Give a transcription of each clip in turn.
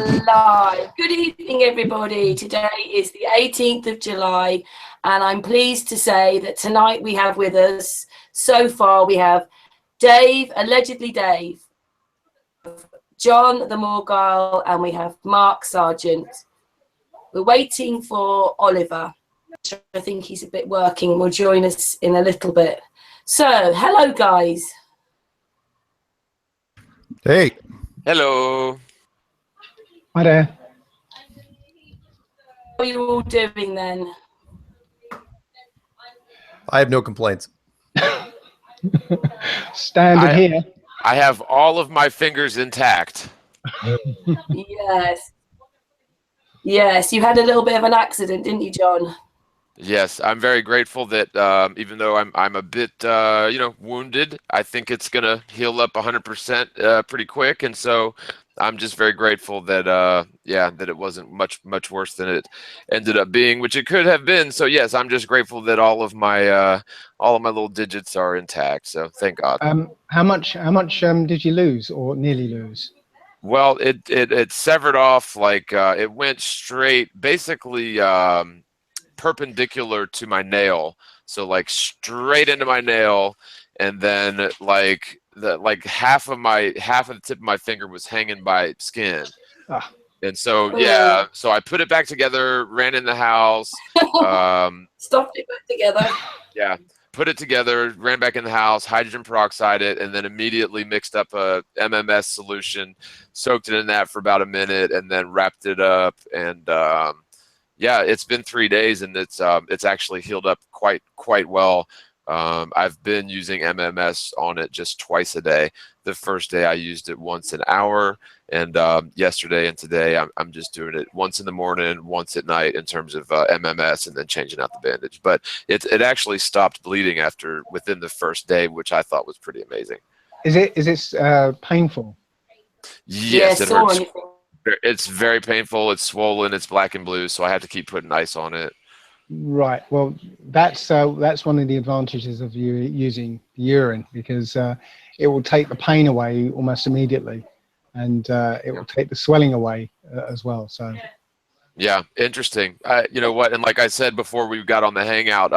Live. Good evening, everybody. Today is the 18th of July, and I'm pleased to say that tonight we have with us, so far, we have Dave, allegedly Dave, Jon the Morgile, and we have Mark Sargent. We're waiting for Oliver. I think he's a bit working and will join us in a little bit. So, hello, guys. Hey. Hello. Hi there. How are you all doing then? I have no complaints. Standard here. I have all of my fingers intact. Yes. Yes, you had a little bit of an accident, didn't you, Jon? Yes, I'm very grateful that even though I'm a bit wounded, I think it's gonna heal up 100% pretty quick, and so I'm just very grateful that that it wasn't much worse than it ended up being, which it could have been. So yes, I'm just grateful that all of my little digits are intact. So thank God. How much did you lose or nearly lose? Well, it severed off, like it went straight, basically perpendicular to my nail, so like straight into my nail, and then like half of the tip of my finger was hanging by skin. And so so I put it back together, ran in the house, Stuffed it back together. Yeah, put it together, ran back in the house, hydrogen peroxide it, and then immediately mixed up a MMS solution, soaked it in that for about a minute, and then wrapped it up. And yeah, it's been 3 days, and it's actually healed up quite well. I've been using MMS on it just twice a day. The first day I used it once an hour, and yesterday and today I'm just doing it once in the morning, once at night in terms of MMS, and then changing out the bandage. But it actually stopped bleeding within the first day, which I thought was pretty amazing. Is it painful? Yes, it hurts. It's very painful. It's swollen. It's black and blue, so I have to keep putting ice on it. Right. Well, that's one of the advantages of you using urine, because it will take the pain away almost immediately, and it will take the swelling away as well. So. Yeah, interesting. You know what? And like I said before we got on the hangout,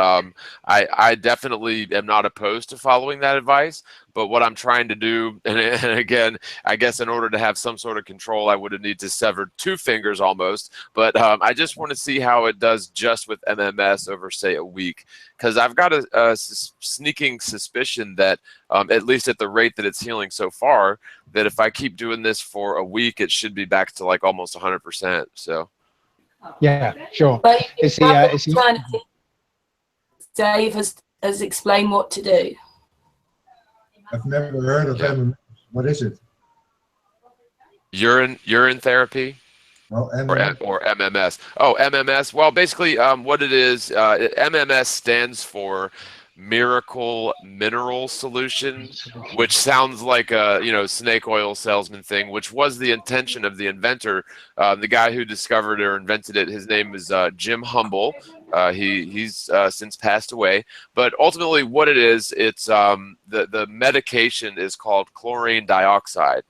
I definitely am not opposed to following that advice. But what I'm trying to do, and again, I guess in order to have some sort of control, I would have need to sever 2 fingers almost. But I just want to see how it does just with MMS over, say, a week, because I've got a sneaking suspicion that at least at the rate that it's healing so far, that if I keep doing this for a week, it should be back to like almost 100%. So. Yeah, sure. But Dave has explained what to do. I've never heard of MMS. What is it? Urine therapy. Well, or MMS. Oh, MMS. Well, basically, what it is, MMS stands for Miracle Mineral Solution, which sounds like a snake oil salesman thing, which was the intention of the inventor. The guy who discovered or invented it, his name is Jim Humble. He's since passed away, but ultimately what it is, it's the medication is called chlorine dioxide,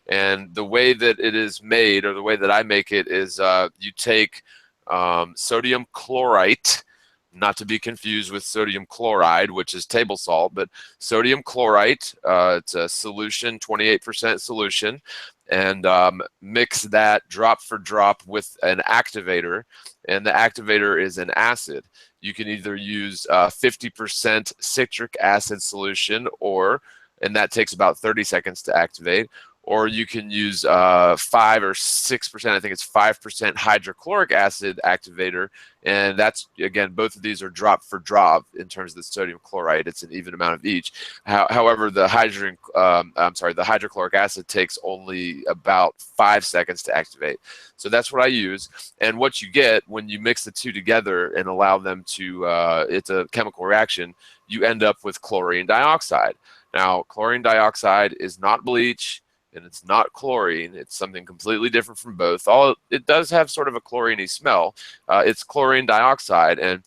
and the way that it is made, or the way that I make it, is you take sodium chlorite, not to be confused with sodium chloride, which is table salt, but sodium chlorite, it's a solution, 28% solution, and mix that drop for drop with an activator, and the activator is an acid. You can either use 50% citric acid solution, and that takes about 30 seconds to activate, or you can use 5 or 6%, I think it's 5% hydrochloric acid activator, and that's, again, both of these are drop for drop in terms of the sodium chloride. It's an even amount of each. However, the hydrochloric acid takes only about 5 seconds to activate. So that's what I use, and what you get when you mix the two together and allow them to, it's a chemical reaction, you end up with chlorine dioxide. Now, chlorine dioxide is not bleach, and it's not chlorine. It's something completely different from both. It does have sort of a chlorine-y smell. It's chlorine dioxide, and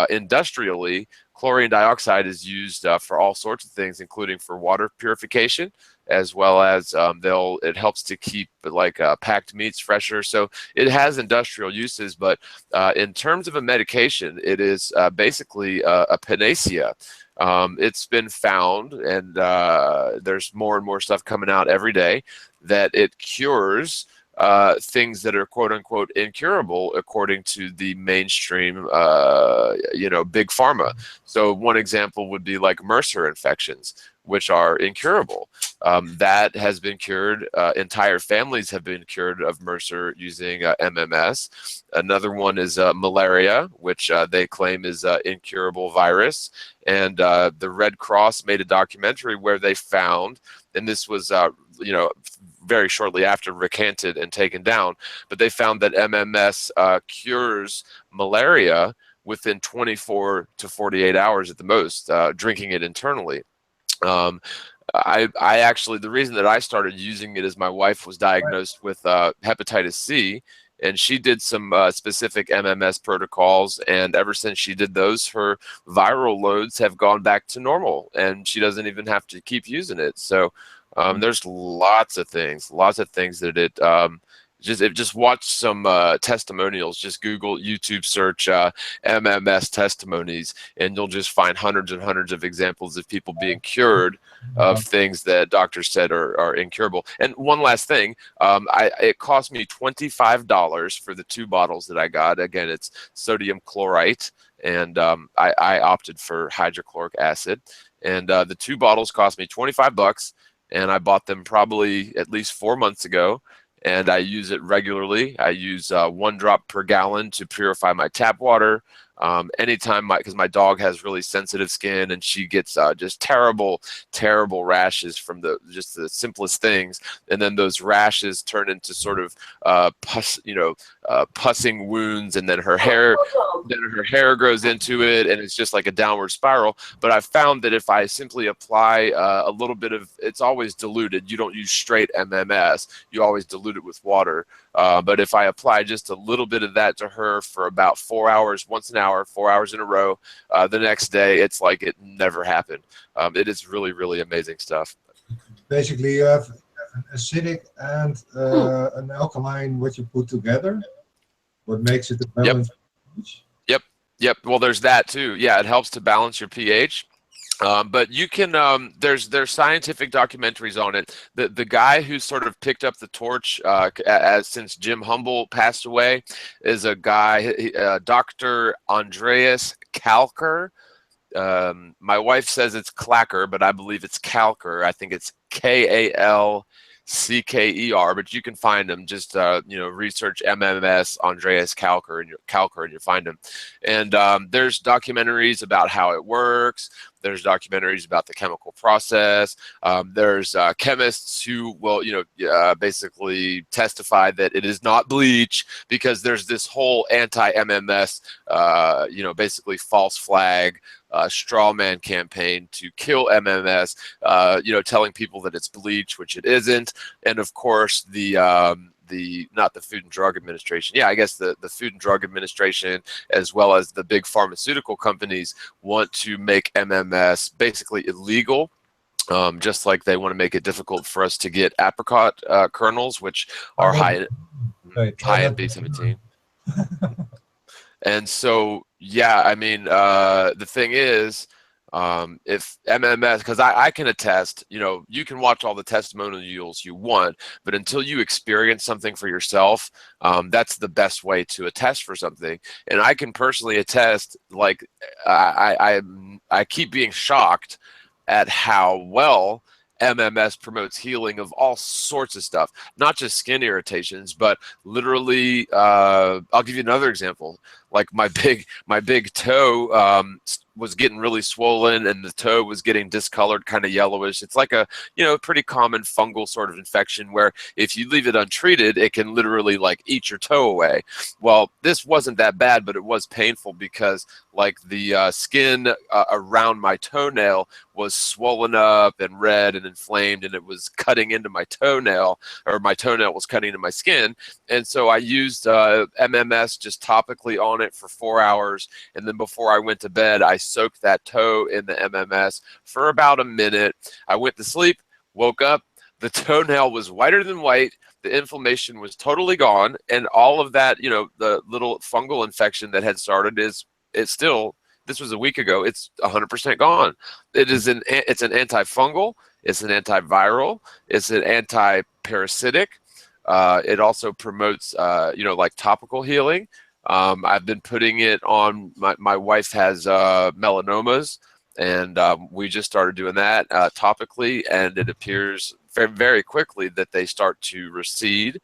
industrially, chlorine dioxide is used for all sorts of things, including for water purification as well as it helps to keep like packed meats fresher. So it has industrial uses, but in terms of a medication, it is basically a panacea. It's been found, and there's more and more stuff coming out every day, that it cures things that are quote unquote incurable according to the mainstream, big pharma. So one example would be like MRSA infections, which are incurable. That has been cured. Entire families have been cured of MRSA using MMS. Another one is malaria, which they claim is an incurable virus. And the Red Cross made a documentary where they found, and this was very shortly after recanted and taken down, but they found that MMS cures malaria within 24 to 48 hours at the most, drinking it internally. I actually, the reason that I started using it is my wife was diagnosed with hepatitis C, and she did some specific MMS protocols, and ever since she did those, her viral loads have gone back to normal, and she doesn't even have to keep using it. So there's lots of things that just watch some testimonials. Just Google, YouTube search MMS testimonies, and you'll just find hundreds and hundreds of examples of people being cured of things that doctors said are incurable. And one last thing, it cost me $25 for the 2 bottles that I got. Again, it's sodium chlorite, and I opted for hydrochloric acid. And the 2 bottles cost me $25, and I bought them probably at least 4 months ago. And I use it regularly. I use 1 drop per gallon to purify my tap water. Anytime, because my dog has really sensitive skin, and she gets just terrible rashes from the simplest things, and then those rashes turn into sort of pussing wounds, and then her hair grows into it, and it's just like a downward spiral. But I've found that if I simply apply a little bit of, it's always diluted. You don't use straight MMS. You always dilute it with water. But if I apply just a little bit of that to her for about 4 hours, once an hour, 4 hours in a row, the next day it's like it never happened. It is really, really amazing stuff. Basically, you have an acidic and an alkaline, what you put together, what makes it a balance. Yep. Well, there's that too. Yeah, it helps to balance your pH. But you can, there's scientific documentaries on it. The guy who sort of picked up the torch since Jim Humble passed away is a guy, Dr. Andreas Kalker. My wife says it's Clacker, but I believe it's Kalker. I think it's Kalcker, but you can find him. Just research MMS Andreas Kalker, and you'll find him. And there's documentaries about how it works. There's documentaries about the chemical process. There's chemists who will, basically testify that it is not bleach, because there's this whole anti-MMS, basically false flag, straw man campaign to kill MMS, telling people that it's bleach, which it isn't. And of course, not the Food and Drug Administration. Yeah, I guess the Food and Drug Administration, as well as the big pharmaceutical companies, want to make MMS basically illegal. Just like they want to make it difficult for us to get apricot kernels, which are high in B17. And so, yeah, I mean, the thing is, if MMS, because I can attest, you can watch all the testimonials you want, but until you experience something for yourself, that's the best way to attest for something. And I can personally attest, like, I keep being shocked at how well MMS promotes healing of all sorts of stuff, not just skin irritations, but literally, I'll give you another example. Like my big toe was getting really swollen, and the toe was getting discolored, kind of yellowish. It's like a pretty common fungal sort of infection where if you leave it untreated, it can literally like eat your toe away. Well, this wasn't that bad, but it was painful because like the skin around my toenail was swollen up and red and inflamed, and it was cutting into my toenail, or my toenail was cutting into my skin. And so I used MMS just topically on it for 4 hours, and then before I went to bed, I soaked that toe in the MMS for about a minute. I went to sleep, woke up, The toenail was whiter than white. The inflammation was totally gone, and all of that, you know, the little fungal infection that had started it's still. This was a week ago. It's 100% gone. It's an antifungal. It's an antiviral. It's an anti-parasitic. It also promotes, you know, like topical healing. I've been putting it on. My wife has melanomas, and we just started doing that topically, and it appears very, very quickly that they start to recede.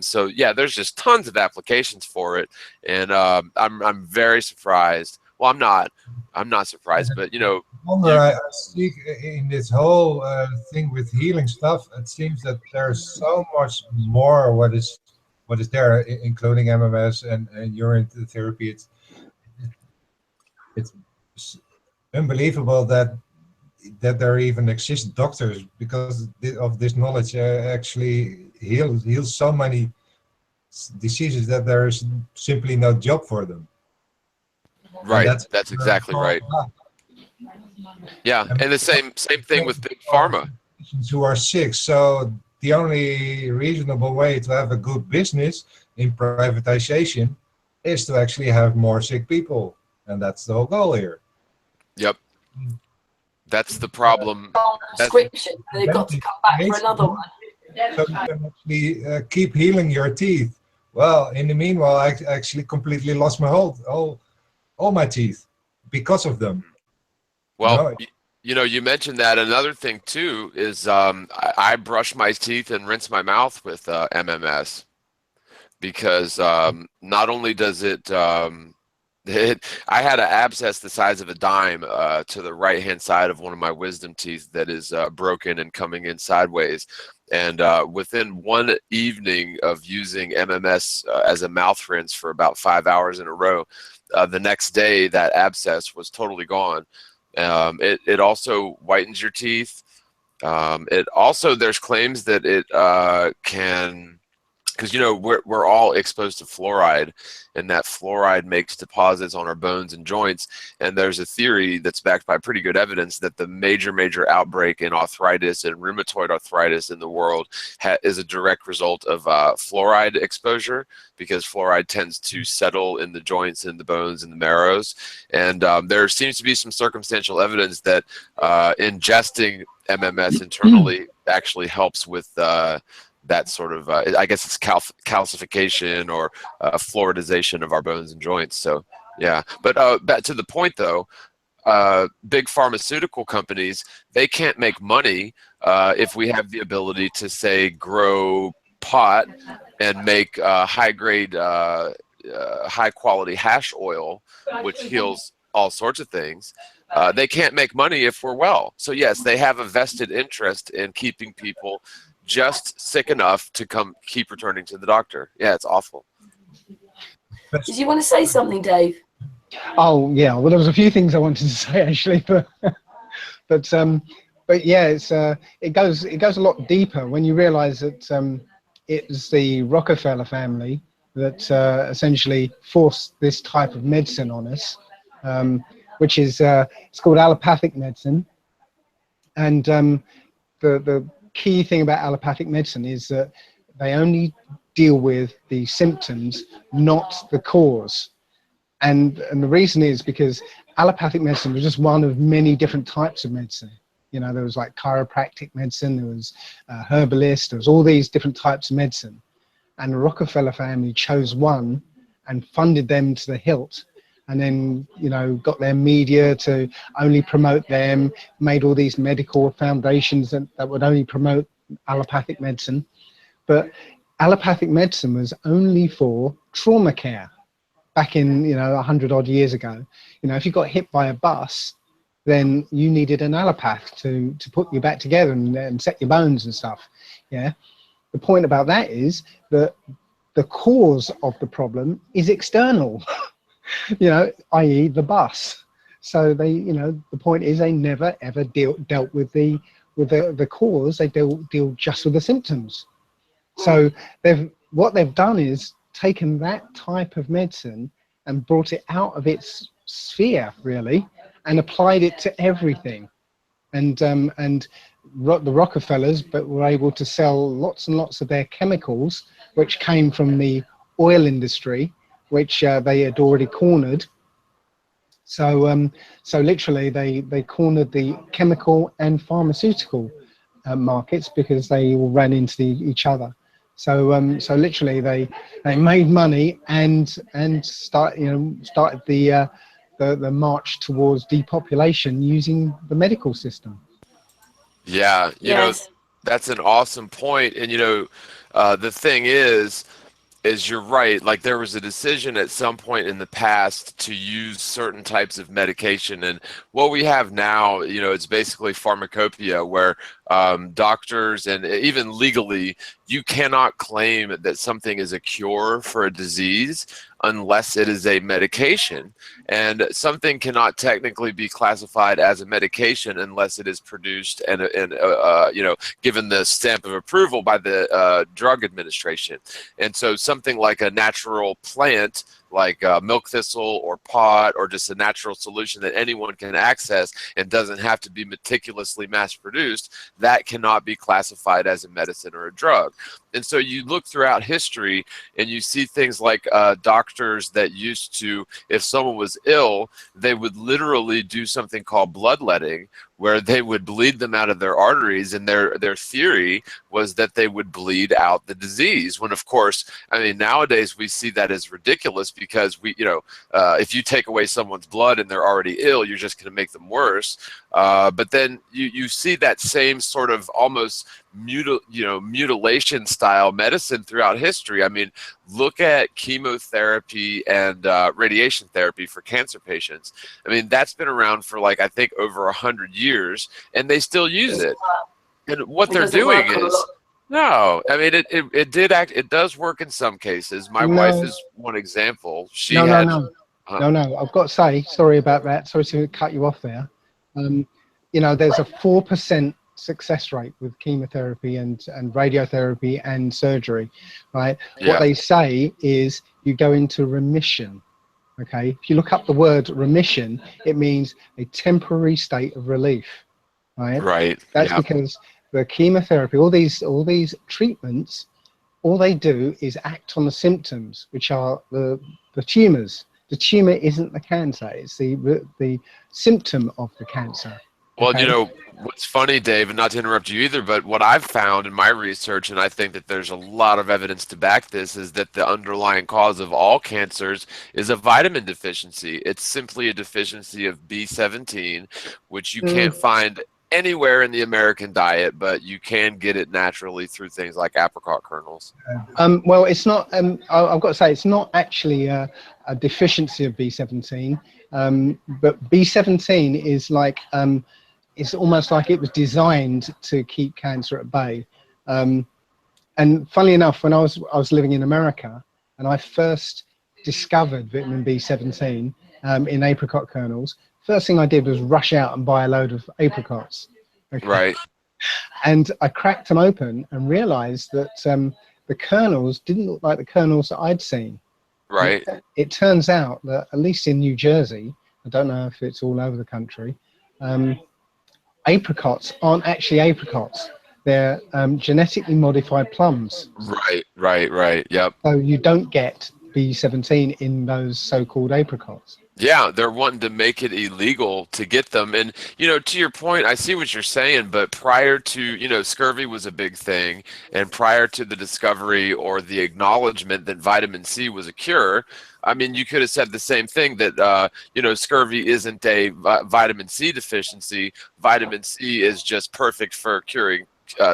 So yeah, there's just tons of applications for it, and I'm very surprised. Well, I'm not surprised, but you know. I see in this whole thing with healing stuff, it seems that there's so much more what is there, including MMS and urine therapy. It's unbelievable that there even exist doctors because of this knowledge actually heals so many diseases that there's simply no job for them. Right, that's exactly right. Yeah, and the same thing with big pharma. Who are sick, so the only reasonable way to have a good business in privatization is to actually have more sick people, and that's the whole goal here. Yep, that's the problem. Prescription. They've got to come back for another one. So you can actually keep healing your teeth. Well, in the meanwhile, I actually completely lost my all my teeth because of them. Well, you know, you mentioned that. Another thing too is I brush my teeth and rinse my mouth with MMS because not only does it, I had an abscess the size of a dime to the right-hand side of one of my wisdom teeth that is broken and coming in sideways. And within one evening of using MMS as a mouth rinse for about 5 hours in a row, the next day that abscess was totally gone. It also whitens your teeth. It also, there's claims that it can, because you know we're all exposed to fluoride, and that fluoride makes deposits on our bones and joints. And there's a theory that's backed by pretty good evidence that the major outbreak in arthritis and rheumatoid arthritis in the world is a direct result of fluoride exposure, because fluoride tends to settle in the joints and the bones and the marrows. And there seems to be some circumstantial evidence that ingesting MMS internally actually helps with that sort of, I guess it's calcification or fluoridization of our bones and joints. So yeah, but back to the point though, big pharmaceutical companies, they can't make money if we have the ability to, say, grow pot and make high-grade, high-quality hash oil, which heals all sorts of things. They can't make money if we're well. So yes, they have a vested interest in keeping people just sick enough to keep returning to the doctor. Yeah, it's awful. Did you want to say something, Dave? Oh yeah, well there was a few things I wanted to say actually, but yeah, it goes a lot deeper when you realise that it's the Rockefeller family that essentially forced this type of medicine on us, which is it's called allopathic medicine, and the key thing about allopathic medicine is that they only deal with the symptoms, not the cause. And the reason is because allopathic medicine was just one of many different types of medicine. You know, there was like chiropractic medicine, there was herbalist, there was all these different types of medicine. And the Rockefeller family chose one and funded them to the hilt, and then, you know, got their media to only promote them, made all these medical foundations that would only promote allopathic medicine. But allopathic medicine was only for trauma care back in, you know, 100 odd years ago. You know, if you got hit by a bus, then you needed an allopath to put you back together and set your bones and stuff. Yeah. The point about that is that the cause of the problem is external. You know, i.e. the bus. So they, you know, the point is they never ever dealt with the cause. They deal just with the symptoms. So what they've done is taken that type of medicine and brought it out of its sphere really, and applied it to everything. the Rockefellers, but were able to sell lots and lots of their chemicals, which came from the oil industry, which they had already cornered. So literally they cornered the chemical and pharmaceutical markets because they all ran into each other. So literally they made money and started the march towards depopulation using the medical system. Yeah, Yes. that's an awesome point. And the thing is you're right. Like, there was a decision at some point in the past to use certain types of medication, and what we have now, it's basically pharmacopoeia, where doctors and even legally, you cannot claim that something is a cure for a disease unless it is a medication, and something cannot technically be classified as a medication unless it is produced and given the stamp of approval by the Drug Administration. And so something like a natural plant, like milk thistle or pot, or just a natural solution that anyone can access and doesn't have to be meticulously mass produced, that cannot be classified as a medicine or a drug. And so you look throughout history and you see things like doctors that used to, if someone was ill, they would literally do something called bloodletting, where they would bleed them out of their arteries, and their theory was that they would bleed out the disease, when of course, I mean, nowadays we see that as ridiculous, because if you take away someone's blood and they're already ill, you're just going to make them worse. But then you see that same sort of almost mutilation style medicine throughout history. I mean, look at chemotherapy and radiation therapy for cancer patients. I mean, that's been around for I think over 100 years, and they still use it. And what they're doing is, no, I mean, it does work in some cases. My wife is one example. No. I've got to say, sorry about that. Sorry to cut you off there. There's a 4% success rate with chemotherapy and radiotherapy and surgery, right? Yeah. What they say is you go into remission. Okay, if you look up the word remission, it means a temporary state of relief, right? Right. That's because the chemotherapy, all these treatments, all they do is act on the symptoms, which are the tumors. The tumor isn't the cancer; it's the symptom of the cancer. Well, Okay? What's funny, Dave, and not to interrupt you either, but what I've found in my research, and I think that there's a lot of evidence to back this, is that the underlying cause of all cancers is a vitamin deficiency. It's simply a deficiency of B17, which you can't find anywhere in the American diet, but you can get it naturally through things like apricot kernels. Well, it's not. I've got to say, it's not actually a deficiency of B17, but B17 is it's almost like it was designed to keep cancer at bay. And funnily enough, when I was living in America, and I first discovered vitamin B17 in apricot kernels, first thing I did was rush out and buy a load of apricots. Okay? Right. And I cracked them open and realized that the kernels didn't look like the kernels that I'd seen. Right. It turns out that, at least in New Jersey, I don't know if it's all over the country, apricots aren't actually apricots. They're genetically modified plums. Right. Yep. So you don't get B17 in those so-called apricots. Yeah, they're wanting to make it illegal to get them. And, to your point, I see what you're saying, but prior to, scurvy was a big thing. And prior to the discovery or the acknowledgement that vitamin C was a cure, I mean, you could have said the same thing, that, scurvy isn't a vitamin C deficiency. Vitamin C is just perfect for curing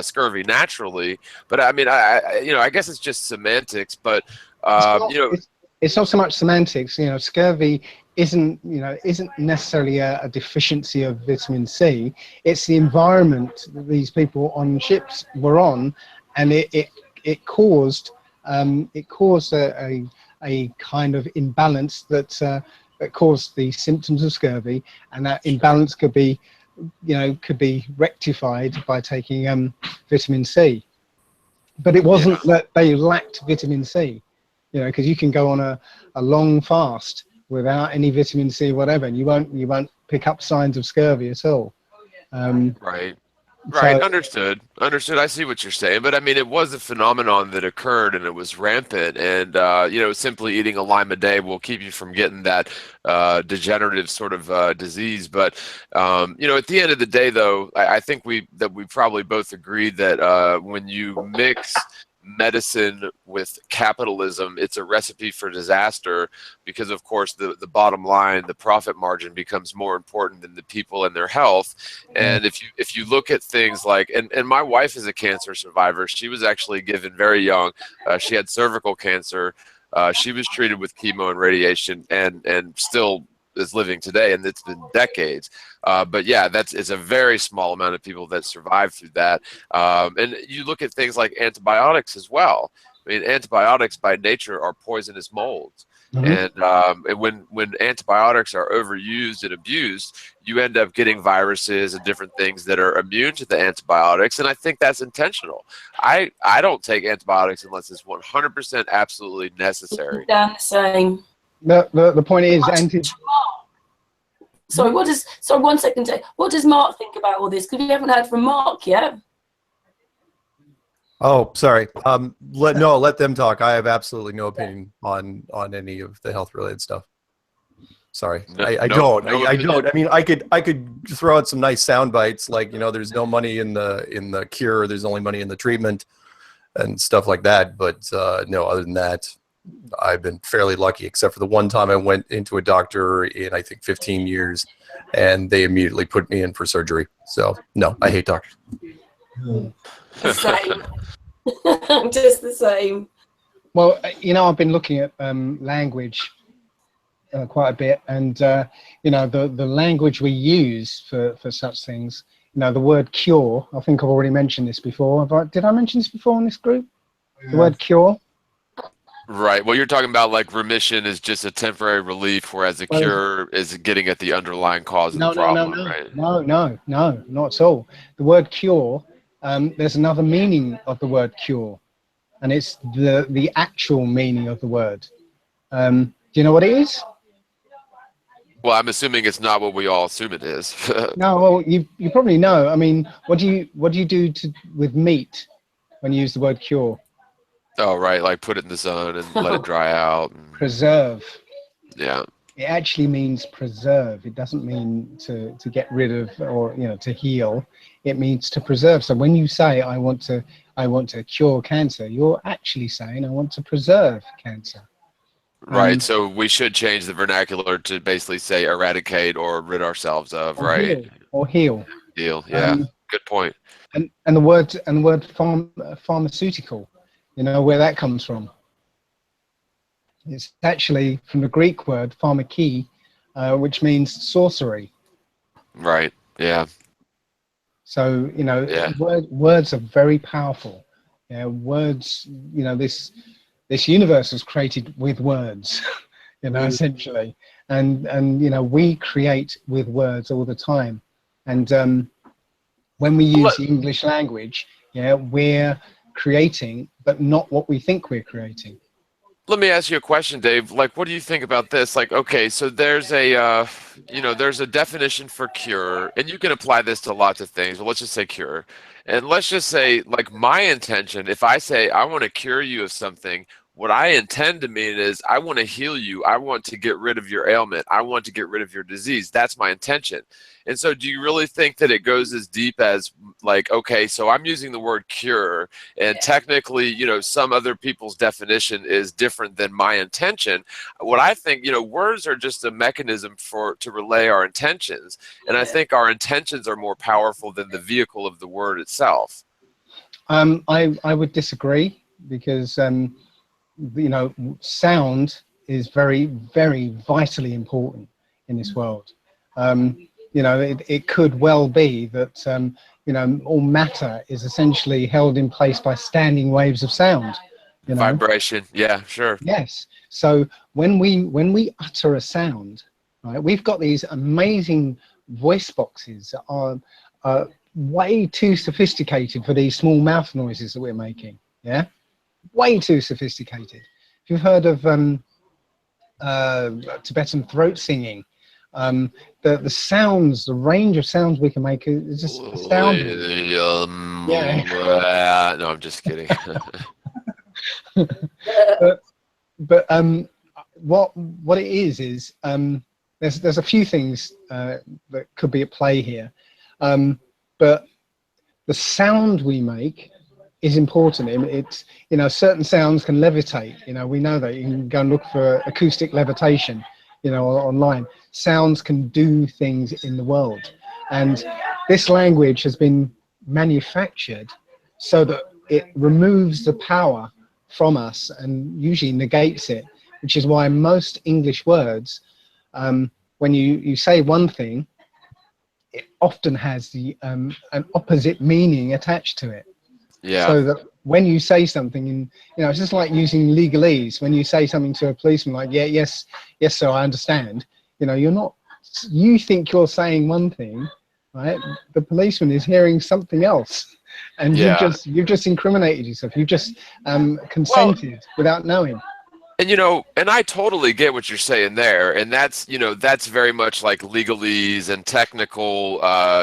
scurvy naturally. But I mean, I guess it's just semantics, but, it's not so much semantics. Scurvy isn't necessarily a deficiency of vitamin C. It's the environment that these people on ships were on, and it caused a kind of imbalance that caused the symptoms of scurvy, and that imbalance could be rectified by taking vitamin C. But it wasn't that they lacked vitamin C, because you can go on a long fast without any vitamin C, whatever, and you won't pick up signs of scurvy at all. Right. So- Right. Understood. Understood. I see what you're saying, but I mean, it was a phenomenon that occurred and it was rampant. And simply eating a lime a day will keep you from getting that degenerative sort of disease. But at the end of the day, though, I think we probably both agreed that when you mix medicine with capitalism, it's a recipe for disaster, because of course the bottom line, the profit margin, becomes more important than the people and their health. And if you look at things like, and my wife is a cancer survivor. She was actually given very young. She had cervical cancer. She was treated with chemo and radiation, and still is living today, and it's been decades. But yeah, it's a very small amount of people that survive through that. And you look at things like antibiotics as well. I mean, antibiotics by nature are poisonous molds. Mhm. And when antibiotics are overused and abused, you end up getting viruses and different things that are immune to the antibiotics. And I think that's intentional. I don't take antibiotics unless it's 100% absolutely necessary. Down the same. The point is, Sorry, one second, Dave. What does Mark think about all this? Because we haven't heard from Mark yet. Oh, sorry. Let them talk. I have absolutely no opinion on any of the health related stuff. Sorry, I don't. I mean, I could throw out some nice sound bites like, there's no money in the cure, there's only money in the treatment, and stuff like that. But no, other than that, I've been fairly lucky, except for the one time I went into a doctor in, I think, 15 years, and they immediately put me in for surgery. So no, I hate doctors. The same. Just the same. Well, I've been looking at language quite a bit, and the language we use for such things. The word cure. I think I've already mentioned this before. Did I mention this before in this group? The word cure. Right. Well, you're talking about like remission is just a temporary relief, whereas a cure is getting at the underlying cause of the problem. Right? No, not at all. The word cure. There's another meaning of the word cure, and it's the actual meaning of the word. Do you know what it is? Well, I'm assuming it's not what we all assume it is. No, well, you probably know. I mean, what do you do with meat when you use the word cure? Oh, right. Like put it in the sun and let it dry out. Preserve. Yeah. It actually means preserve. It doesn't mean to get rid of or to heal. It means to preserve. So when you say I want to cure cancer, you're actually saying I want to preserve cancer. Right. So we should change the vernacular to basically say eradicate or rid ourselves of. Right. Heal. Heal. Yeah. Good point. And the word pharmaceutical, where that comes from. It's actually from the Greek word pharmaki, which means sorcery. Right. Yeah. So words are very powerful. Words. This universe was created with words. Essentially, and we create with words all the time. And when we use the English language, we're creating, but not what we think we're creating. Let me ask you a question, Dave. Like, what do you think about this? Like, okay, so there's a, there's a definition for cure, and you can apply this to lots of things, but let's just say cure. And let's just say, like, my intention, if I say I want to cure you of something, what I intend to mean is I want to heal you. I want to get rid of your ailment. I want to get rid of your disease. That's my intention. And so do you really think that it goes as deep as like, okay, so I'm using the word cure, and technically, some other people's definition is different than my intention. What I think, words are just a mechanism to relay our intentions. And I think our intentions are more powerful than the vehicle of the word itself. I would disagree, because sound is very, very vitally important in this world. It could well be that all matter is essentially held in place by standing waves of sound. Vibration. Yeah, sure. Yes. So when we utter a sound, right, we've got these amazing voice boxes that are way too sophisticated for these small mouth noises that we're making. Yeah. Way too sophisticated. If you've heard of Tibetan throat singing, The sounds, the range of sounds we can make is just astounding. No, I'm just kidding. but what it is there's a few things that could be at play here, but the sound we make is important. It's, you know, certain sounds can levitate. You know, we know that. You can go and look for acoustic levitation, you know, online. Sounds can do things in the world, and this language has been manufactured so that it removes the power from us and usually negates it, which is why most English words, when you say one thing, it often has an opposite meaning attached to it. Yeah. So that when you say something, and you know, it's just like using legalese. When you say something to a policeman, like, yeah, yes, sir, I understand. You know, you're not. You think you're saying one thing, right? The policeman is hearing something else, and you've just incriminated yourself. You've just consented without knowing. And, you know, and I totally get what you're saying there. And that's, you know, that's very much like legalese and technical,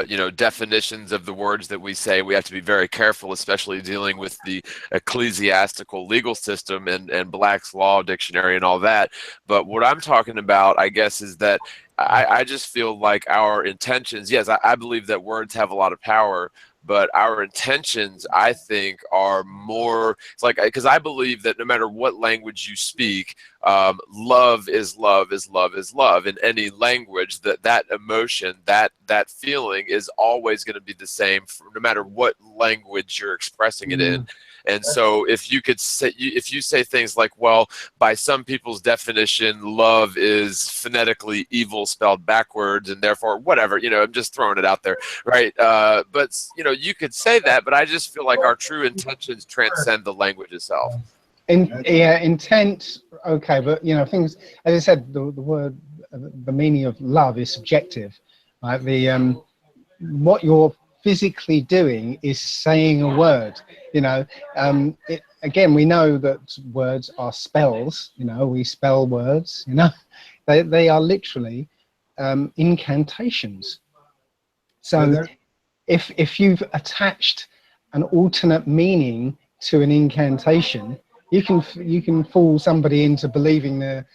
you know, definitions of the words that we say. We have to be very careful, especially dealing with the ecclesiastical legal system and Black's Law Dictionary and all that. But what I'm talking about, I guess, is that I just feel like our intentions, yes, I believe that words have a lot of power, but our intentions, I think, are more, it's like, because I believe that no matter what language you speak, love is love is love is love. In any language, that emotion, that feeling is always going to be the same no matter what language you're expressing it in. And so if you could say, if you say things like, well, by some people's definition, love is phonetically evil spelled backwards, and therefore whatever, you know, I'm just throwing it out there, right? But, you know, you could say that, but I just feel like our true intentions transcend the language itself. Intent, okay, but, you know, things, as I said, the word, the meaning of love is subjective, right? What you're physically doing is saying a word, you know. Again, we know that words are spells, you know, we spell words, you know. They are literally incantations. So if you've attached an alternate meaning to an incantation, you can fool somebody into believing they're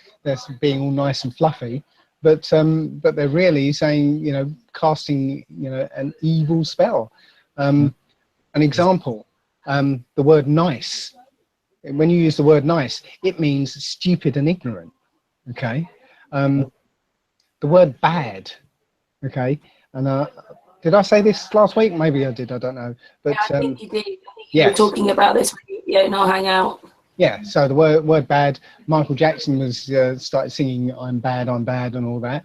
being all nice and fluffy, but they're really saying, you know, casting, you know, an evil spell. An example, the word nice. When you use the word nice, it means stupid and ignorant. Okay. The word bad. Okay. And did I say this last week? Maybe I did. I don't know. But yeah, I think you did. I think yes. You were talking about this in our hangout. Yeah, so the word bad, Michael Jackson was started singing I'm bad, and all that.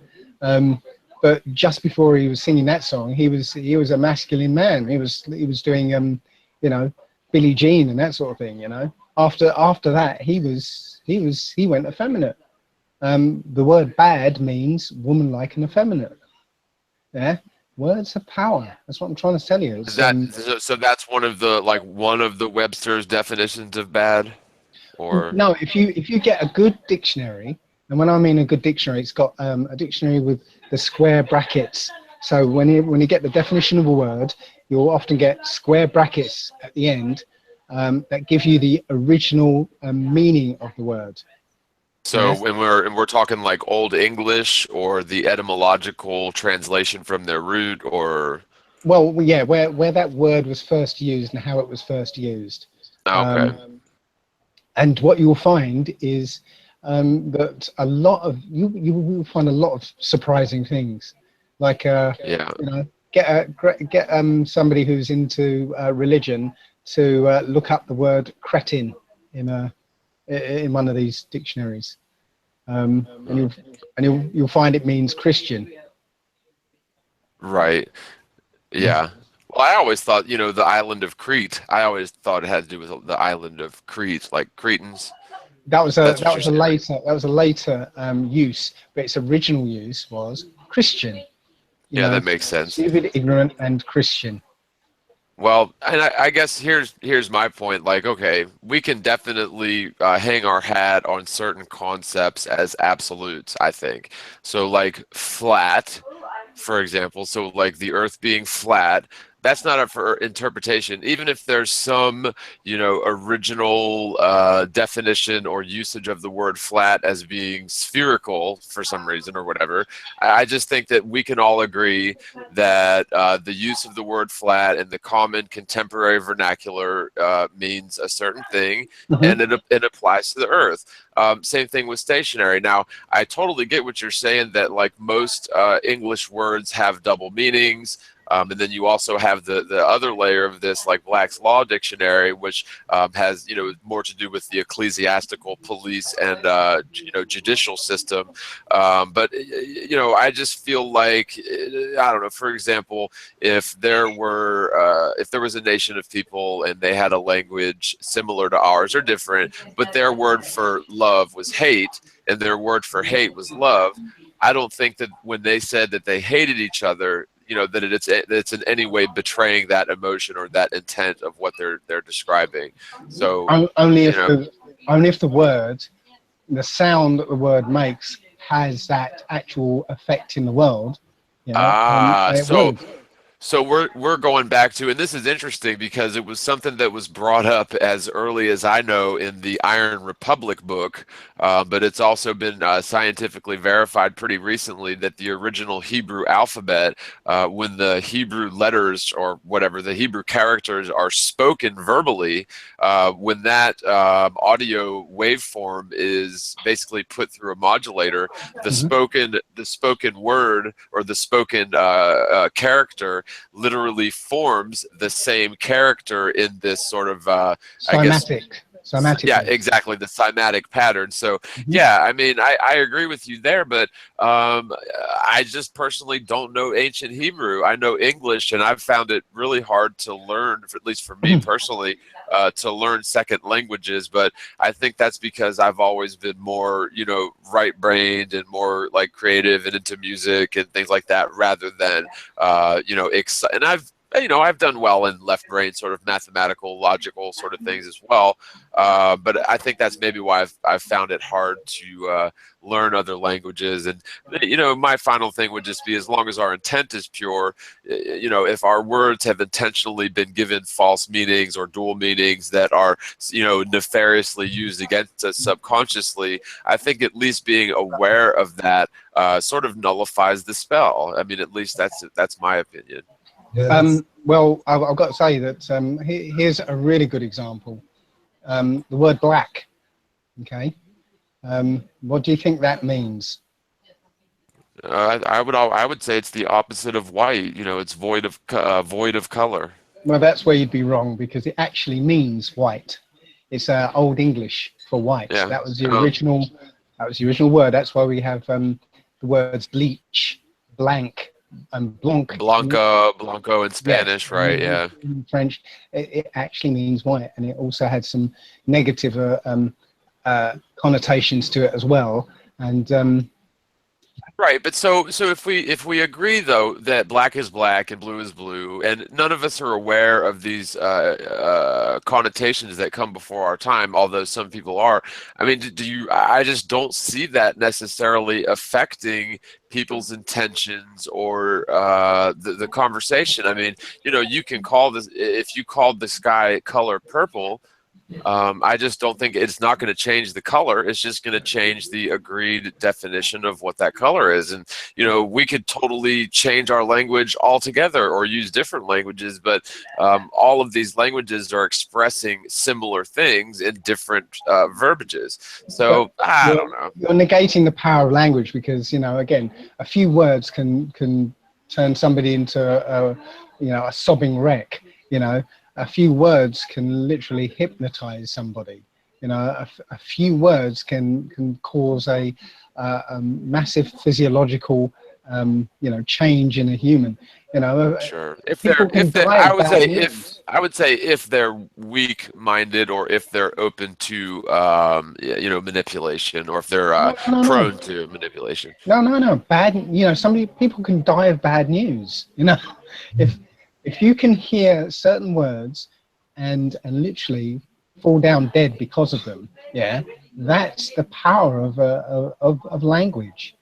But just before he was singing that song, he was a masculine man. He was doing you know, Billie Jean and that sort of thing, you know. After that, he went effeminate. The word bad means woman-like and effeminate. Yeah. Words have power. That's what I'm trying to tell you. So that's one of the Webster's definitions of bad? Or no, if you get a good dictionary, and when I mean a good dictionary, it's got a dictionary with the square brackets. So when you get the definition of a word, you'll often get square brackets at the end that give you the original meaning of the word. So yes. when we're talking like Old English or the etymological translation from their root, or well, yeah, where that word was first used and how it was first used. Okay. And what you will find is that a lot of you will find a lot of surprising things, like you know, get somebody who's into religion to look up the word cretin in one of these dictionaries, and you'll find it means Christian. Right. Yeah. Well, I always thought, you know, the island of Crete. I always thought it had to do with the island of Crete, like Cretans. That was a later use, but its original use was Christian. Yeah, that makes sense. Stupid, ignorant, and Christian. Well, and I guess here's my point. Like, okay, we can definitely hang our hat on certain concepts as absolutes, I think. So, like flat, for example. So, like the Earth being flat, that's not up for interpretation. Even if there's some, original definition or usage of the word flat as being spherical for some reason or whatever, I just think that we can all agree that the use of the word flat in the common contemporary vernacular means a certain thing, and it applies to the Earth. Same thing with stationary. Now, I totally get what you're saying, that like most English words have double meanings. And then you also have the other layer of this, like Black's Law Dictionary, which has more to do with the ecclesiastical, police, and judicial system. But I just feel like, I don't know. For example, if there was a nation of people and they had a language similar to ours or different, but their word for love was hate and their word for hate was love, I don't think that when they said that they hated each other, that it's in any way betraying that emotion or that intent of what they're describing. So only if the word, the sound that the word makes, has that actual effect in the world. So we're going back to, and this is interesting because it was something that was brought up as early as I know in the Iron Republic book, but it's also been scientifically verified pretty recently that the original Hebrew alphabet, when the Hebrew letters or whatever, the Hebrew characters are spoken verbally, when that audio waveform is basically put through a modulator, the spoken word or the spoken character literally forms the same character in this sort of cymatic. Yeah, exactly, the cymatic pattern. So yeah, I mean, I agree with you there, but I just personally don't know ancient Hebrew. I know English, and I've found it really hard to learn, at least for me personally, to learn second languages. But I think that's because I've always been more, right-brained and more like creative and into music and things like that, rather than, and I've done well in left brain sort of mathematical, logical sort of things as well. But I think that's maybe why I've found it hard to learn other languages. And, my final thing would just be, as long as our intent is pure, if our words have intentionally been given false meanings or dual meanings that are, nefariously used against us subconsciously, I think at least being aware of that sort of nullifies the spell. I mean, at least that's my opinion. Well, I've got to say that here's a really good example. The word black. Okay. What do you think that means? I would say it's the opposite of white. It's void of color. Well, that's where you'd be wrong, because it actually means white. It's Old English for white. Yeah. That was the original. That was the original word. That's why we have the words bleach, blank, and blanco in Spanish, right? Yeah. In French, it actually means white, and it also had some negative connotations to it as well. And right, but so if we agree though that black is black and blue is blue, and none of us are aware of these connotations that come before our time, although some people are. I mean, I just don't see that necessarily affecting people's intentions or the conversation. I mean, you can call this, if you called the sky color purple, I just don't think it's not going to change the color. It's just going to change the agreed definition of what that color is. And, we could totally change our language altogether or use different languages, but all of these languages are expressing similar things in different verbiages. So I don't know. You're negating the power of language because, again, a few words can turn somebody into a sobbing wreck, A few words can literally hypnotize somebody. A few words can cause a massive physiological, change in a human. Sure. I would say if they're weak-minded, or if they're open to manipulation, or if they're prone to manipulation. No. Bad. People can die of bad news. if you can hear certain words and literally fall down dead because of them, yeah, that's the power of language.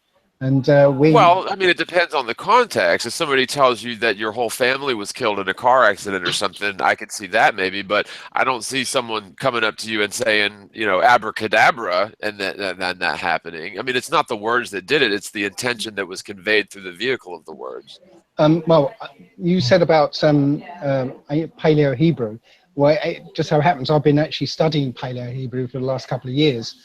And well, I mean, it depends on the context. If somebody tells you that your whole family was killed in a car accident or something, I could see that maybe, but I don't see someone coming up to you and saying, you know, abracadabra and that happening. I mean, it's not the words that did it, it's the intention that was conveyed through the vehicle of the words. Well, you said about Paleo Hebrew. Well, it just so happens I've been actually studying Paleo Hebrew for the last couple of years.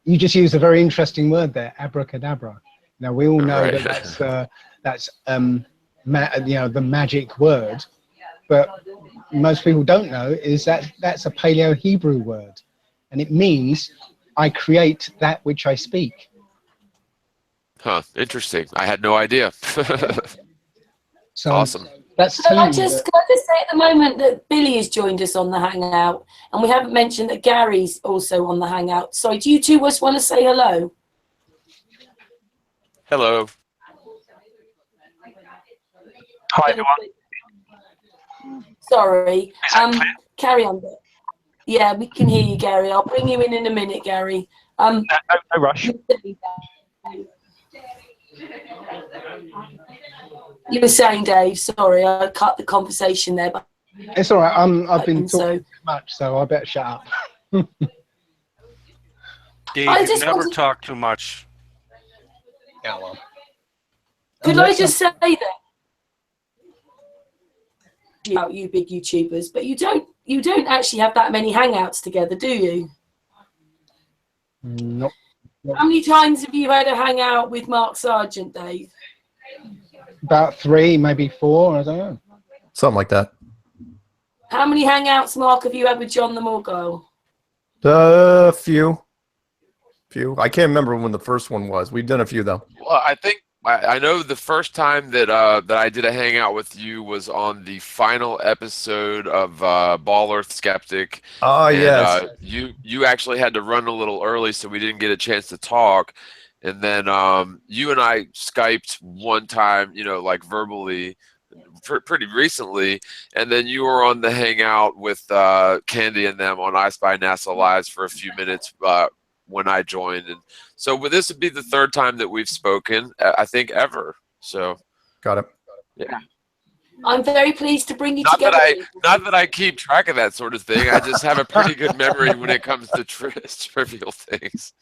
You just used a very interesting word there, abracadabra. Now we all know Right. that's you know, the magic word, but most people don't know is that that's a Paleo Hebrew word, and it means I create that which I speak. Huh, interesting. I had no idea. So awesome. That's Can I telling you just say at the moment that Billy has joined us on the Hangout, and we haven't mentioned that Gary's also on the Hangout. So do you two just want to say hello? Hello. Hi, everyone. Sorry. Is that clear? Carry on. Yeah, we can hear you, Gary. I'll bring you in a minute, Gary. No rush. You were saying, Dave, sorry, I cut the conversation there. But it's all right. I've been so- talking too much, so I better shut up. Dave, I you just never wanted- talk too much. Yeah, well. Could I just say that about you big YouTubers, but you don't actually have that many hangouts together, do you? Nope. How many times have you had a hangout with Mark Sargent, Dave? About 3, maybe 4. I don't know. Something like that. How many hangouts, Mark, have you had with Jon the Morgile? Few. I can't remember when the first one was. We've done a few though. Well, I think I know the first time that that I did a hangout with you was on the final episode of Ball Earth Skeptic. Oh, And, yes. you actually had to run a little early, so we didn't get a chance to talk. And then you and I Skyped one time, you know, like verbally, pretty recently. And then you were on the hangout with Candy and them on I Spy NASA Lives for a few minutes when I joined. And so this would be the third time that we've spoken, I think, ever. So Got it. yeah. I'm very pleased to bring you Not together. not that I keep track of that sort of thing. I just have a pretty good memory when it comes to trivial things.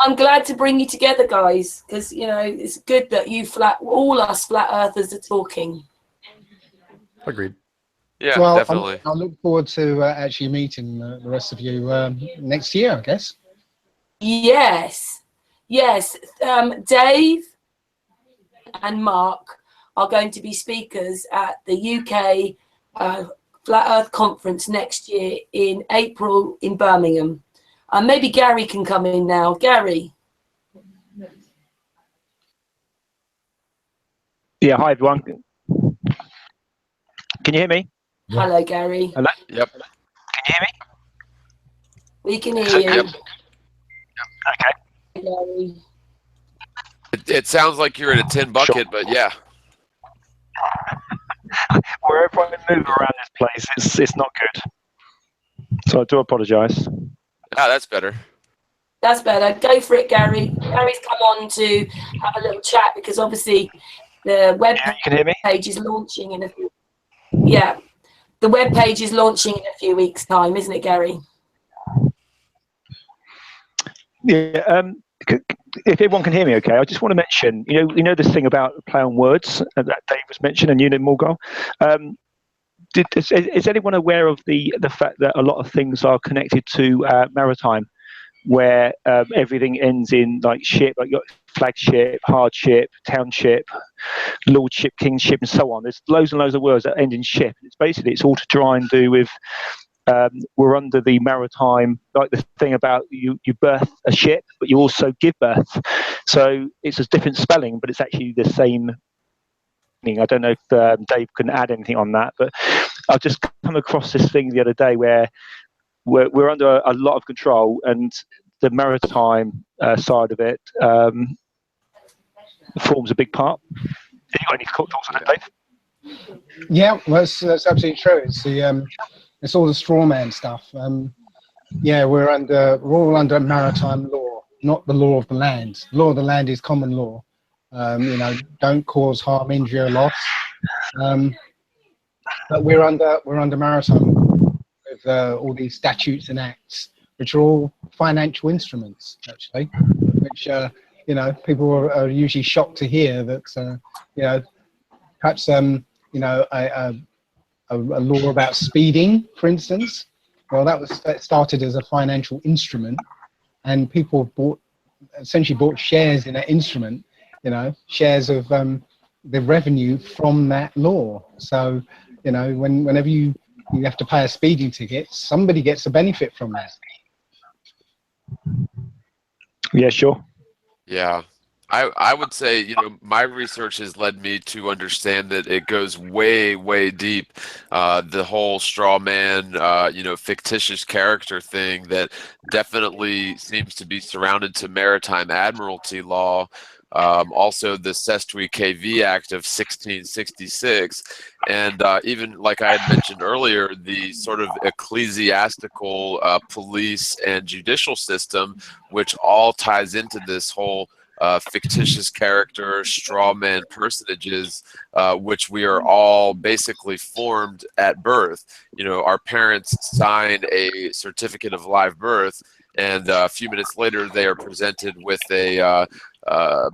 I'm glad to bring you together, guys, because you know it's good that all us flat earthers are talking. Agreed. Yeah, Well, definitely. I look forward to actually meeting the rest of you next year, I guess. Yes. Dave and Mark are going to be speakers at the UK Flat Earth Conference next year in April in Birmingham. Maybe Gary can come in now. Gary. Yeah, hi, everyone. Can you hear me? Hello, Gary. Hello? Yep. Can you hear me? We can hear you. Yep. Okay. Gary. It sounds like you're in a tin bucket, but yeah. Wherever I move around this place, it's not good. So I do apologise. Ah, that's better. That's better. Go for it, Gary. Gary's come on to have a little chat because obviously the web Yeah, you can hear me? page is launching in a few. Yeah, the web page is launching in a few weeks' time, isn't it, Gary? Yeah. If everyone can hear me, okay, I just want to mention, you know this thing about play on words that Dave was mentioning and Jon the Morgile. Is anyone aware of the fact that a lot of things are connected to maritime, where everything ends in like ship, like your flagship, hardship, township, lordship, kingship, and so on? There's loads and loads of words that end in ship. It's all to try and do with we're under the maritime, like the thing about you birth a ship, but you also give birth. So it's a different spelling, but it's actually the same meaning. I don't know if Dave can add anything on that, but I've just come across this thing the other day where we're under a lot of control, and the maritime side of it forms a big part. got any thoughts on that, Dave? Yeah, well, that's absolutely true. It's the it's all the straw man stuff. Yeah, we're all under maritime law, not the law of the land. Law of the land is common law. You know, don't cause harm, injury, or loss. But we're under maritime law with all these statutes and acts, which are all financial instruments, actually. Which you know, people are usually shocked to hear that you know, perhaps you know, a law about speeding, for instance. Well, that started as a financial instrument, and people essentially bought shares in that instrument. You know, shares of the revenue from that law. So, you know, whenever you have to pay a speeding ticket, somebody gets a benefit from that. Yeah, sure. Yeah. I would say, you know, my research has led me to understand that it goes way, way deep. The whole straw man, you know, fictitious character thing that definitely seems to be surrounded to maritime admiralty law. Also the Sestuy KV Act of 1666, and even like I had mentioned earlier, the sort of ecclesiastical police and judicial system, which all ties into this whole fictitious character, straw man personages, which we are all basically formed at birth. You know, our parents sign a certificate of live birth, and a few minutes later they are presented with a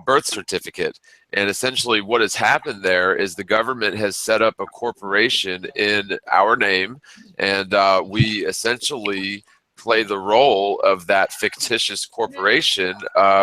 birth certificate. And essentially what has happened there is the government has set up a corporation in our name, and we essentially play the role of that fictitious corporation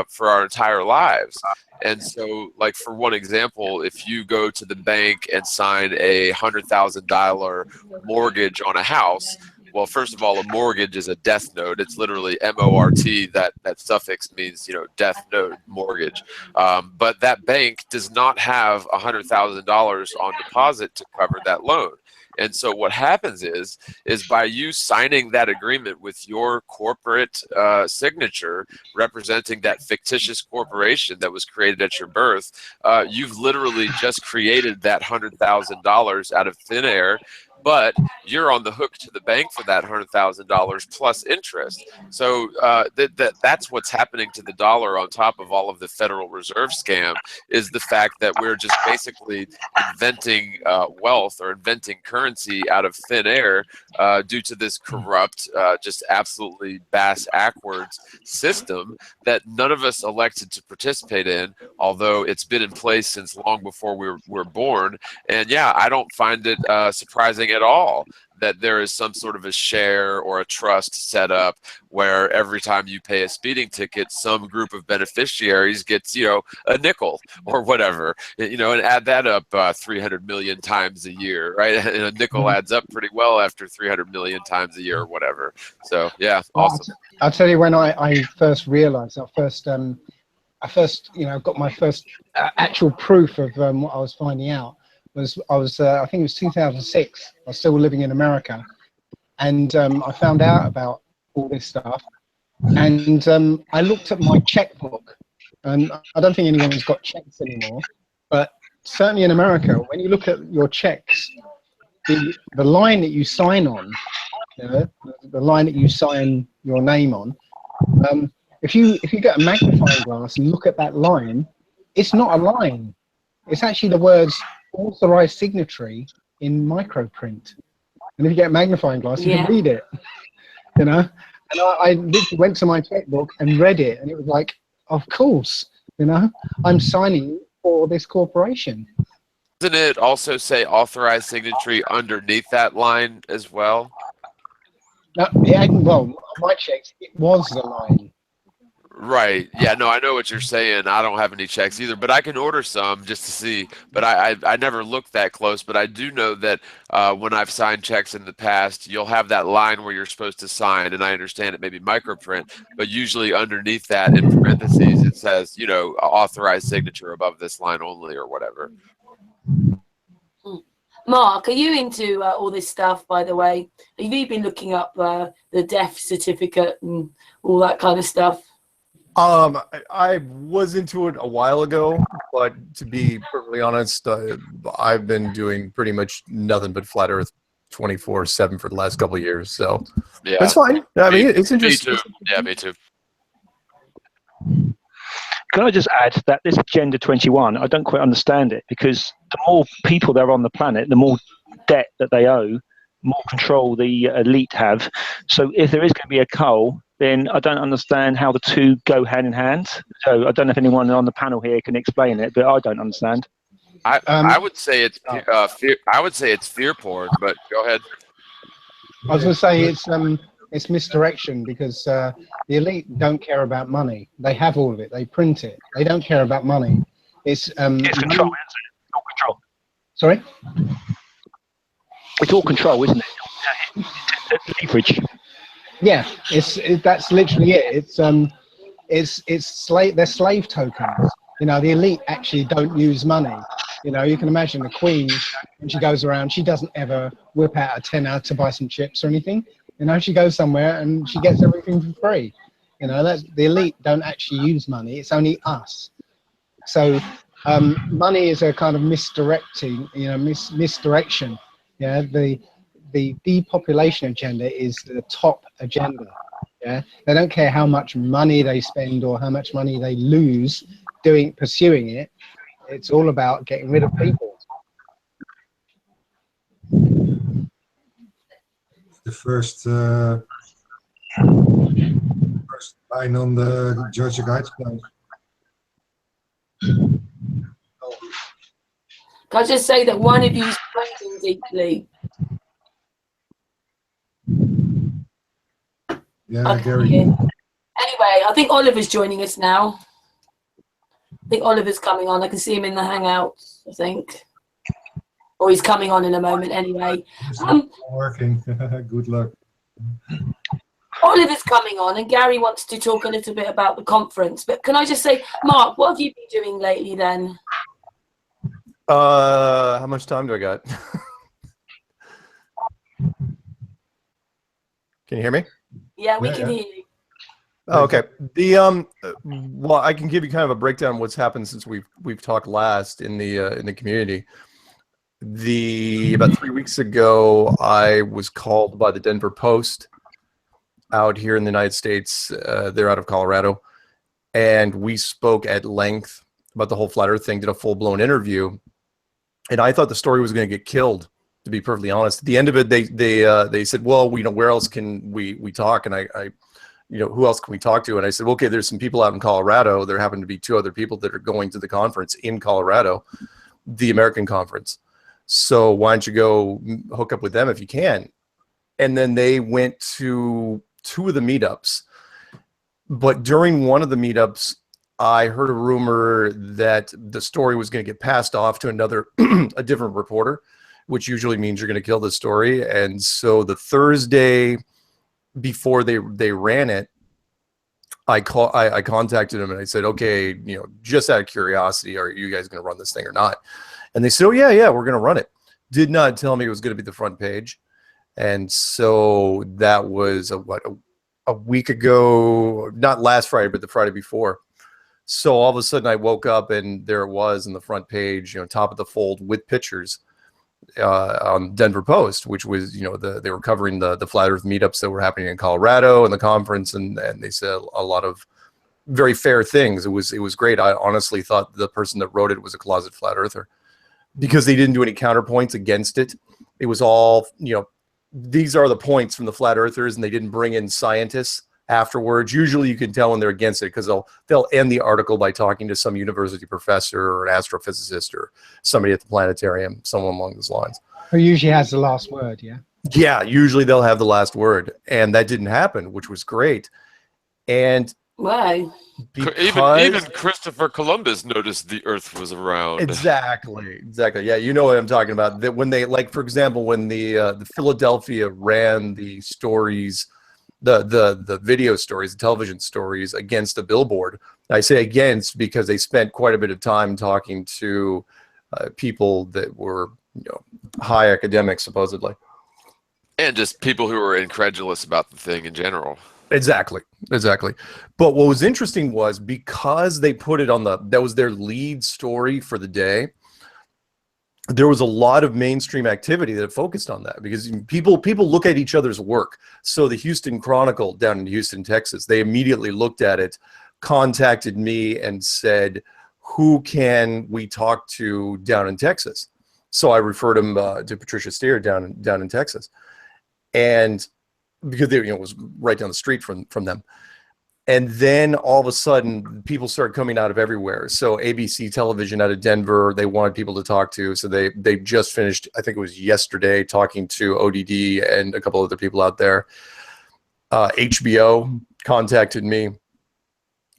for our entire lives. And so, like, for one example, if you go to the bank and sign a $100,000 mortgage on a house, well, first of all, a mortgage is a death note. It's literally M-O-R-T. That suffix means, you know, death note, mortgage. But that bank does not have $100,000 on deposit to cover that loan. And so what happens is by you signing that agreement with your corporate signature representing that fictitious corporation that was created at your birth, you've literally just created that $100,000 out of thin air. But you're on the hook to the bank for that $100,000 plus interest. So that's what's happening to the dollar on top of all of the Federal Reserve scam, is the fact that we're just basically inventing wealth or inventing currency out of thin air due to this corrupt, just absolutely bass-ackwards system that none of us elected to participate in, although it's been in place since long before we were born. And yeah, I don't find it surprising at all that there is some sort of a share or a trust set up where every time you pay a speeding ticket, some group of beneficiaries gets, you know, a nickel or whatever, you know, and add that up 300 million times a year, right? And a nickel adds up pretty well after 300 million times a year or whatever. So yeah, awesome. I'll tell you when I first realized, I first, you know, got my first actual proof of what I was finding out. I think it was 2006. I was still living in America, and I found out about all this stuff. And I looked at my checkbook, and I don't think anyone's got checks anymore. But certainly in America, when you look at your checks, the line that you sign on, you know, the line that you sign your name on, if you get a magnifying glass and look at that line, it's not a line. It's actually the words authorized signatory in microprint. And if you get a magnifying glass, you can read it. You know? And I literally went to my checkbook and read it, and it was like, of course, you know, I'm signing for this corporation. Doesn't it also say authorized signatory underneath that line as well? Well, my checks, it was the line. Right. Yeah, no, I know what you're saying. I don't have any checks either, but I can order some just to see. But I never looked that close. But I do know that when I've signed checks in the past, you'll have that line where you're supposed to sign. And I understand it may be microprint, but usually underneath that in parentheses, it says, you know, authorized signature above this line only or whatever. Mark, are you into all this stuff, by the way? Have you been looking up the death certificate and all that kind of stuff? I was into it a while ago, but to be perfectly honest, I've been doing pretty much nothing but flat Earth 24/7 for the last couple of years. So Yeah, that's fine. I mean, it's interesting. Me too. Yeah, me too. Can I just add that this Agenda 21, I don't quite understand it, because the more people there are on the planet, the more debt that they owe, more control the elite have. So if there is going to be a cull, then I don't understand how the two go hand in hand. So I don't know if anyone on the panel here can explain it, but I don't understand. I would say it's fear. I would say it's fear porn, but go ahead. I was going to say it's misdirection, because the elite don't care about money. They have all of it. They print it. They don't care about money. It's control, isn't it? It's all control. Sorry? It's all control, isn't it? It's leverage. Yeah, that's literally it. They're slave tokens. You know, the elite actually don't use money. You know, you can imagine the Queen, when she goes around, she doesn't ever whip out a tenner to buy some chips or anything. You know, she goes somewhere and she gets everything for free. You know, the elite don't actually use money. It's only us. So money is a kind of misdirecting, misdirection. Yeah, the depopulation agenda is the top agenda. Yeah, they don't care how much money they spend or how much money they lose pursuing it. It's all about getting rid of people. The first line on the Georgia Guidestones. Can I just say that one of you is breathing deeply? Yeah, Gary. Anyway, I think Oliver's joining us now. I think Oliver's coming on. I can see him in the Hangouts, I think. Or he's coming on in a moment anyway. It's not working. Good luck. Oliver's coming on and Gary wants to talk a little bit about the conference. But can I just say, Mark, what have you been doing lately then? How much time do I got? Can you hear me? Yeah, we can hear you. Oh, okay. Well, I can give you kind of a breakdown of what's happened since we've talked last in the community. About 3 weeks ago, I was called by the Denver Post out here in the United States. They're out of Colorado, and we spoke at length about the whole flat Earth thing. Did a full-blown interview, and I thought the story was going to get killed. To be perfectly honest, at the end of it, they said, "Well, where else can we talk?" And I who else can we talk to? And I said, well, okay, there's some people out in Colorado. There happen to be 2 other people that are going to the conference in Colorado, the American conference. So why don't you go hook up with them if you can? And then they went to 2 of the meetups. But during one of the meetups, I heard a rumor that the story was going to get passed off to a different reporter, which usually means you're going to kill the story. And so the Thursday before they ran it, I contacted them and I said, okay, just out of curiosity, are you guys going to run this thing or not? And they said, oh yeah, we're going to run it. Did not tell me it was going to be the front page. And so that was a week ago, not last Friday, but the Friday before. So all of a sudden I woke up and there it was in the front page, top of the fold with pictures. On Denver Post, which was, they were covering the flat Earth meetups that were happening in Colorado and the conference, and they said a lot of very fair things. It was great. I honestly thought the person that wrote it was a closet flat earther, because they didn't do any counterpoints against it. It was all, these are the points from the flat earthers, and they didn't bring in scientists afterwards. Usually you can tell when they're against it, because they'll end the article by talking to some university professor or an astrophysicist or somebody at the planetarium, someone along those lines. Who usually has the last word, yeah? Yeah, usually they'll have the last word, and that didn't happen, which was great. And why? Even Christopher Columbus noticed the Earth was around. Exactly. Yeah, you know what I'm talking about. That when they, like, for example, when the Philadelphia ran the stories, the video stories, the television stories against a billboard. I say against because they spent quite a bit of time talking to people that were, high academics supposedly, and just people who were incredulous about the thing in general. Exactly. But what was interesting was because they put it on that was their lead story for the day. There was a lot of mainstream activity that focused on that because people look at each other's work. So the Houston Chronicle down in Houston, Texas, they immediately looked at it, contacted me and said, who can we talk to down in Texas? So I referred them to Patricia Steer down in Texas. And because they, it was right down the street from them. And then all of a sudden, people started coming out of everywhere. So ABC television out of Denver, they wanted people to talk to. So they just finished, I think it was yesterday, talking to ODD and a couple other people out there. HBO contacted me.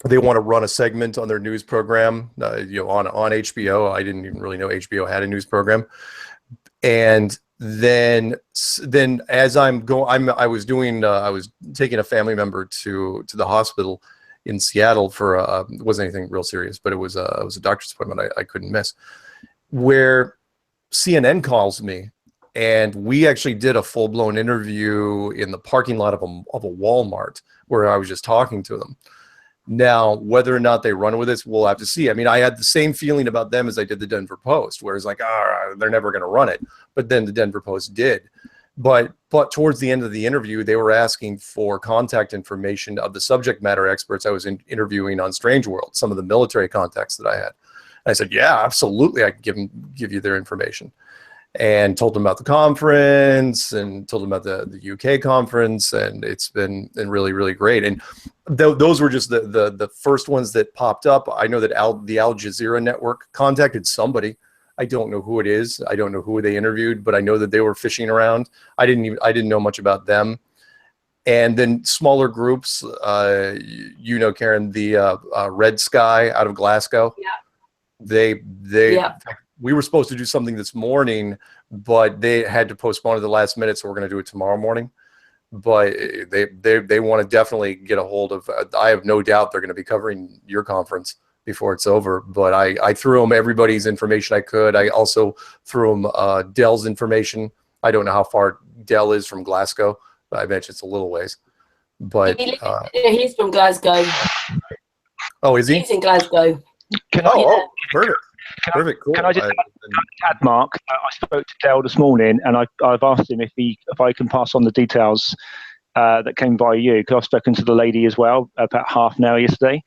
They want to run a segment on their news program, on HBO. I didn't even really know HBO had a news program. And then as I was taking a family member to the hospital in Seattle for it wasn't anything real serious, but it was a doctor's appointment I couldn't miss, where CNN calls me, and we actually did a full-blown interview in the parking lot of a Walmart where I was just talking to them. Now, whether or not they run with this, we'll have to see. I mean, I had the same feeling about them as I did the Denver Post, where it's like, they're never going to run it. But then the Denver Post did. But towards the end of the interview, they were asking for contact information of the subject matter experts I was interviewing on Strange World, some of the military contacts that I had. And I said, yeah, absolutely, I can give you their information. And told them about the conference and told them about the UK conference, and it's been really, really great. And those were just the first ones that popped up. I know that the Al Jazeera network contacted somebody. I don't know who it is. I don't know who they interviewed, but I know that they were fishing around. I didn't know much about them. And then smaller groups, Karen, the Red Sky out of Glasgow. Yeah. Yeah. We were supposed to do something this morning, but they had to postpone it at the last minute, so we're going to do it tomorrow morning. But they want to definitely get a hold of. I have no doubt they're going to be covering your conference before it's over. But I threw them everybody's information I could. I also threw them Dell's information. I don't know how far Dell is from Glasgow, but I bet it's a little ways. But he's from Glasgow. Oh, is he? He's in Glasgow. Perfect. Perfect, cool. Can I just add, Mark? I spoke to Dell this morning, and I've asked him if I can pass on the details that came by you, because I've spoken to the lady as well about half an hour yesterday,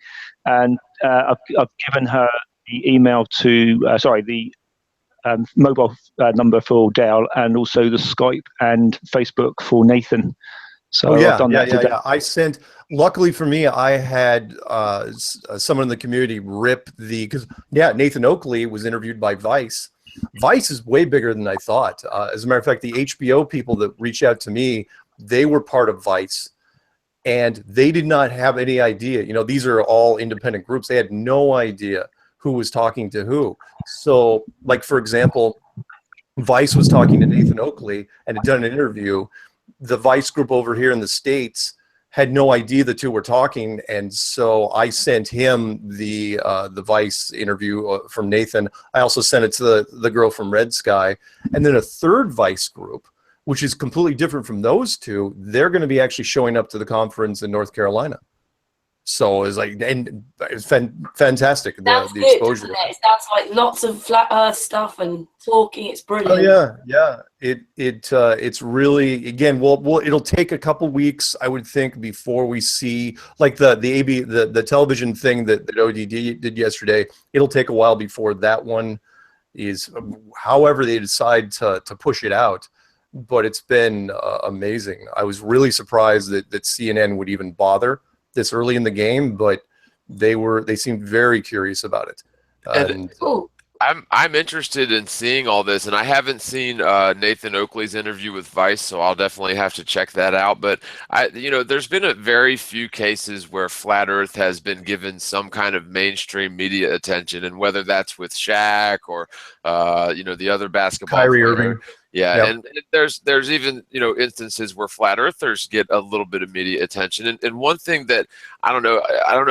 and I've given her the email to the mobile number for Dell, and also the Skype and Facebook for Nathan. So I've done that today. I sent. Luckily for me, I had someone in the community rip because Nathan Oakley was interviewed by Vice. Vice is way bigger than I thought. As a matter of fact, the HBO people that reached out to me, they were part of Vice, and they did not have any idea. These are all independent groups. They had no idea who was talking to who. So, like for example, Vice was talking to Nathan Oakley and had done an interview. The Vice group over here in the States had no idea the two were talking, and so I sent him the Vice interview from Nathan. I also sent it to the girl from Red Sky, and then a third Vice group, which is completely different from those two. They're going to be actually showing up to the conference in North Carolina. So it's like, and it's fantastic. The exposure. It sounds like lots of flat Earth stuff and talking. It's brilliant. Oh yeah. It's really, again, it'll take a couple weeks, I would think, before we see like the television thing that ODD did yesterday. It'll take a while before that one is, however they decide to push it out. But it's been amazing. I was really surprised that CNN would even bother this early in the game, but they seemed very curious about it. I'm interested in seeing all this, and I haven't seen Nathan Oakley's interview with Vice, so I'll definitely have to check that out. But there's been a very few cases where Flat Earth has been given some kind of mainstream media attention, and whether that's with Shaq or the other basketball Kyrie player. Irving. Yeah, yep. And there's even instances where flat earthers get a little bit of media attention. And one thing that I don't know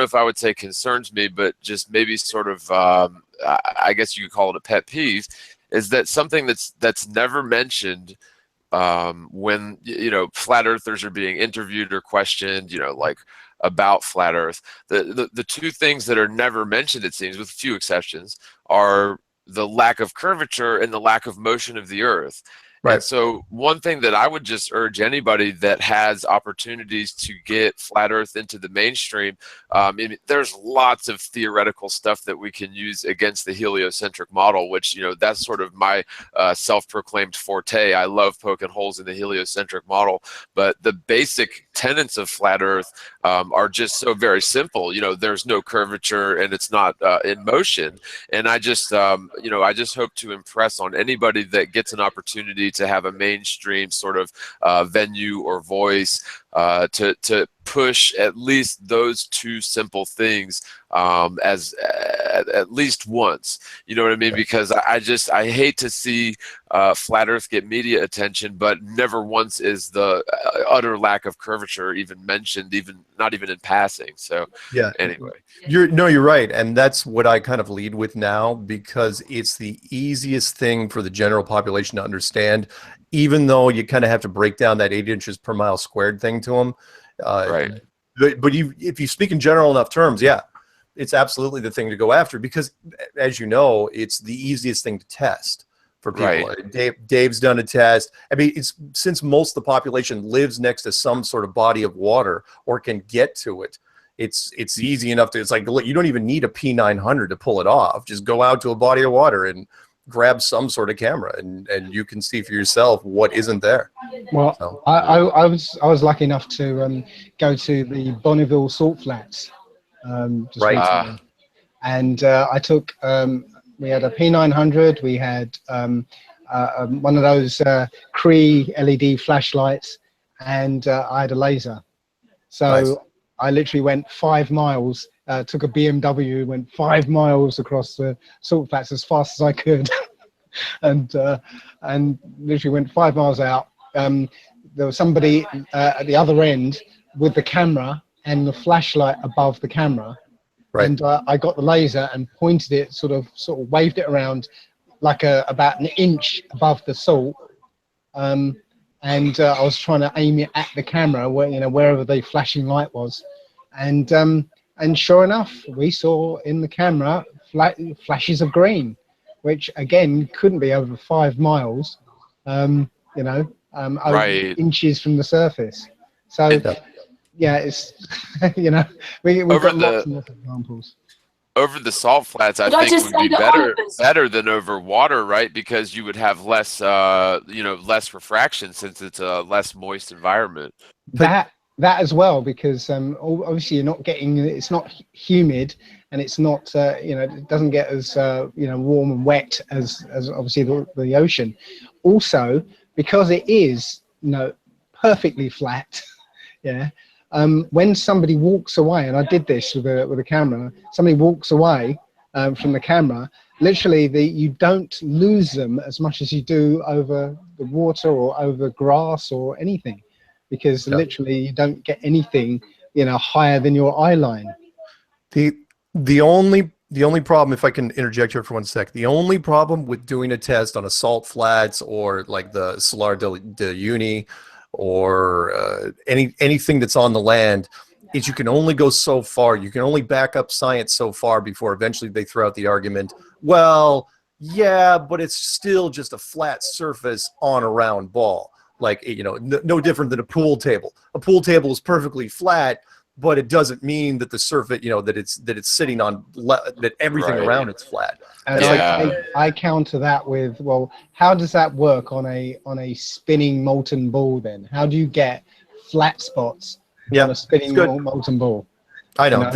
if I would say concerns me, but just maybe sort of I guess you could call it a pet peeve, is that something that's never mentioned when flat earthers are being interviewed or questioned, like about flat Earth, the two things that are never mentioned, it seems, with few exceptions, are the lack of curvature and the lack of motion of the Earth. Right. And so one thing that I would just urge anybody that has opportunities to get flat Earth into the mainstream, there's lots of theoretical stuff that we can use against the heliocentric model, which, that's sort of my self-proclaimed forte. I love poking holes in the heliocentric model, but the basic tenets of flat Earth are just so very simple. There's no curvature and it's not in motion. And I just hope to impress on anybody that gets an opportunity to have a mainstream sort of venue or voice to push at least those two simple things as at least once. You know what I mean? Because I hate to see flat Earth get media attention, but never once is the utter lack of curvature even mentioned, not even in passing. So yeah. Anyway, you're right, and that's what I kind of lead with now, because it's the easiest thing for the general population to understand, even though you kind of have to break down that 8 inches per mile squared thing to them. Right. But if you speak in general enough terms, yeah, it's absolutely the thing to go after, because, as you know, it's the easiest thing to test for people. Right. Dave's done a test. I mean, it's since most of the population lives next to some sort of body of water or can get to it. It's easy enough to. It's like, look, you don't even need a P900 to pull it off. Just go out to a body of water and grab some sort of camera, and you can see for yourself what isn't there. Well, so, I was lucky enough to go to the Bonneville Salt Flats just recently, and I took we had a P900, we had one of those Cree LED flashlights, and I had a laser. So nice. I literally went 5 miles. Took a BMW, went 5 miles across the salt flats as fast as I could, and literally went 5 miles out. There was somebody at the other end with the camera and the flashlight above the camera, right. And I got the laser and pointed it, sort of waved it around like about an inch above the salt, and I was trying to aim it at the camera, wherever the flashing light was, and sure enough, we saw in the camera flashes of green, which again couldn't be over 5 miles, over inches from the surface. So, yeah, it's we've got lots and lots of examples. Over the salt flats, I think would be better than over water, right? Because you would have less, less refraction, since it's a less moist environment. That as well, because obviously you're not getting, it's not humid, and it's not it doesn't get as warm and wet as obviously the ocean. Also, because it is perfectly flat, yeah. When somebody walks away, and I did this with a camera, somebody walks away from the camera, literally you don't lose them as much as you do over the water or over grass or anything. Because literally you don't get anything, higher than your eye line. The only problem, if I can interject here for 1 sec, the only problem with doing a test on a salt flats or like the Salar de Uyuni or anything that's on the land is you can only go so far. You can only back up science so far before eventually they throw out the argument, well, yeah, but it's still just a flat surface on a round ball. Like, no different than a pool table. A pool table is perfectly flat, but it doesn't mean that the surface, that it's sitting on, that everything around it's flat. And I counter that with, well, how does that work on a spinning molten ball then? How do you get flat spots on a spinning molten ball? I know.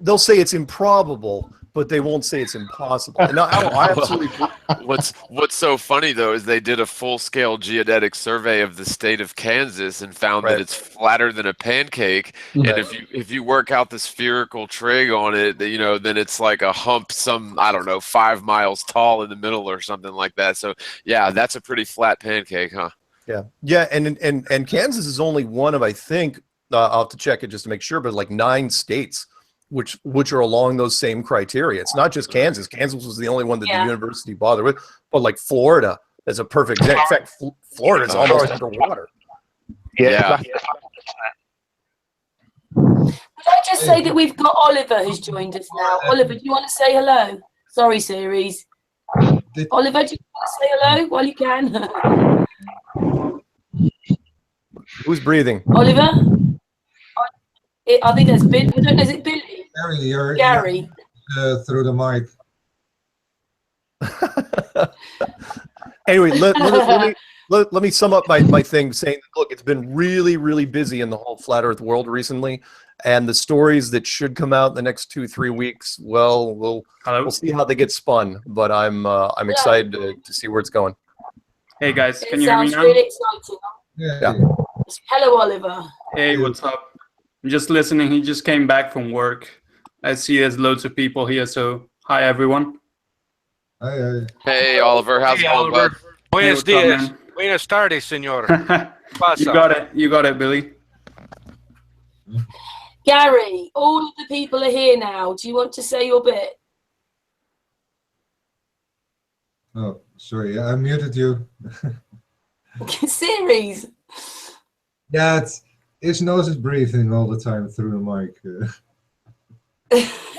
They'll say it's improbable, but they won't say it's impossible. And I absolutely. What's so funny though is they did a full-scale geodetic survey of the state of Kansas and found that it's flatter than a pancake. Right. And if you work out the spherical trig on it, then it's like a hump, 5 miles tall in the middle or something like that. So yeah, that's a pretty flat pancake, huh? Yeah, and Kansas is only one of, I think, I'll have to check it just to make sure, but like 9 states which are along those same criteria. It's not just Kansas. Kansas was the only one that the university bothered with, but like Florida, That's a perfect example. In fact, Florida's almost underwater. Yeah. Could I just say that we've got Oliver who's joined us now? Oliver, do you want to say hello? Sorry, series. Oliver, do you want to say hello while you can? Who's breathing? Oliver? I think that's Billy. I don't know, is it Billy? Gary, Gary. Through the mic. Anyway, let me sum up my thing saying, look, it's been really, really busy in the whole flat Earth world recently, and the stories that should come out in the next 2-3 weeks, well, we'll see how they get spun, but I'm excited to see where it's going. Hey guys, can It you hear me sounds now? really exciting. Yeah. Hello, Oliver. Hey, what's up? I'm just listening. He just came back from work. I see there's loads of people here, so hi everyone. Hi. Hey, Oliver, how's it going, bud? Buenos Hey, what's up, dias. man? Buenas tardes, señor. You got it. You got it, Billy. Gary, all of the people are here now. Do you want to say your bit? Oh, sorry, I muted you. Series. Yeah, his nose is breathing all the time through the mic.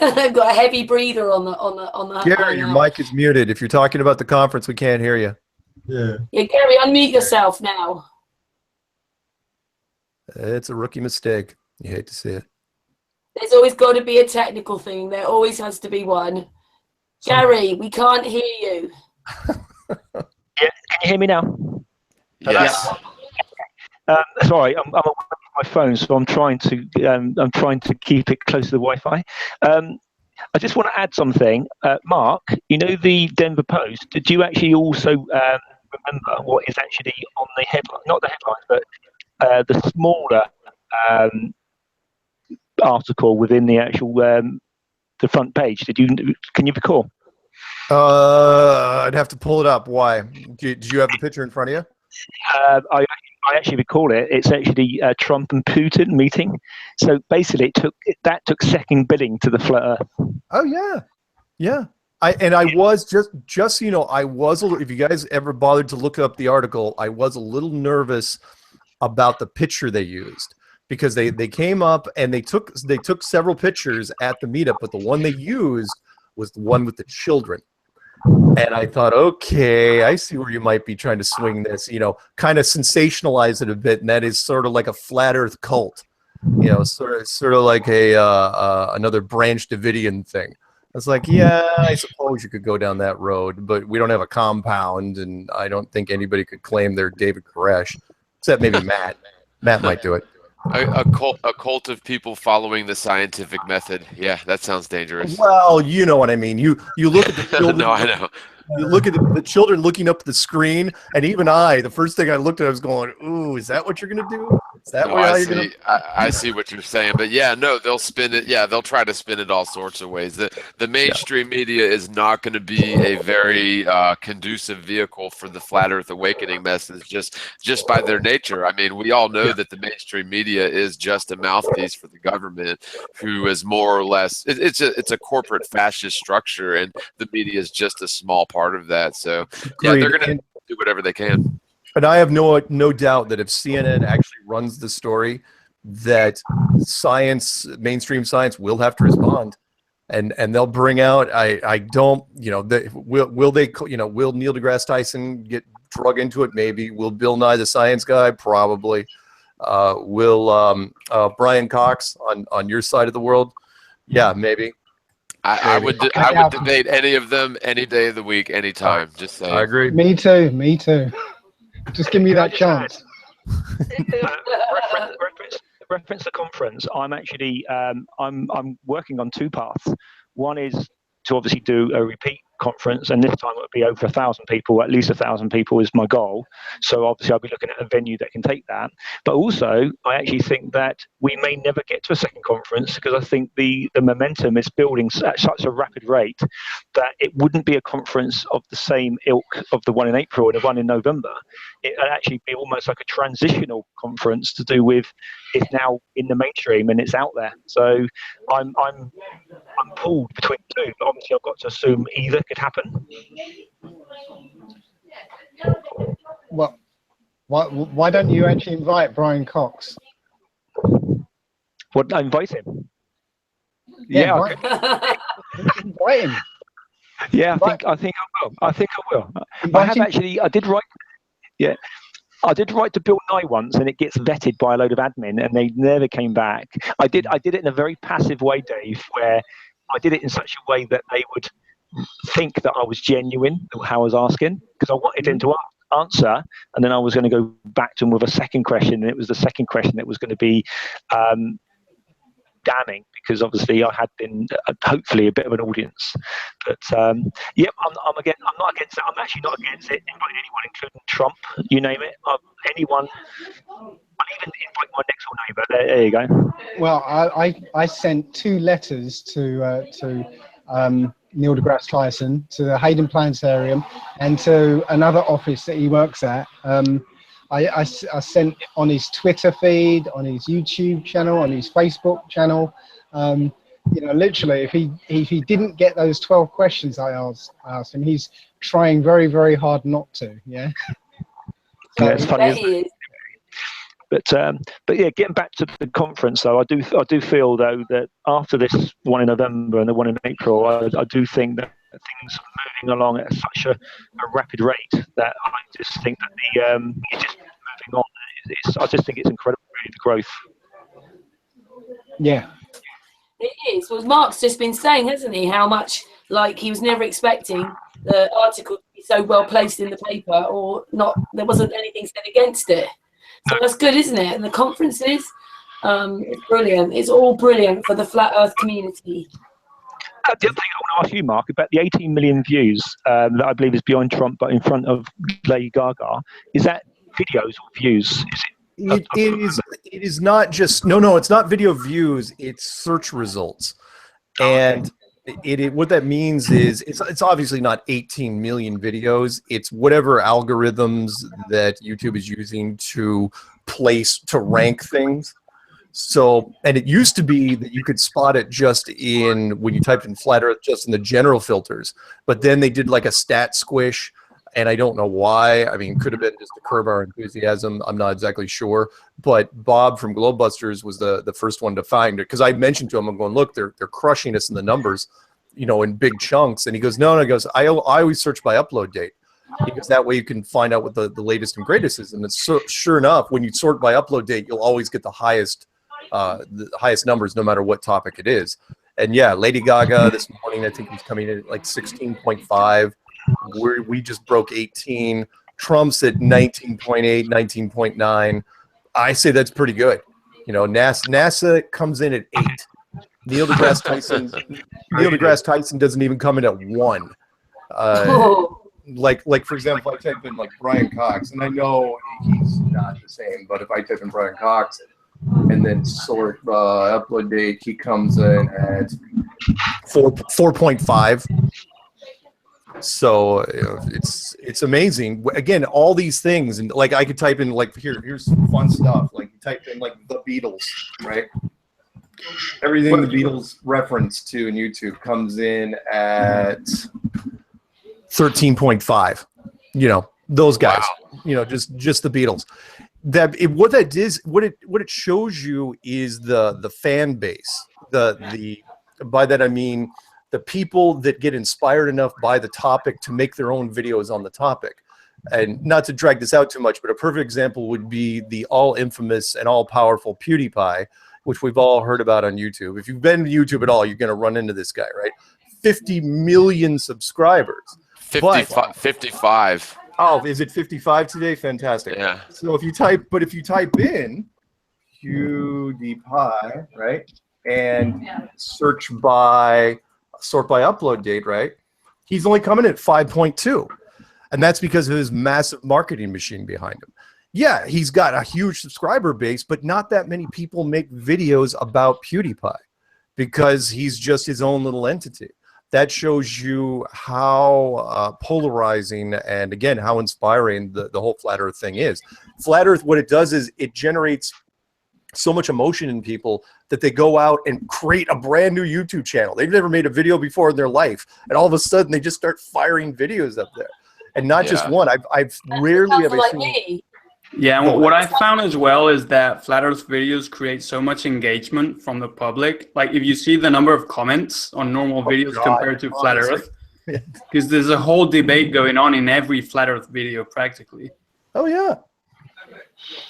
I've got a heavy breather on the. Gary, your mic is muted. If you're talking about the conference, we can't hear you. Yeah. Yeah, Gary, unmute yourself now. It's a rookie mistake. You hate to see it. There's always got to be a technical thing. There always has to be one. Gary, we can't hear you. Yeah, can you hear me now? Yes. Sorry, I'm away from my phone, so I'm trying to keep it close to the Wi-Fi. I just want to add something, Mark. You know the Denver Post. Did you actually also remember what is actually on the headline? Not the headlines, but the smaller article within the actual the front page. Can you recall? I'd have to pull it up. Why? Did you have the picture in front of you? I actually recall it. It's actually Trump and Putin meeting. So basically, that took second billing to the flat Earth. Oh yeah. I was just so you know, I was a little, if you guys ever bothered to look up the article, I was a little nervous about the picture they used, because they came up and they took several pictures at the meetup, but the one they used was the one with the children. And I thought, okay, I see where you might be trying to swing this, you know, kind of sensationalize it a bit, and that is sort of like a flat Earth cult, you know, sort of like another Branch Davidian thing. I was like, yeah, I suppose you could go down that road, but we don't have a compound, and I don't think anybody could claim they're David Koresh, except maybe Matt. Matt might do it. A cult of people following the scientific method. Yeah, that sounds dangerous. Well, you know what I mean. You look at the children. No, I know. You look at the children looking up at the screen, and even the first thing I looked at, I was going, "Ooh, is that what you're gonna do? Is that No, how you're gonna?" I see what you're saying, but yeah, no, they'll spin it. Yeah, they'll try to spin it all sorts of ways. The mainstream media is not going to be a very conducive vehicle for the flat Earth awakening message, just by their nature. I mean, we all know that the mainstream media is just a mouthpiece for the government, who is more or less it's a corporate fascist structure, and the media is just a small part of that. So yeah, they're going to do whatever they can. And I have no doubt that if CNN actually runs the story, that mainstream science will have to respond, and they'll bring out. I don't, you know, will Neil deGrasse Tyson get drug into it? Maybe. Will Bill Nye the Science Guy? Probably. Will Brian Cox on your side of the world? Yeah, maybe. I would debate any of them any day of the week, anytime. Just saying. I agree. Me too. Just give me that chance. Reference the conference. I'm actually I'm working on two paths. One is to obviously do a repeat conference, and this time it would be over 1,000 people. At least 1,000 people is my goal. So obviously I'll be looking at a venue that can take that. But also I actually think that we may never get to a second conference, because I think the momentum is building at such a rapid rate that it wouldn't be a conference of the same ilk of the one in April and the one in November. It would actually be almost like a transitional conference to do with it's now in the mainstream and it's out there. So I'm pulled between two, but obviously I've got to assume either could happen. Well, why don't you actually invite Brian Cox? What, invite him? Yeah, Yeah, invite him. yeah. I think I will. I think I will. I Invite have him. actually. I did write. Yeah. I did write to Bill Nye once, and it gets vetted by a load of admin, and they never came back. I did it in a very passive way, Dave, where I did it in such a way that they would think that I was genuine how I was asking, because I wanted him to answer, and then I was going to go back to him with a second question, and it was the second question that was going to be damning, because obviously I had been hopefully a bit of an audience. But yeah, I'm not against it. I'm actually not against it. Invite anyone, including Trump, you name it. Anyone. I'll even invite my next door neighbour. There you go. Well, I sent 2 letters to Neil deGrasse Tyson, to the Hayden Planetarium, and to another office that he works at. I sent on his Twitter feed, on his YouTube channel, on his Facebook channel. You know, literally, if he didn't get those 12 questions I asked him, he's trying very, very hard not to. Yeah. So, Yeah, it's funny, isn't it? But yeah, getting back to the conference, though, I do feel though that after this one in November and the one in April, I do think that things are moving along at such a rapid rate that I just think that it's just moving on. I just think it's incredible, really, the growth. yeah. It is. Well, Mark's just been saying, hasn't he, how much, like, he was never expecting the article to be so well placed in the paper, or not, there wasn't anything said against it. So that's good, isn't it? And the conferences, it's brilliant. It's all brilliant for the flat Earth community. The other thing I want to ask you, Mark, about the 18 million views that I believe is behind Trump, but in front of Lady Gaga, is that videos or views? It is not just no, it's not video views, it's search results. And what that means is it's obviously not 18 million videos, it's whatever algorithms that YouTube is using to rank things. So, and it used to be that you could spot it just when you typed in flat earth, just in the general filters, but then they did like a stat squish. And I don't know why. I mean, could have been just to curb our enthusiasm. I'm not exactly sure. But Bob from Globebusters was the first one to find it, because I mentioned to him, I'm going, look, they're crushing us in the numbers, you know, in big chunks. And he goes, no. He goes, I always search by upload date, because that way you can find out what the latest and greatest is. And it's sure enough, when you sort by upload date, you'll always get the highest numbers, no matter what topic it is. And yeah, Lady Gaga this morning, I think was coming in at like 16.5. We just broke 18. Trump's at 19.8, 19.9. I say that's pretty good. You know, NASA comes in at 8. Neil deGrasse Tyson doesn't even come in at 1. Like for example, if I type in like Brian Cox, and I know he's not the same, but if I type in Brian Cox and then sort upload date, he comes in at 4.5. So you know, it's amazing. Again, all these things, and like I could type in like here's some fun stuff. Like you type in like the Beatles, right? Everything the Beatles reference to in YouTube comes in at 13.5. You know, those guys. Wow. You know, just the Beatles. What it shows you is the fan base. By that I mean the people that get inspired enough by the topic to make their own videos on the topic. And not to drag this out too much, but a perfect example would be the all infamous and all powerful PewDiePie, which we've all heard about on YouTube. If you've been to YouTube at all, you're going to run into this guy, right? 50 million subscribers. 55. Oh, is it 55 today? Fantastic. Yeah. So if you type in PewDiePie, right, and sort by upload date, right, he's only coming at 5.2, and that's because of his massive marketing machine behind him. Yeah, he's got a huge subscriber base, but not that many people make videos about PewDiePie because he's just his own little entity. That shows you how polarizing and, again, how inspiring the whole Flat Earth thing is. Flat Earth, what it does is it generates so much emotion in people that they go out and create a brand new YouTube channel. They've never made a video before in their life, and all of a sudden they just start firing videos up there. and not just one. I've rarely ever seen. Me. Yeah, and what I found as well is that Flat Earth videos create so much engagement from the public. Like if you see the number of comments on normal videos compared to Flat Earth, because there's a whole debate going on in every Flat Earth video practically. Oh yeah.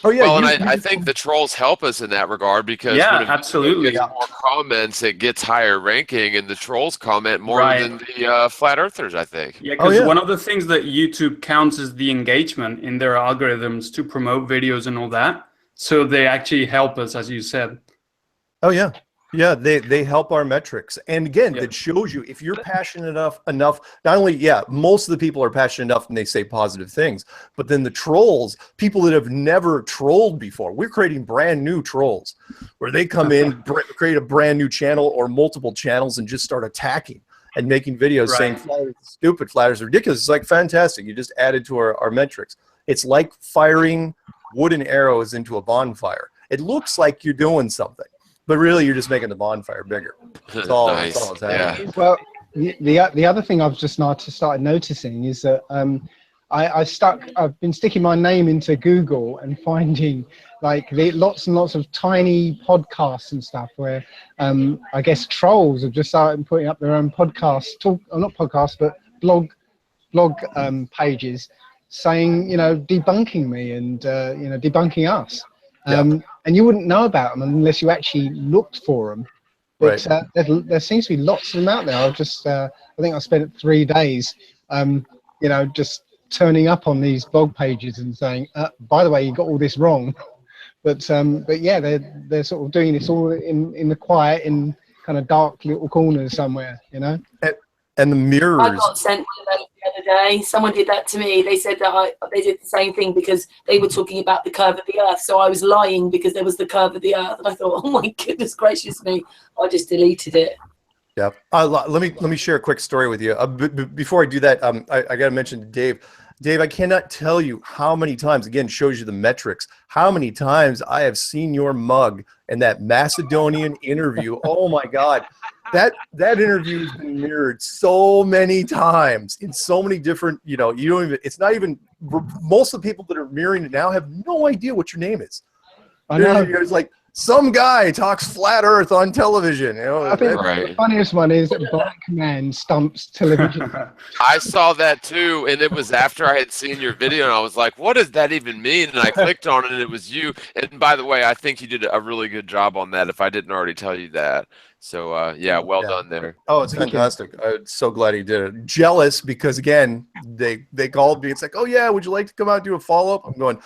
Oh yeah. Well, and I think the trolls help us in that regard because when absolutely. Gets more comments, it gets higher ranking, and the trolls comment more than the flat earthers, I think. Yeah, because one of the things that YouTube counts is the engagement in their algorithms to promote videos and all that. So they actually help us, as you said. Oh yeah. Yeah, they help our metrics. And again, that shows you if you're passionate enough, not only, most of the people are passionate enough and they say positive things, but then the trolls, people that have never trolled before, we're creating brand new trolls where they come in, create a brand new channel or multiple channels and just start attacking and making videos saying Flat Earth is stupid, Flat Earth is ridiculous. It's like fantastic. You just added to our metrics. It's like firing wooden arrows into a bonfire. It looks like you're doing something. But really, you're just making the bonfire bigger. That's all. Nice. That's all that's happening. Well, the other thing I've just started noticing is that I've been sticking my name into Google and finding like lots and lots of tiny podcasts and stuff where I guess trolls have just started putting up their own podcasts, not podcasts, but blog pages saying, debunking me and debunking us. And you wouldn't know about them unless you actually looked for them. But there seems to be lots of them out there. I've just, I think I spent 3 days, just turning up on these blog pages and saying, by the way, you got all this wrong. But yeah, they're sort of doing this all in the quiet, in kind of dark little corners somewhere, And the mirrors. I got sent one of those the other day. Someone did that to me. They said that they did the same thing because they were talking about the curve of the Earth. So I was lying because there was the curve of the Earth, and I thought, oh my goodness gracious me! I just deleted it. Yeah. Let me share a quick story with you. Before I do that, I got to mention to Dave. Dave, I cannot tell you how many times, again, shows you the metrics, how many times I have seen your mug in that Macedonian interview. Oh my God. That interview has been mirrored so many times in so many different, you don't even, it's not even, most of the people that are mirroring it now have no idea what your name is. I know. It's like, some guy talks flat Earth on television. I think the funniest one is that Black Man stumps television. I saw that too, and it was after I had seen your video, and I was like, what does that even mean? And I clicked on it, and it was you. And by the way, I think you did a really good job on that, if I didn't already tell you that. So, yeah, well done there. Oh, it's fantastic. I'm so glad he did it. Jealous because, again, they called me. It's like, oh, yeah, would you like to come out and do a follow-up? I'm going,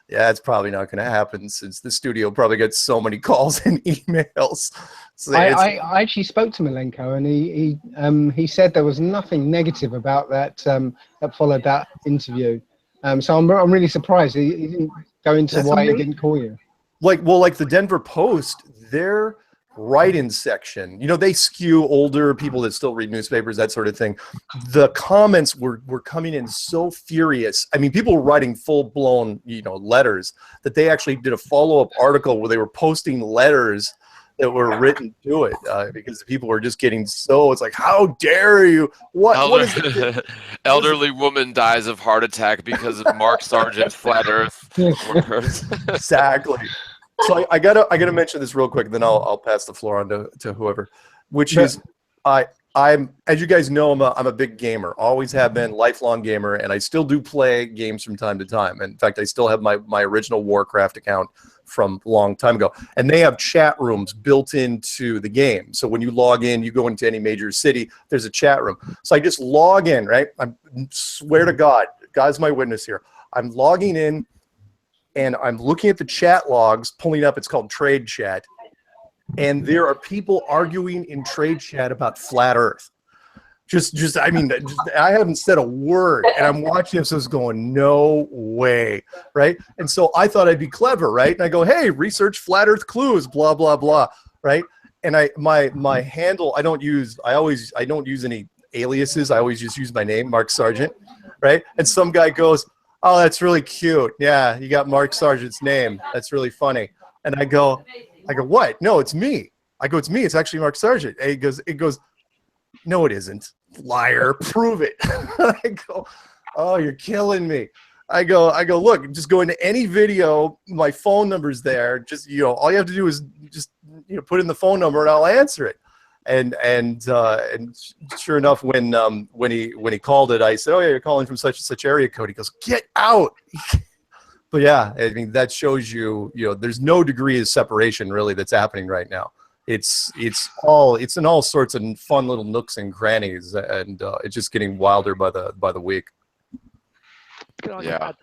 yeah, it's probably not going to happen since the studio probably gets so many calls and emails. So I actually spoke to Milenko, and he said there was nothing negative about that that followed that interview. So I'm really surprised he didn't go into why he didn't call you. Like the Denver Post, their write-in section, they skew older people that still read newspapers, that sort of thing. The comments were coming in so furious. I mean, people were writing full-blown, letters, that they actually did a follow-up article where they were posting letters that were written to it because people were just getting so, it's like, how dare you? What is it? Elderly woman dies of heart attack because of Mark Sargent's flat Earth words. Exactly. So I gotta mention this real quick, then I'll pass the floor on to whoever. Which is, I'm as you guys know, I'm a big gamer, always have been, lifelong gamer, and I still do play games from time to time. In fact, I still have my original Warcraft account from a long time ago, and they have chat rooms built into the game. So when you log in, you go into any major city, there's a chat room. So I just log in, right? I swear to God, God's my witness here. I'm logging in. And I'm looking at the chat logs, pulling up, it's called Trade Chat. And there are people arguing in Trade Chat about flat Earth. I haven't said a word. And I'm watching this, so I was going, no way, right? And so I thought I'd be clever, right? And I go, hey, research flat Earth clues, blah, blah, blah, right? And my handle, I don't use any aliases. I always just use my name, Mark Sargent, right? And some guy goes, oh, that's really cute. Yeah, you got Mark Sargent's name. That's really funny. And I go, what? No, it's me. I go, it's me. It's actually Mark Sargent. And it goes, no, it isn't. Liar. Prove it. I go, Oh, you're killing me. I go, look, just go into any video. My phone number's there. Just, all you have to do is just, put in the phone number and I'll answer it. And sure enough, when he called it, I said, oh yeah, you're calling from such and such area code. He goes, get out. But yeah, I mean, that shows you, there's no degree of separation really that's happening right now. It's in all sorts of fun little nooks and crannies, and it's just getting wilder by the week. Can I Yeah. add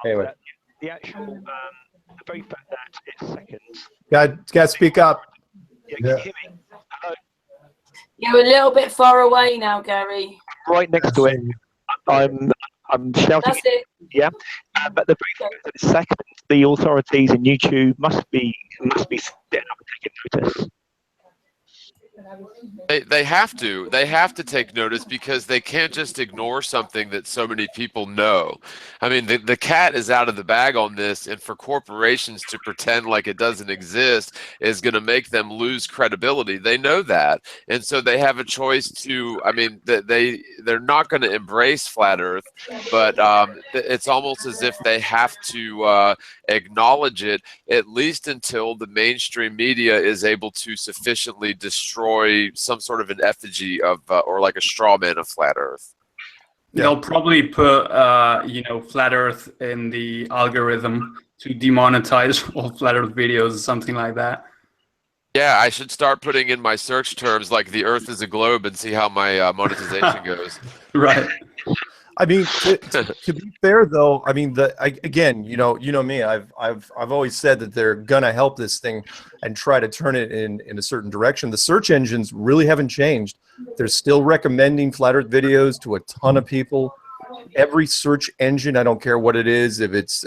Anyway, the actual, the very fact that it's seconds. got to speak up. Yeah, can you hear me? Hello? You're a little bit far away now, Gary. Right next to it. I'm shouting. That's it. Yeah, but the very fact that it's seconds, the authorities in YouTube must be sitting up and taking notice. They have to take notice, because they can't just ignore something that so many people know. I mean, the cat is out of the bag on this, and for corporations to pretend like it doesn't exist is going to make them lose credibility. They know that, and so they have a choice to. I mean, they're not going to embrace flat Earth, but it's almost as if they have to acknowledge it, at least until the mainstream media is able to sufficiently destroy some sort of an effigy of or like a straw man of flat Earth. Yeah. They'll probably put flat Earth in the algorithm to demonetize all flat Earth videos or something like that. Yeah, I should start putting in my search terms like the Earth is a globe and see how my monetization goes. Right. I mean, to be fair though, I mean, again, you know me. I've always said that they're gonna help this thing and try to turn it in a certain direction. The search engines really haven't changed. They're still recommending flat Earth videos to a ton of people. Every search engine, I don't care what it is, if it's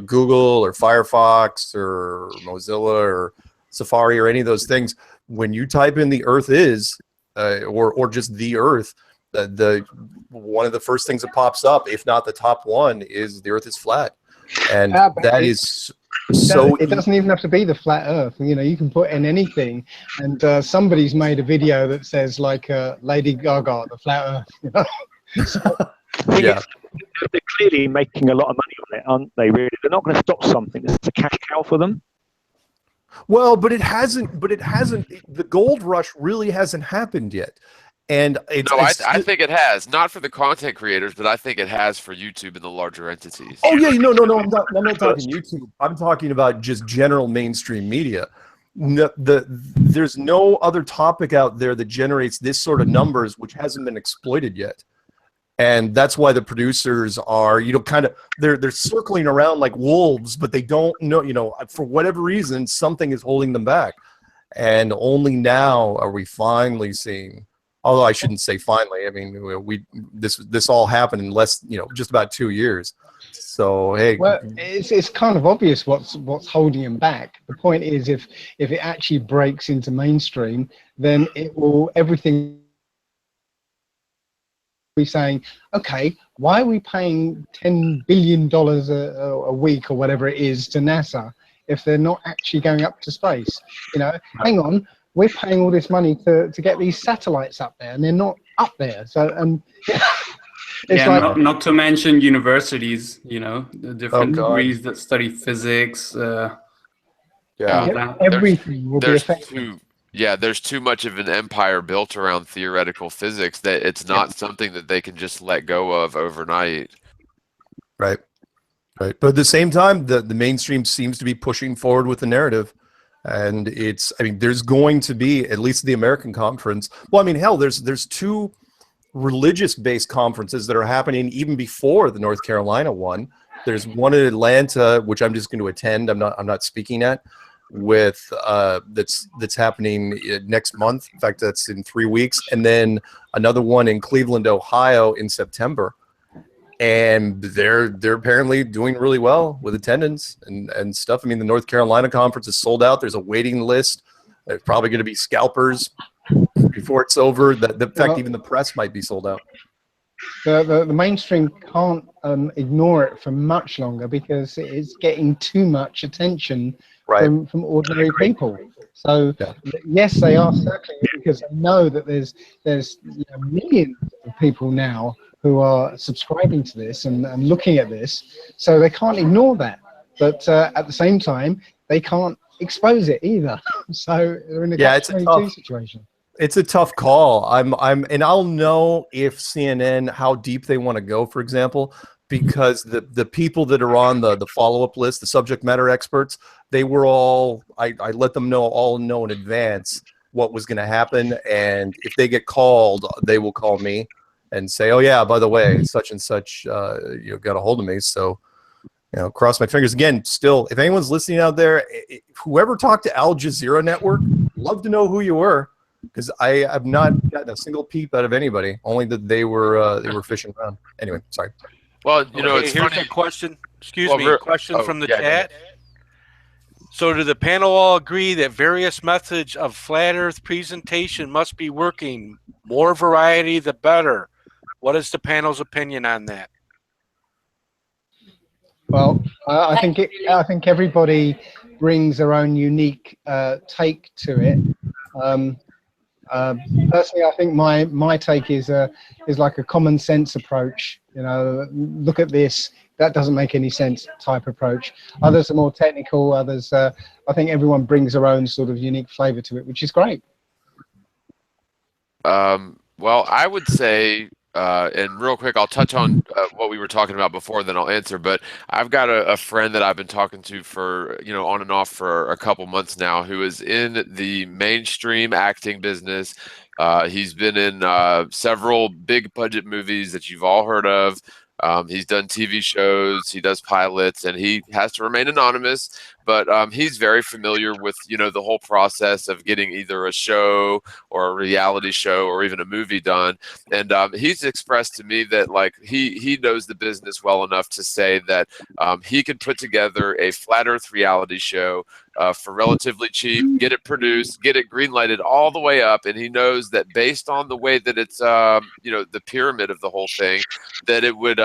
Google or Firefox or Mozilla or Safari or any of those things, when you type in the Earth is or just the Earth, the one of the first things that pops up, if not the top one, is the Earth is flat, and that is so. It doesn't even have to be the flat Earth. You can put in anything, and somebody's made a video that says like Lady Gaga, the flat Earth. So, Yeah. They're clearly making a lot of money on it, aren't they? Really, they're not going to stop something that's a cash cow for them. Well, but it hasn't. The gold rush really hasn't happened yet. And I think it has, not for the content creators, but I think it has for YouTube and the larger entities. Oh yeah, no. I'm not talking YouTube. I'm talking about just general mainstream media. There's no other topic out there that generates this sort of numbers, which hasn't been exploited yet. And that's why the producers are, kind of they're circling around like wolves, but they don't know, for whatever reason, something is holding them back. And only now are we finally seeing. Although I shouldn't say finally. I mean, this all happened in less, just about 2 years. So hey, well, it's kind of obvious what's holding him back. The point is, if it actually breaks into mainstream, then everything be saying, okay, why are we paying $10 billion a week or whatever it is to NASA if they're not actually going up to space? Hang on. We're paying all this money to get these satellites up there, and they're not up there. So, it's like, not to mention universities. The different degrees that study physics. Everything will be affected. There's too much of an empire built around theoretical physics that it's not something that they can just let go of overnight. Right. But at the same time, the mainstream seems to be pushing forward with the narrative. And there's going to be, at least the American conference. Well, hell, there's two religious-based conferences that are happening even before the North Carolina one. There's one in Atlanta, which I'm just going to attend. I'm not speaking at. With that's happening next month. In fact, that's in 3 weeks, and then another one in Cleveland, Ohio, in September. And they're apparently doing really well with attendance and stuff. The North Carolina conference is sold out. There's a waiting list. There's probably going to be scalpers before it's over. In fact, even the press might be sold out. The mainstream can't ignore it for much longer because it's getting too much attention from ordinary people. So yes, they are circling it because they know that there's millions of people now who are subscribing to this and looking at this, so they can't ignore that. But at the same time, they can't expose it either. So they're in a catch-22 situation. It's a tough call. And I'll know if CNN, how deep they want to go, for example, because the people that are on the follow-up list, the subject matter experts, they were all, I let them all know in advance what was going to happen. And if they get called, they will call me and say, oh yeah, by the way, such and such, you got a hold of me. So, cross my fingers. Again, still, if anyone's listening out there, whoever talked to Al Jazeera Network, love to know who you were, because I have not gotten a single peep out of anybody, only that they were fishing around. Anyway, sorry. Well, it's here's funny. a question. Excuse me, question from the yeah, chat. So do the panel all agree that various methods of flat Earth presentation must be working? More variety, the better. What is the panel's opinion on that? Well, I think everybody brings their own unique take to it. Personally, I think my take is like a common sense approach. Look at this. That doesn't make any sense type approach. Others are more technical. Others, I think everyone brings their own sort of unique flavor to it, which is great. Well, I would say, and real quick, I'll touch on what we were talking about before, then I'll answer. But I've got a friend that I've been talking to for, on and off for a couple months now, who is in the mainstream acting business. He's been in several big budget movies that you've all heard of. He's done TV shows, he does pilots, and he has to remain anonymous, but he's very familiar with, the whole process of getting either a show or a reality show or even a movie done. And he's expressed to me that, like, he knows the business well enough to say that he could put together a flat Earth reality show for relatively cheap, get it produced, get it green-lighted all the way up, and he knows that based on the way that it's, the pyramid of the whole thing, that it would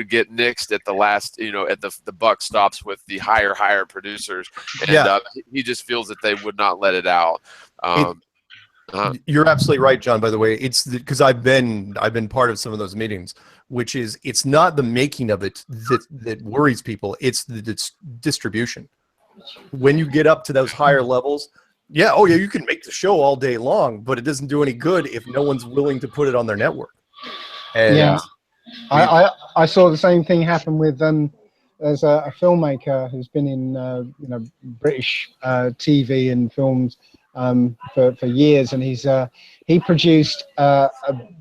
get nixed at the last, at the buck stops with the higher producers, and he just feels that they would not let it out. You're absolutely right, John. By the way, it's because I've been part of some of those meetings, which is, it's not the making of it that worries people; it's the distribution. When you get up to those higher levels, you can make the show all day long, but it doesn't do any good if no one's willing to put it on their network. And I saw the same thing happen with there's a filmmaker who's been in British TV and films for years, and he produced a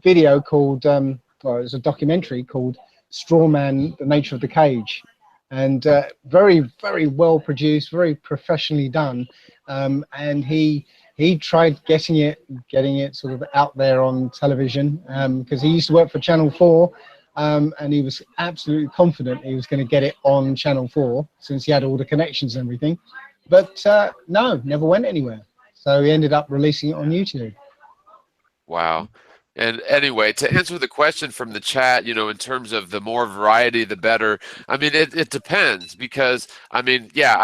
video called it was a documentary called Straw Man: The Nature of the Cage. And very, very well produced, very professionally done. And he tried getting it sort of out there on television, because he used to work for Channel 4, and he was absolutely confident he was going to get it on Channel 4 since he had all the connections and everything. But no, never went anywhere. So he ended up releasing it on YouTube. Wow. And anyway, to answer the question from the chat, in terms of the more variety, the better. I mean, it depends, because, I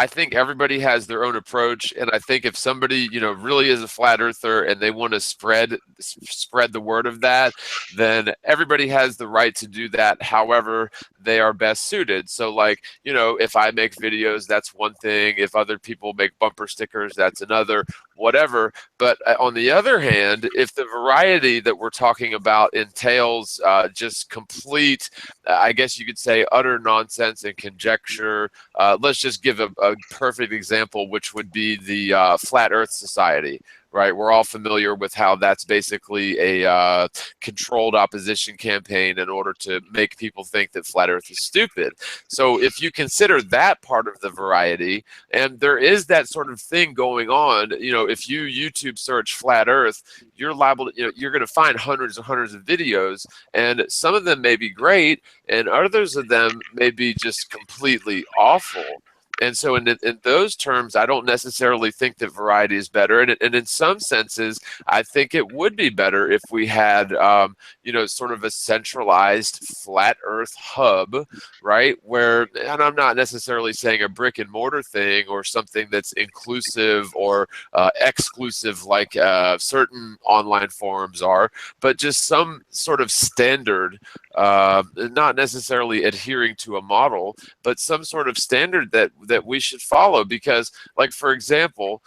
think everybody has their own approach. And I think if somebody, really is a flat earther and they want to spread the word of that, then everybody has the right to do that however they are best suited. So, like, if I make videos, that's one thing. If other people make bumper stickers, that's another, whatever. But on the other hand, if the variety that we're talking about entails just complete, I guess you could say, utter nonsense and conjecture. Let's just give a perfect example, which would be the Flat Earth Society. Right, we're all familiar with how that's basically a controlled opposition campaign in order to make people think that flat Earth is stupid. So if you consider that part of the variety, and there is that sort of thing going on, if you YouTube search flat Earth, you're liable to, you're going to find hundreds and hundreds of videos, and some of them may be great, and others of them may be just completely awful. And so in those terms, I don't necessarily think that variety is better. And in some senses, I think it would be better if we had, sort of a centralized flat Earth hub, right? Where, and I'm not necessarily saying a brick and mortar thing or something that's inclusive or exclusive like certain online forums are, but just some sort of standard not necessarily adhering to a model, but some sort of standard that we should follow. Because, like, for example,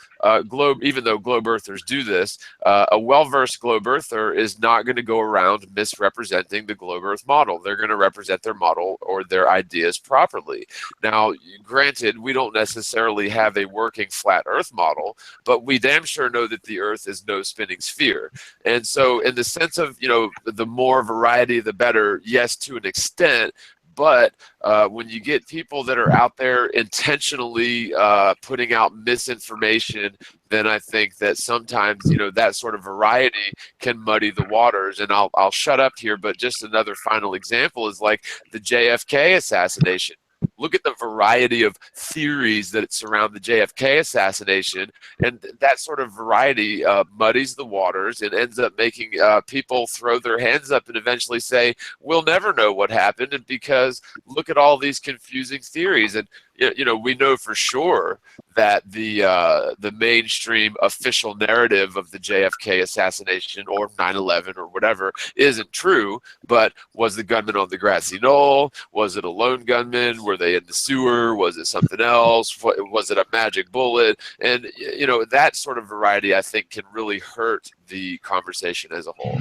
even though globe earthers do this, a well-versed globe earther is not going to go around misrepresenting the globe earth model. They're going to represent their model or their ideas properly. Now, granted, we don't necessarily have a working flat earth model, but we damn sure know that the earth is no spinning sphere. And so in the sense of, the more variety, the better, yes, to an extent. But when you get people that are out there intentionally putting out misinformation, then I think that sometimes, that sort of variety can muddy the waters. And I'll shut up here, but just another final example is like the JFK assassination. Look at the variety of theories that surround the JFK assassination, and that sort of variety muddies the waters and ends up making people throw their hands up and eventually say, we'll never know what happened, and because look at all these confusing theories. And we know for sure that the mainstream official narrative of the JFK assassination or 9/11 or whatever isn't true. But was the gunman on the grassy knoll? Was it a lone gunman? Were they in the sewer? Was it something else? Was it a magic bullet? And that sort of variety, I think, can really hurt the conversation as a whole.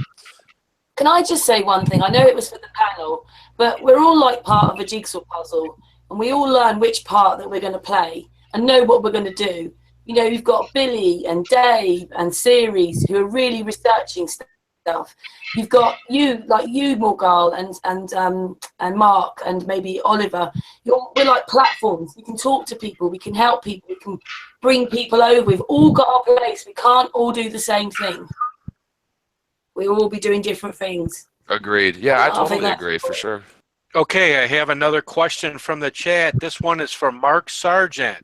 Can I just say one thing? I know it was for the panel, but we're all like part of a jigsaw puzzle, and we all learn which part that we're going to play and know what we're going to do. You've got Billy and Dave and Ceres who are really researching stuff. You've got you, like you, Morgile, and Mark, and maybe Oliver. We're like platforms. We can talk to people. We can help people. We can bring people over. We've all got our place. We can't all do the same thing. We'll all be doing different things. Agreed. Yeah, I totally agree, for sure. Okay, I have another question from the chat. This one is from Mark Sargent.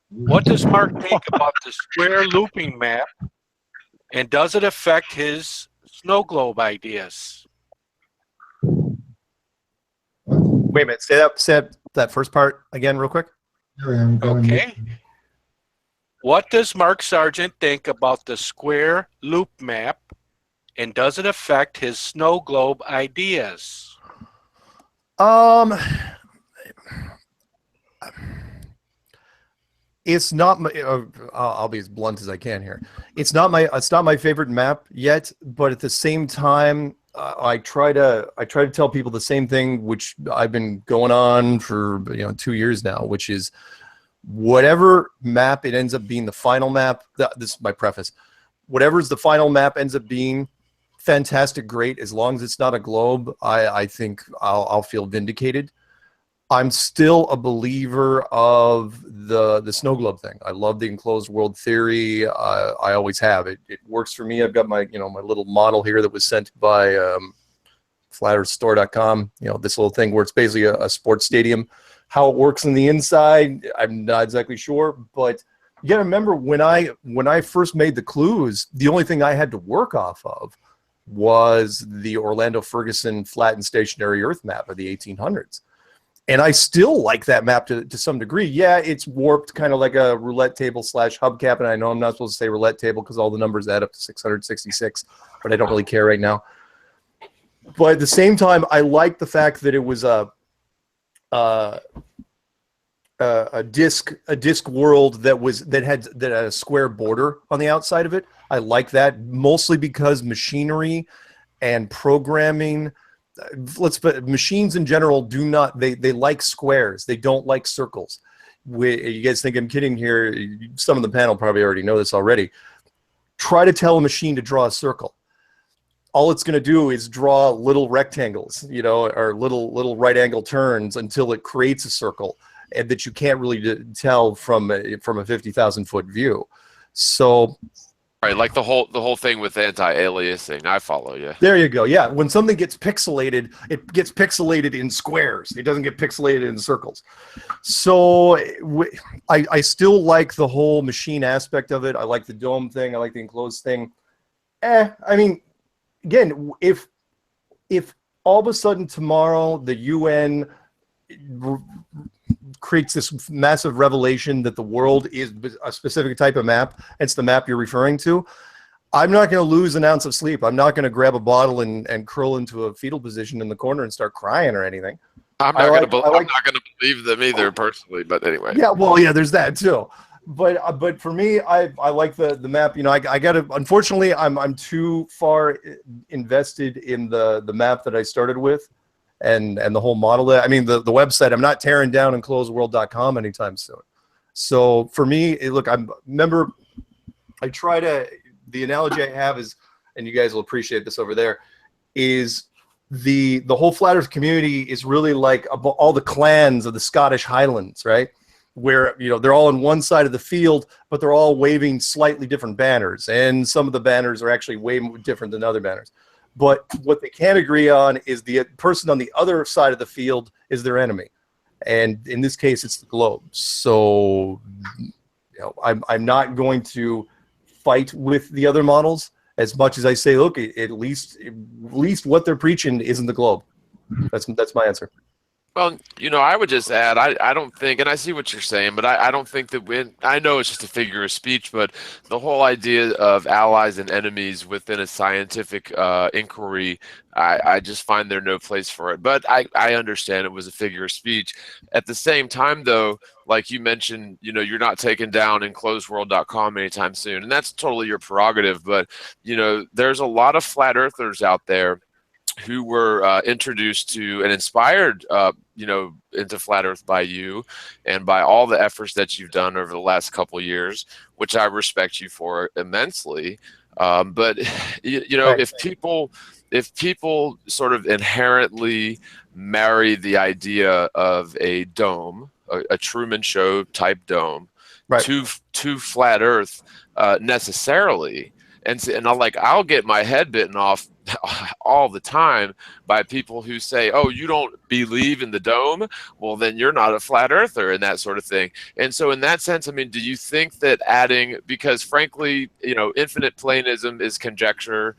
What does Mark think about the square looping map, and does it affect his snow globe ideas? Wait a minute. Say that first part again real quick. Okay. What does Mark Sargent think about the square loop map, and does it affect his snow globe ideas? It's not my, I'll be as blunt as I can here. It's not my favorite map yet, but at the same time, I try to tell people the same thing, which I've been going on for 2 years now, which is whatever map it ends up being the final map. This is my preface. Whatever's the final map ends up being, fantastic, great. As long as it's not a globe, I think I'll feel vindicated. I'm still a believer of the snow globe thing. I love the enclosed world theory. I always have. It works for me. I've got my my little model here that was sent by flatearthstore.com. This little thing where it's basically a sports stadium. How it works on the inside, I'm not exactly sure, but you gotta remember when I first made the clues, the only thing I had to work off of was the Orlando Ferguson flat and stationary Earth map of the 1800s. And I still like that map to some degree. Yeah, it's warped, kind of like a roulette table / hubcap, and I know I'm not supposed to say roulette table because all the numbers add up to 666, but I don't really care right now. But at the same time, I like the fact that it was a disc world that had a square border on the outside of it. I like that mostly because machinery and programming, machines in general do not, they like squares. They don't like circles. You guys think I'm kidding here? Some of the panel probably already know this already. Try to tell a machine to draw a circle. All it's going to do is draw little rectangles, or little right angle turns until it creates a circle, and that you can't really tell from a 50,000 foot view. So, right, like the whole thing with anti-aliasing. I follow you. There you go. Yeah, when something gets pixelated, it gets pixelated in squares. It doesn't get pixelated in circles. So I still like the whole machine aspect of it. I like the dome thing. I like the enclosed thing. I mean, again, if all of a sudden tomorrow the UN creates this massive revelation that the world is a specific type of map, it's the map you're referring to, I'm not going to lose an ounce of sleep. I'm not going to grab a bottle and curl into a fetal position in the corner and start crying or anything. I'm not going to believe them either, personally. But anyway. Yeah, well, yeah, there's that too. But for me, I like the map. You know, I got to. Unfortunately, I'm too far invested in the map that I started with, and the whole model. I mean, the website. I'm not tearing down enclosedworld.com anytime soon. So for me, look, I try to. The analogy I have is, and you guys will appreciate this over there, is the whole flat Earth community is really like all the clans of the Scottish Highlands, right? Where, you know, they're all on one side of the field, but they're all waving slightly different banners, and some of the banners are actually way different than other banners. But what they can agree on is the person on the other side of the field is their enemy, and in this case, it's the globe. So, you know, I'm not going to fight with the other models as much as I say, look, at least what they're preaching isn't the globe. That's my answer. Well, you know, I would just add, I don't think, and I see what you're saying, but I don't think that I know it's just a figure of speech, but the whole idea of allies and enemies within a scientific inquiry, I just find there no place for it. But I understand it was a figure of speech. At the same time, though, like you mentioned, you know, you're not taking down enclosedworld.com anytime soon, and that's totally your prerogative. But, you know, there's a lot of flat earthers out there who were introduced to and inspired, you know, into flat Earth by you and by all the efforts that you've done over the last couple of years, which I respect you for immensely. But you know, if people sort of inherently marry the idea of a dome, a Truman Show type dome, right, to flat Earth necessarily, and I'll get my head bitten off all the time by people who say, oh, you don't believe in the dome? Well, then you're not a flat earther, and that sort of thing. And so in that sense, I mean, do you think that adding, because frankly, you know, infinite planism is conjecture,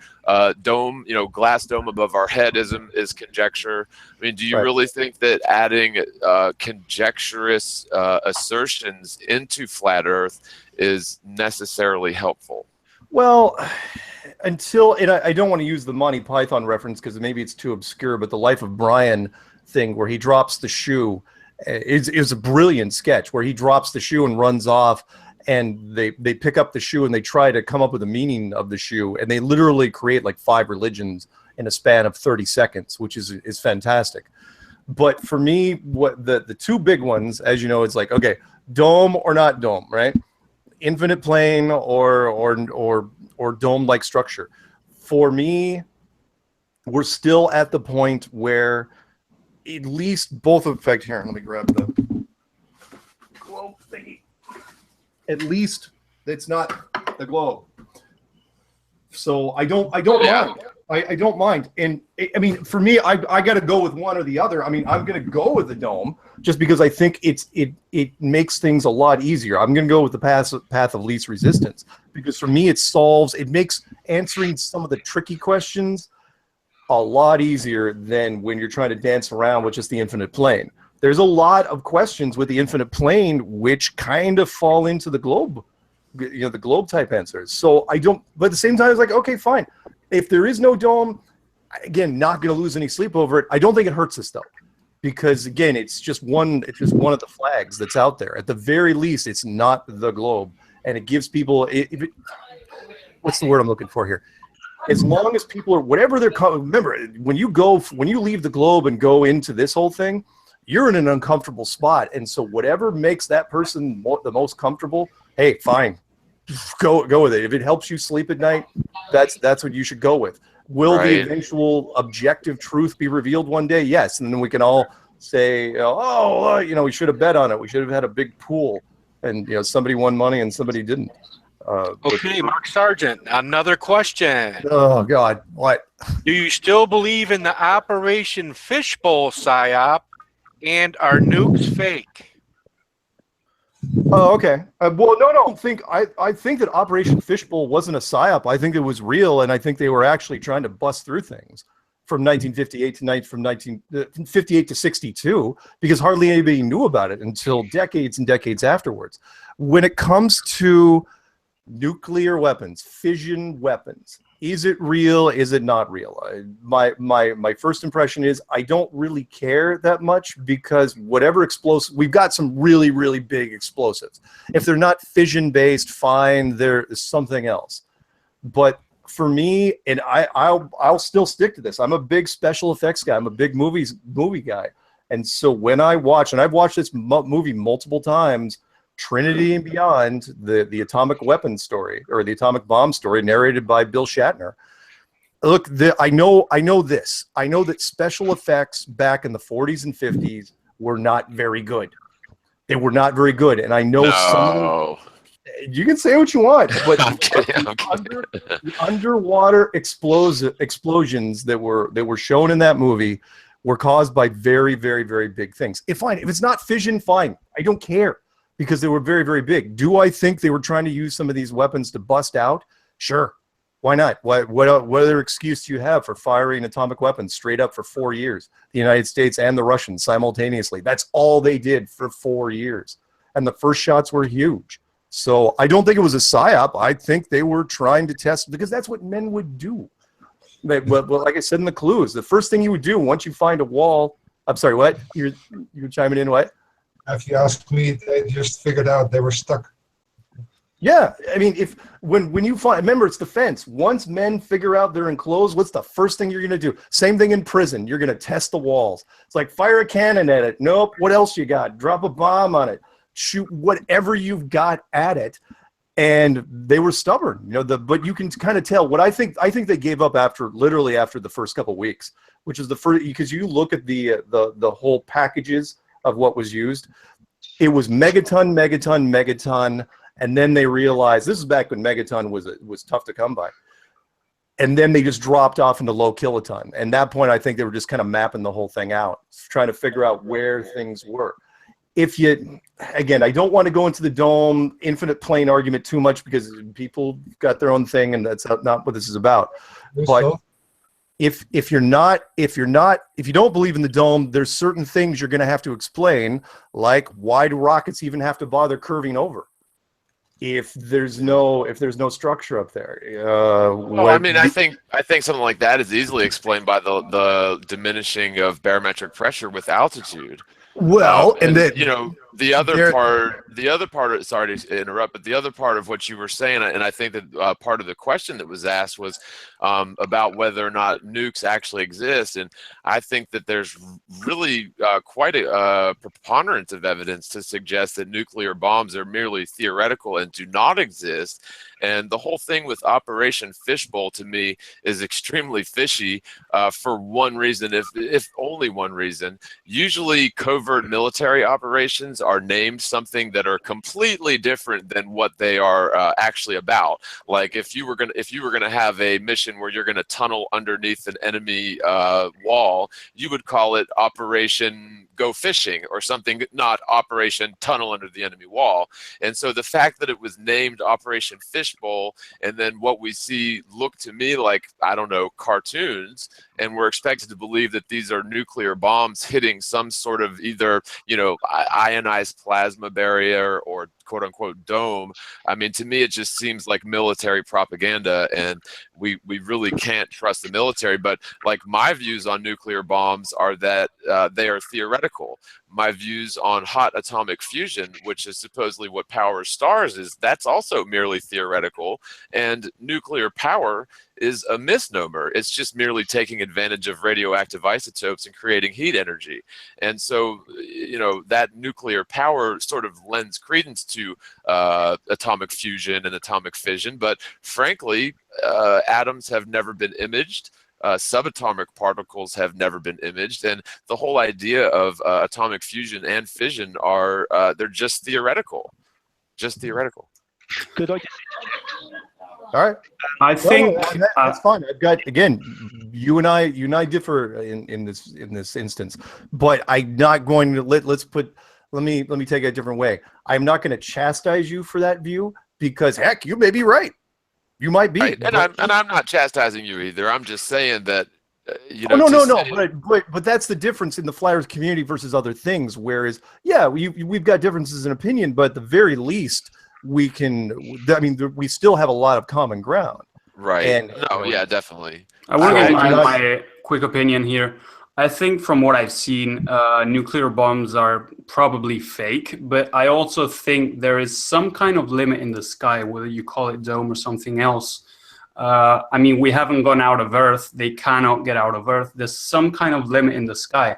dome, you know, glass dome above our head is conjecture. I mean, do you really think that adding conjecturous assertions into flat earth is necessarily helpful? Well, and I don't want to use the Monty Python reference because maybe it's too obscure, but the Life of Brian thing where he drops the shoe is a brilliant sketch where he drops the shoe and runs off, and they pick up the shoe and they try to come up with a meaning of the shoe, and they literally create like 5 religions in a span of 30 seconds, which is fantastic. But for me, what the two big ones, as you know, it's like, okay, dome or not dome, right? Infinite plane or dome-like structure. For me, we're still at the point where at least both of, in fact, here, let me grab the globe thingy. At least it's not the globe. So I don't mind. I don't mind. And I mean, for me, I got to go with one or the other. I mean, I'm going to go with the dome just because I think it makes things a lot easier. I'm going to go with the path of least resistance because for me, it makes answering some of the tricky questions a lot easier than when you're trying to dance around with just the infinite plane. There's a lot of questions with the infinite plane which kind of fall into the globe, you know, the globe type answers. So I don't, but at the same time, it's like, okay, fine. If there is no dome, again, not going to lose any sleep over it. I don't think it hurts us though, because again, it's just one of the flags that's out there. At the very least, it's not the globe, and it gives people. What's the word I'm looking for here? As long as people are whatever they're. Remember, when you leave the globe and go into this whole thing, you're in an uncomfortable spot, and so whatever makes that person the most comfortable, hey, fine. Go with it. If it helps you sleep at night, that's what you should go with. Will the eventual objective truth be revealed one day? Yes, and then we can all say, you know, we should have bet on it. We should have had a big pool, and you know, somebody won money and somebody didn't. Okay, Mark Sargent, another question. Oh God, what? Do you still believe in the Operation Fishbowl psyop, and are nukes fake? Oh, okay. Well, no. I think that Operation Fishbowl wasn't a psyop. I think it was real, and I think they were actually trying to bust through things from 1958 to 62, because hardly anybody knew about it until decades and decades afterwards. When it comes to nuclear weapons, fission weapons. Is it real? Is it not real? My first impression is I don't really care that much, because whatever explosive, we've got some really, really big explosives. If they're not fission based, fine, there is something else. But for me, and I'll still stick to this. I'm a big special effects guy. I'm a big movie guy. And so when I watch, and I've watched this movie multiple times, Trinity and Beyond, the atomic weapon story, or the atomic bomb story, narrated by Bill Shatner. Look, I know this. I know that special effects back in the 40s and 50s were not very good. They were not very good, and I know some. You can say what you want, but I'm kidding. the underwater explosions that were shown in that movie were caused by very, very, very big things. If it's not fission, fine. I don't care, because they were very, very big. Do I think they were trying to use some of these weapons to bust out? Sure. Why not? What other excuse do you have for firing atomic weapons straight up for 4 years? The United States and the Russians simultaneously. That's all they did for 4 years. And the first shots were huge. So I don't think it was a psyop. I think they were trying to test, because that's what men would do. Well, like I said in the clues, the first thing you would do once you find a wall. I'm sorry, what? You're chiming in, what? If you ask me, they just figured out they were stuck. Yeah, I mean, when you find, remember, it's the fence. Once men figure out they're enclosed, what's the first thing you're going to do? Same thing in prison. You're going to test the walls. It's like fire a cannon at it. Nope. What else you got? Drop a bomb on it. Shoot whatever you've got at it. And they were stubborn, but you can kind of tell what I think they gave up literally after the first couple of weeks, which is the first, because you look at the whole packages of what was used. It was megaton, megaton, megaton. And then they realized, this is back when megaton was tough to come by. And then they just dropped off into low kiloton. And at that point, I think they were just kind of mapping the whole thing out, trying to figure out where things were. Again, I don't want to go into the dome infinite plane argument too much, because people got their own thing, and that's not what this is about. But if you don't believe in the dome, there's certain things you're going to have to explain, like why do rockets even have to bother curving over if there's no structure up there? I think something like that is easily explained by the diminishing of barometric pressure with altitude. Well, and then the other part. Sorry to interrupt, but the other part of what you were saying, and I think that part of the question that was asked was about whether or not nukes actually exist, and I think that there's really quite a preponderance of evidence to suggest that nuclear bombs are merely theoretical and do not exist. And the whole thing with Operation Fishbowl, to me, is extremely fishy for one reason, if only one reason. Usually covert military operations are named something that are completely different than what they are actually about. Like if you were gonna have a mission where you're gonna tunnel underneath an enemy wall, you would call it Operation Go Fishing or something, not Operation Tunnel Under the Enemy Wall. And so the fact that it was named Operation Fishbowl, and then what we see look to me like, I don't know, cartoons, and we're expected to believe that these are nuclear bombs hitting some sort of either, ionized plasma barrier or quote unquote dome. I mean, to me, it just seems like military propaganda, and we really can't trust the military. But like, my views on nuclear bombs are that they are theoretical. My views on hot atomic fusion, which is supposedly what powers stars, is that's also merely theoretical. And nuclear power is a misnomer. It's just merely taking advantage of radioactive isotopes and creating heat energy. And so, that nuclear power sort of lends credence to atomic fusion and atomic fission. But frankly, atoms have never been imaged. Subatomic particles have never been imaged, and the whole idea of atomic fusion and fission are they're just theoretical. Good idea. All right. I think that's fine. I've got, again, you and I differ in this instance, but I'm not going to let me take it a different way. I'm not going to chastise you for that view, because heck, you may be right. You might be. Right. And I'm not chastising you either. I'm just saying that but that's the difference in the flat earth community versus other things. Whereas, yeah, we've got differences in opinion, but at the very least, we can. I mean, we still have a lot of common ground. Right. And yeah, definitely. I want to give I- my quick opinion here. I think from what I've seen, nuclear bombs are probably fake, but I also think there is some kind of limit in the sky, whether you call it dome or something else. I mean, we haven't gone out of Earth. They cannot get out of Earth. There's some kind of limit in the sky.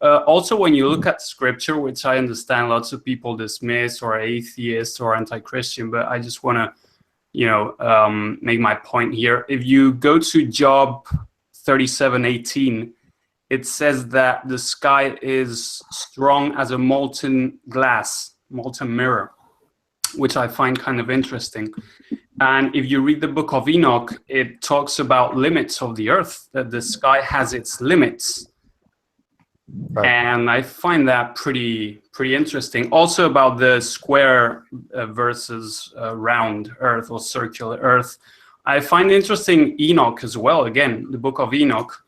Also, when you look at scripture, which I understand lots of people dismiss or atheist or anti-Christian, but I just want to, make my point here. If you go to Job 37:18, it says that the sky is strong as a molten glass, molten mirror, which I find kind of interesting. And if you read the book of Enoch, it talks about limits of the earth, that the sky has its limits. Right. And I find that pretty interesting. Also about the square versus round earth or circular earth. I find interesting Enoch as well, again, the book of Enoch,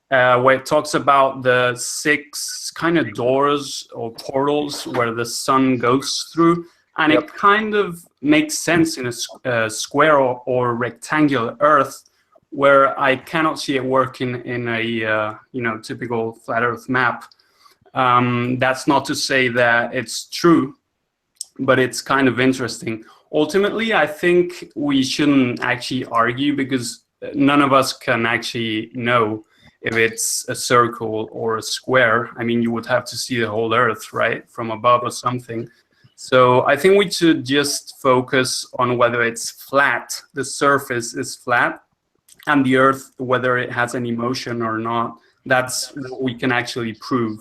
where it talks about the 6 kind of doors or portals where the sun goes through. And it kind of makes sense in a square or rectangular earth, where I cannot see it working in a typical flat earth map. That's not to say that it's true, but it's kind of interesting. Ultimately, I think we shouldn't actually argue, because none of us can actually know if it's a circle or a square. I mean, you would have to see the whole earth, right, from above or something. So I think we should just focus on whether it's flat, the surface is flat, and the earth, whether it has any motion or not. That's what we can actually prove.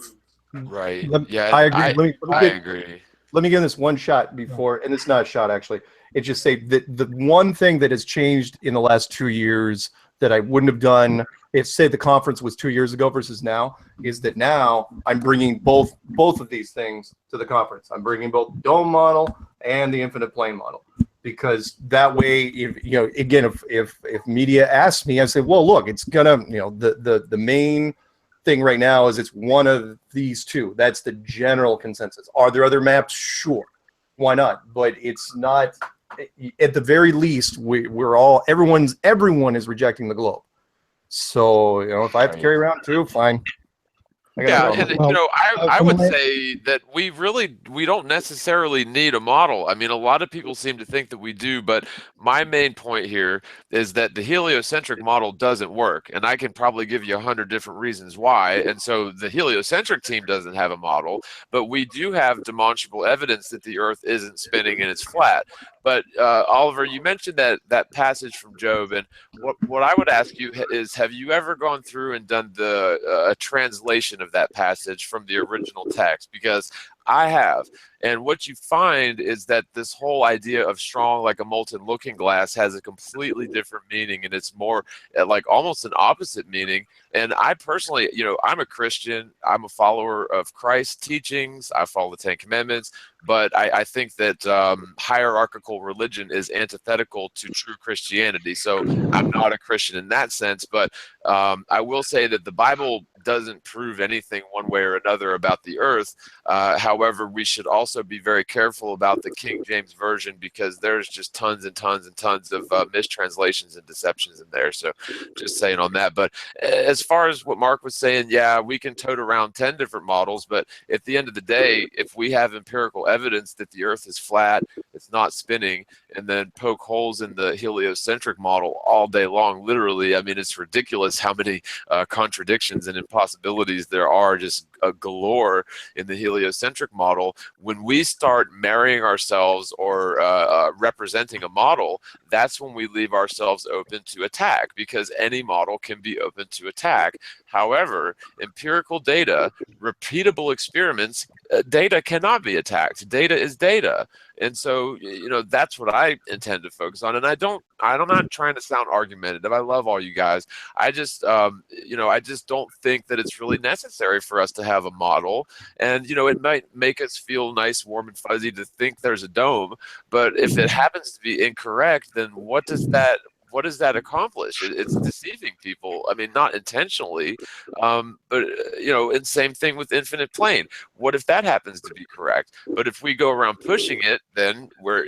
Right. Yeah, I agree. I agree. Let me give this one shot before, and it's not a shot actually. It's just say that the one thing that has changed in the last 2 years that I wouldn't have done if, say, the conference was 2 years ago versus now, is that now I'm bringing both of these things to the conference. I'm bringing both the dome model and the infinite plane model, because that way, if media asks me, I say, well, look, it's gonna, the main thing right now is it's one of these two. That's the general consensus. Are there other maps? Sure, why not? But it's not. At the very least, everyone is rejecting the globe. So, if I have to carry around 2, fine. Yeah, and I would say that we don't necessarily need a model. I mean, a lot of people seem to think that we do, but my main point here is that the heliocentric model doesn't work, and I can probably give you 100 different reasons why. And so the heliocentric team doesn't have a model, but we do have demonstrable evidence that the Earth isn't spinning and it's flat. But Oliver, you mentioned that passage from Job, and what I would ask you is, have you ever gone through and done a translation of that passage from the original text? Because I have. And what you find is that this whole idea of strong like a molten looking glass has a completely different meaning, and it's more like almost an opposite meaning. And I personally, I'm a Christian. I'm a follower of Christ's teachings. I follow the 10 Commandments. But I think that hierarchical religion is antithetical to true Christianity. So I'm not a Christian in that sense. But I will say that the Bible doesn't prove anything one way or another about the earth. However, we should also be very careful about the King James Version, because there's just tons and tons and tons of mistranslations and deceptions in there. So just saying on that. But as far as what Mark was saying, yeah, we can tote around 10 different models. But at the end of the day, if we have empirical evidence that the earth is flat, it's not spinning, and then poke holes in the heliocentric model all day long, literally, I mean, it's ridiculous how many contradictions and impossibilities there are just galore in the heliocentric model. When we start marrying ourselves or representing a model, that's when we leave ourselves open to attack, because any model can be open to attack. However, empirical data, repeatable experiments, data cannot be attacked. Data is data. And so, that's what I intend to focus on. And I'm not trying to sound argumentative. I love all you guys. I just, I just don't think that it's really necessary for us to have a model. And, it might make us feel nice, warm, and fuzzy to think there's a dome. But if it happens to be incorrect, then what does that what does that accomplish? It's deceiving people. I mean, not intentionally, but and same thing with infinite plane. What if that happens to be correct? But if we go around pushing it, then we're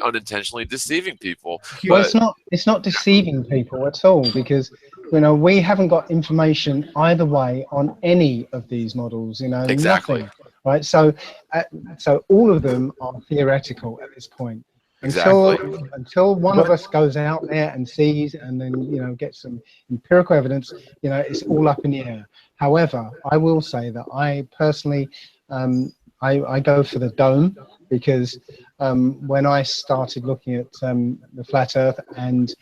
unintentionally deceiving people. Well, it's not deceiving people at all, because we haven't got information either way on any of these models. Exactly. Nothing, right? So all of them are theoretical at this point. Until one of us goes out there and sees, and then gets some empirical evidence, it's all up in the air. However, I will say that I personally, I go for the dome, because when I started looking at the flat Earth and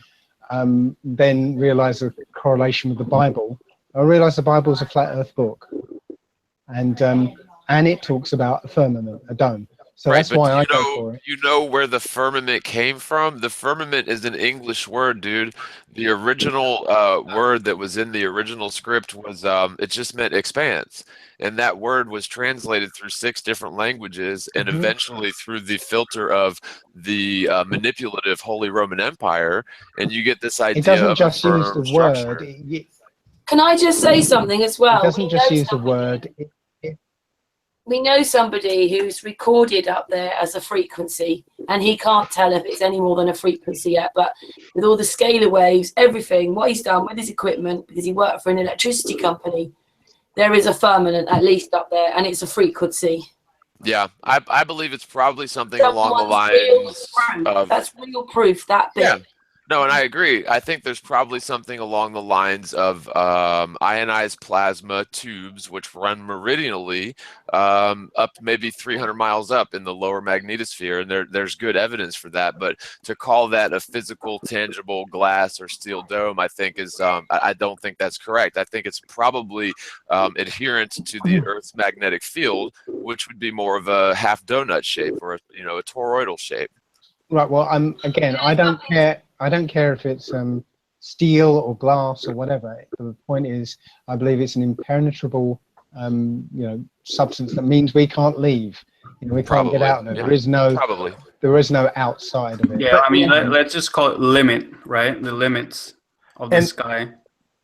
then realized the correlation with the Bible, I realized the Bible is a flat Earth book, and it talks about a firmament, a dome. So right, that's why I go for it. You know where the firmament came from? The firmament is an English word, dude. The original word that was in the original script was it just meant expanse. And that word was translated through 6 different languages, and eventually through the filter of the manipulative Holy Roman Empire, and you get this idea. It doesn't of just use the structure. word. Can I just say something as well? It doesn't just use the word. We know somebody who's recorded up there as a frequency, and he can't tell if it's any more than a frequency yet, but with all the scalar waves, everything, what he's done with his equipment, because he worked for an electricity company, there is a firmament at least up there, and it's a frequency. Yeah, I believe it's probably something along the lines of... That's real proof, that bit. Yeah. No, and I agree. I think there's probably something along the lines of ionized plasma tubes, which run meridianally up maybe 300 miles up in the lower magnetosphere, and there's good evidence for that. But to call that a physical, tangible glass or steel dome, I think is I don't think that's correct. I think it's probably adherent to the Earth's magnetic field, which would be more of a half donut shape or a toroidal shape. Right. Well, again, I don't care. I don't care if it's steel or glass or whatever. The point is, I believe it's an impenetrable, substance that means we can't leave. We can't get out of it. Yeah. There is no outside of it. Yeah, I mean, let's just call it limit, right? The limits of the sky.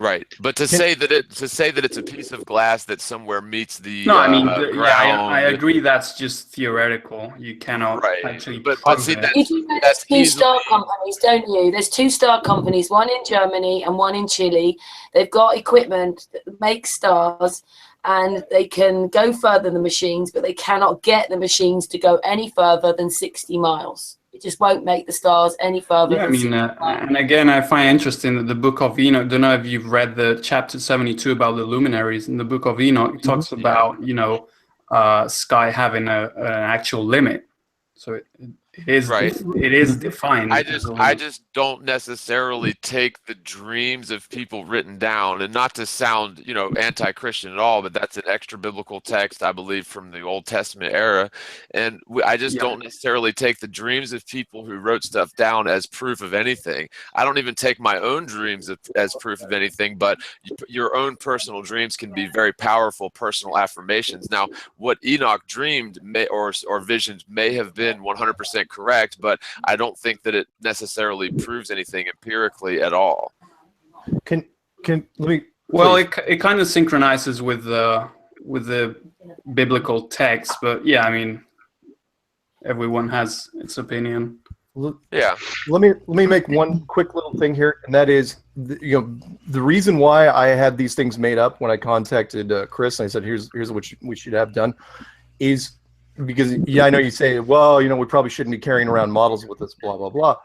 Right, but to say that it's a piece of glass that somewhere meets the no, I mean, ground, I agree. That's just theoretical. You cannot actually. But see, you do know there's 2 star companies, don't you? There's 2 star companies, one in Germany and one in Chile. They've got equipment that makes stars, and they can go further than the machines, but they cannot get the machines to go any further than 60 miles. It just won't make the stars any further. Yeah, I mean, and again, I find interesting that the Book of Enoch. Don't know if you've read the chapter 72 about the luminaries. In the Book of Enoch, it talks about sky having an actual limit. So it is right. It is defined. I just don't necessarily take the dreams of people written down, and not to sound anti-Christian at all, but that's an extra biblical text, I believe, from the Old Testament era, and I just don't necessarily take the dreams of people who wrote stuff down as proof of anything. I don't even take my own dreams as proof of anything, but your own personal dreams can be very powerful personal affirmations. Now, what Enoch dreamed or visions may have been 100% correct, but I don't think that it necessarily proves anything empirically at all. Can let me? Well, it kind of synchronizes with the biblical text, but yeah, I mean, everyone has its opinion. Yeah. Let me make one quick little thing here, and that is, the reason why I had these things made up when I contacted Chris and I said, here's what we should have done, is because I know you say, well, we probably shouldn't be carrying around models with us, blah blah blah,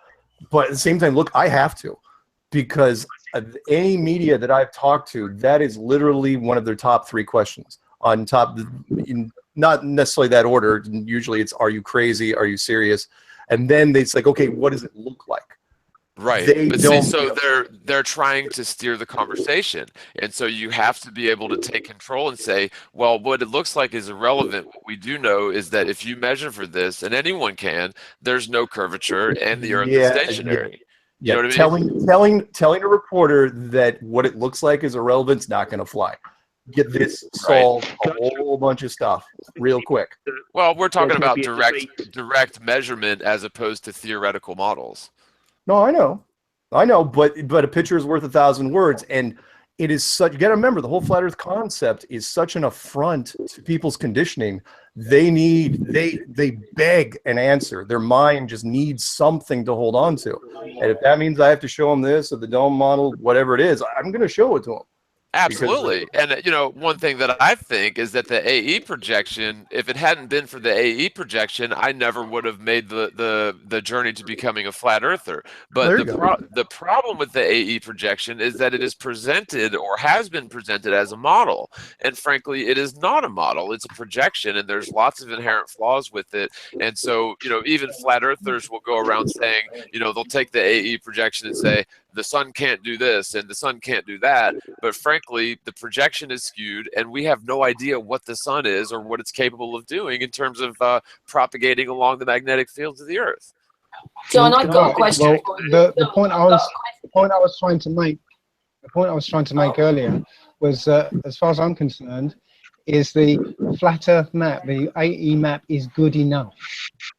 but at the same time, look, I have to, because any media that I've talked to, that is literally one of their top 3 questions on top, not necessarily that order. Usually it's, are you crazy? Are you serious? And then it's like, okay, what does it look like? Right, but see, so they're trying to steer the conversation, and so you have to be able to take control and say, well, what it looks like is irrelevant. What we do know is that if you measure for this, and anyone can, there's no curvature, and the Earth is stationary. Yeah, you know what I mean? telling a reporter that what it looks like is irrelevant is not going to fly. Get this solved a whole bunch of stuff real quick. Well, we're talking about direct measurement as opposed to theoretical models. No, I know. I know, but a picture is worth 1,000 words, and it is such. You got to remember, the whole flat Earth concept is such an affront to people's conditioning. They beg an answer. Their mind just needs something to hold on to, and if that means I have to show them this or the dome model, whatever it is, I'm going to show it to them. Absolutely. And, you know, one thing that I think is that the AE projection, if it hadn't been for the AE projection, I never would have made the journey to becoming a flat earther. But the problem with the AE projection is that it is presented or has been presented as a model. And frankly, it is not a model. It's a projection, and there's lots of inherent flaws with it. And so, you know, even flat earthers will go around saying, you know, they'll take the AE projection and say, the sun can't do this and the sun can't do that. But frankly, the projection is skewed, and we have no idea what the sun is or what it's capable of doing in terms of propagating along the magnetic fields of the Earth. Jon, I've got a question. Well, the point I was trying to make earlier was, as far as I'm concerned, is the flat Earth map, the AE map, is good enough.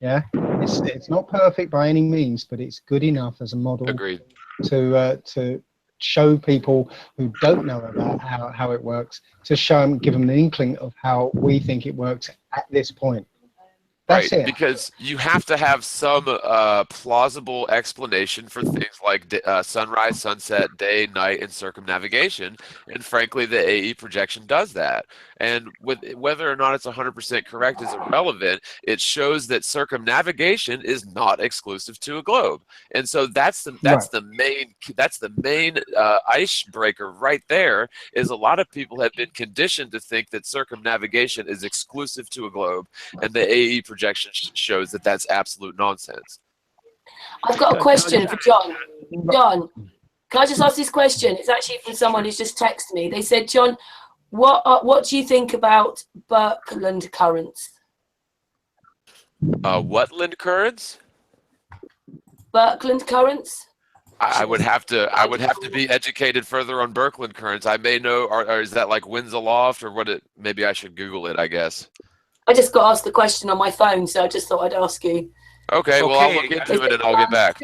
Yeah, it's not perfect by any means, but it's good enough as a model. Agreed. To show people who don't know about how it works, to show them, give them the inkling of how we think it works at this point. That's right, it. because you have to have some plausible explanation for things like sunrise, sunset, day, night, and circumnavigation. And frankly, the AE projection does that. And with whether or not it's 100% correct is irrelevant. It shows that circumnavigation is not exclusive to a globe. And so that's the main icebreaker right there. Is a lot of people have been conditioned to think that circumnavigation is exclusive to a globe, and the AE projection shows that that's absolute nonsense. I've got a question for Jon. Jon, can I just ask this question? It's actually from someone who's just texted me. They said, Jon, what do you think about Birkeland currents? Whatland currents? Birkeland currents? I would have to be educated further on Birkeland currents. I may know, or is that like winds aloft, or what? Maybe I should Google it, I guess. I just got asked the question on my phone, so I just thought I'd ask you. Okay, well, I'll look into it and I'll get back.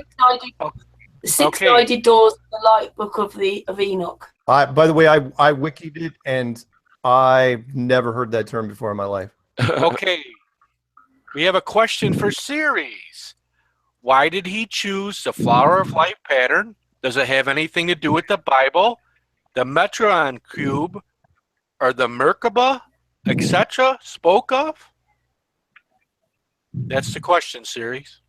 Six-sided doors, the light book of Enoch. By the way, I wikied it, and I've never heard that term before in my life. Okay, we have a question for Ceres. Why did he choose the flower of life pattern? Does it have anything to do with the Bible, the Metron cube, or the Merkaba, etc. spoke of? That's the question, Ceres.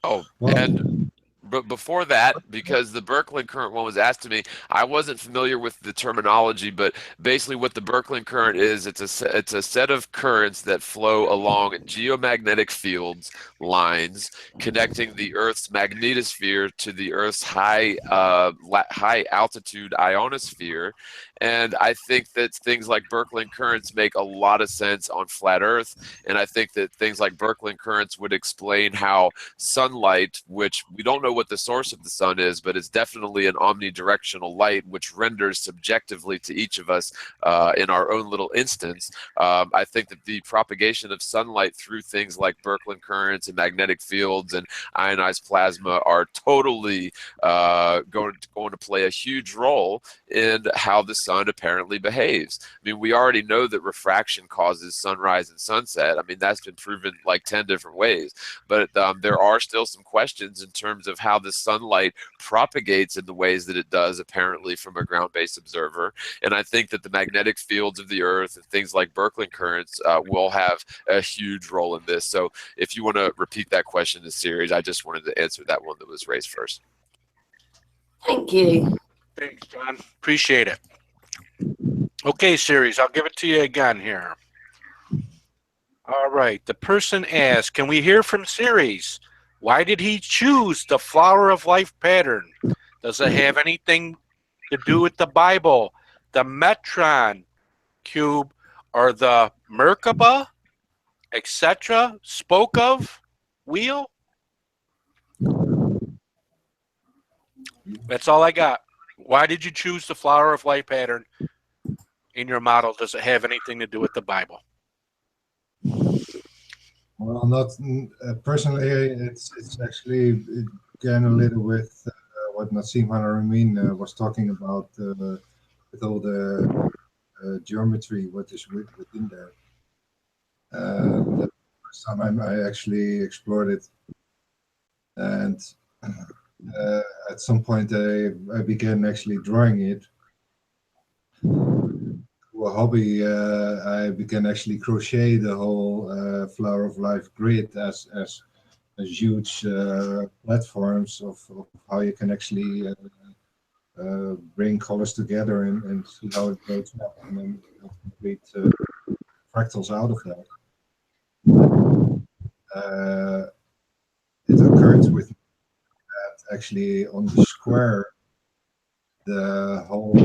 Oh, and but before that, because the Birkeland current one was asked to me, I wasn't familiar with the terminology, but basically what the Birkeland current is, it's a set of currents that flow along geomagnetic fields lines connecting the Earth's magnetosphere to the Earth's high altitude ionosphere. And I think that things like Birkeland currents make a lot of sense on flat Earth. And I think that things like Birkeland currents would explain how sunlight, which we don't know what the source of the sun is, but it's definitely an omnidirectional light, which renders subjectively to each of us in our own little instance. I think that the propagation of sunlight through things like Birkeland currents and magnetic fields and ionized plasma are totally going to play a huge role in how the sun apparently behaves. I mean, we already know that refraction causes sunrise and sunset. I mean, that's been proven like 10 different ways. But there are still some questions in terms of how the sunlight propagates in the ways that it does, apparently, from a ground-based observer. And I think that the magnetic fields of the Earth and things like Birkeland currents will have a huge role in this. So if you want to repeat that question in the series, I just wanted to answer that one that was raised first. Thank you. Thanks, Jon. Appreciate it. Okay, Ceres, I'll give it to you again here. All right. The person asked, can we hear from Ceres? Why did he choose the flower of life pattern? Does it have anything to do with the Bible, the Metron cube, or the Merkaba, etc. spoke of wheel? That's all I got. Why did you choose the flower of life pattern in your model? Does it have anything to do with the Bible? Well, not personally. It's actually again a little with what Nassim Haramein was talking about with all the geometry, what is within there. The first time I actually explored it, and at some point I began actually drawing it. A hobby, I began actually crochet the whole Flower of Life grid as huge platforms of how you can actually bring colors together and see how it goes up, and then complete fractals out of that. It occurred with me that actually on the square, the whole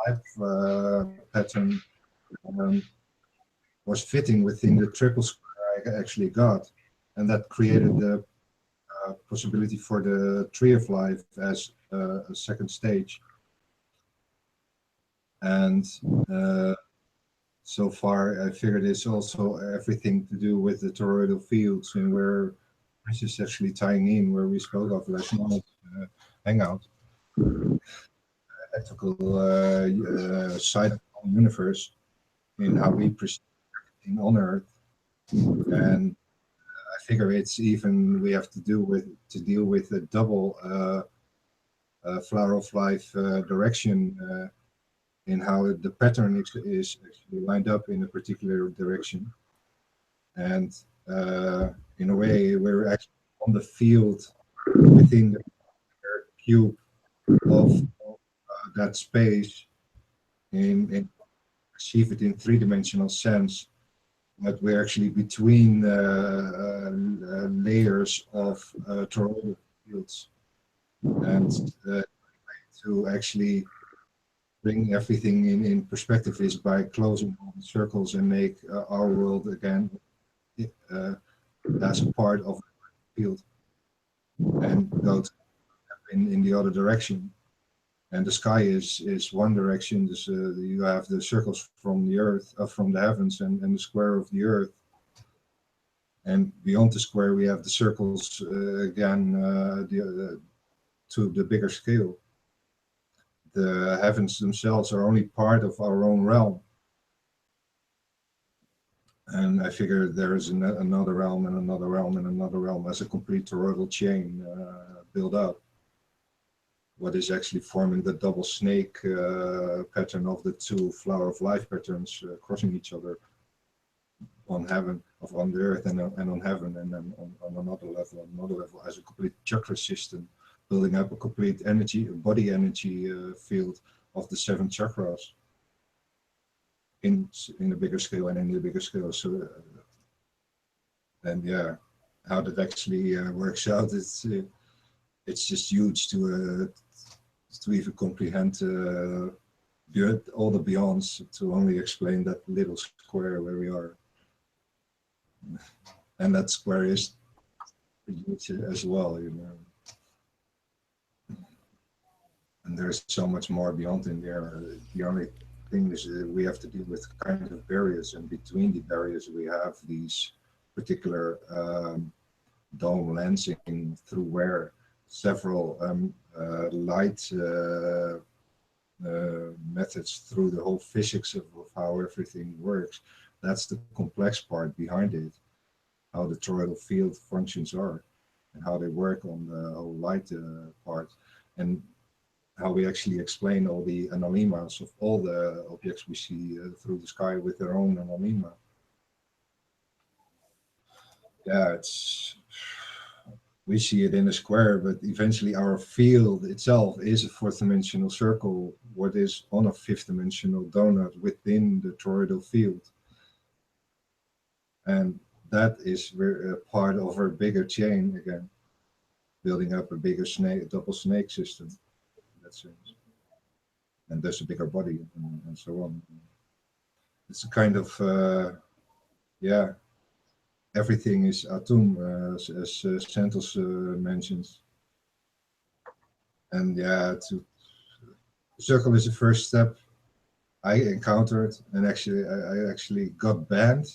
life pattern was fitting within the triple square I actually got, and that created the possibility for the Tree of Life as a second stage. And so far I figured it's also everything to do with the toroidal fields, and where this is actually tying in where we spoke of last night hangout, electrical side of the universe in how we perceive everything on Earth. And I figure it's even we have to deal with a double Flower of Life direction in how the pattern is actually lined up in a particular direction. And in a way, we're actually on the field within the cube of that space and perceive it in three-dimensional sense. But we're actually between layers of toroidal fields, and to actually bring everything in perspective is by closing all the circles and make our world again as a part of the field, and go in the other direction. And the sky is one direction. This, you have the circles from the earth, from the heavens, and the square of the earth. And beyond the square, we have the circles again to the bigger scale. The heavens themselves are only part of our own realm. And I figure there is another realm and another realm and another realm as a complete toroidal chain built up. What is actually forming the double snake pattern of the two Flower of Life patterns crossing each other on heaven, on the earth and on heaven, and then on another level as a complete chakra system, building up a complete energy, body energy field of the 7 chakras in the bigger scale and in the bigger scale. So, and yeah, how that actually works out, it's just huge to even comprehend all the beyonds, to only explain that little square where we are. And that square is huge as well, you know. And there's so much more beyond in there. The only thing is we have to deal with kind of barriers, and between the barriers we have these particular dome lensing through where several light methods through the whole physics of how everything works. That's the complex part behind it, how the toroidal field functions are and how they work on the whole light part, and how we actually explain all the analimas of all the objects we see through the sky with their own analima. Yeah, we see it in a square, but eventually our field itself is a 4th-dimensional circle, what is on a 5th-dimensional donut within the toroidal field. And that is part of our bigger chain again, building up a bigger snake, double snake system in that sense. And thus a bigger body and so on. It's a kind of, yeah, everything is atum, as Santos mentions. And yeah, the circle is the first step I encountered, and actually I actually got banned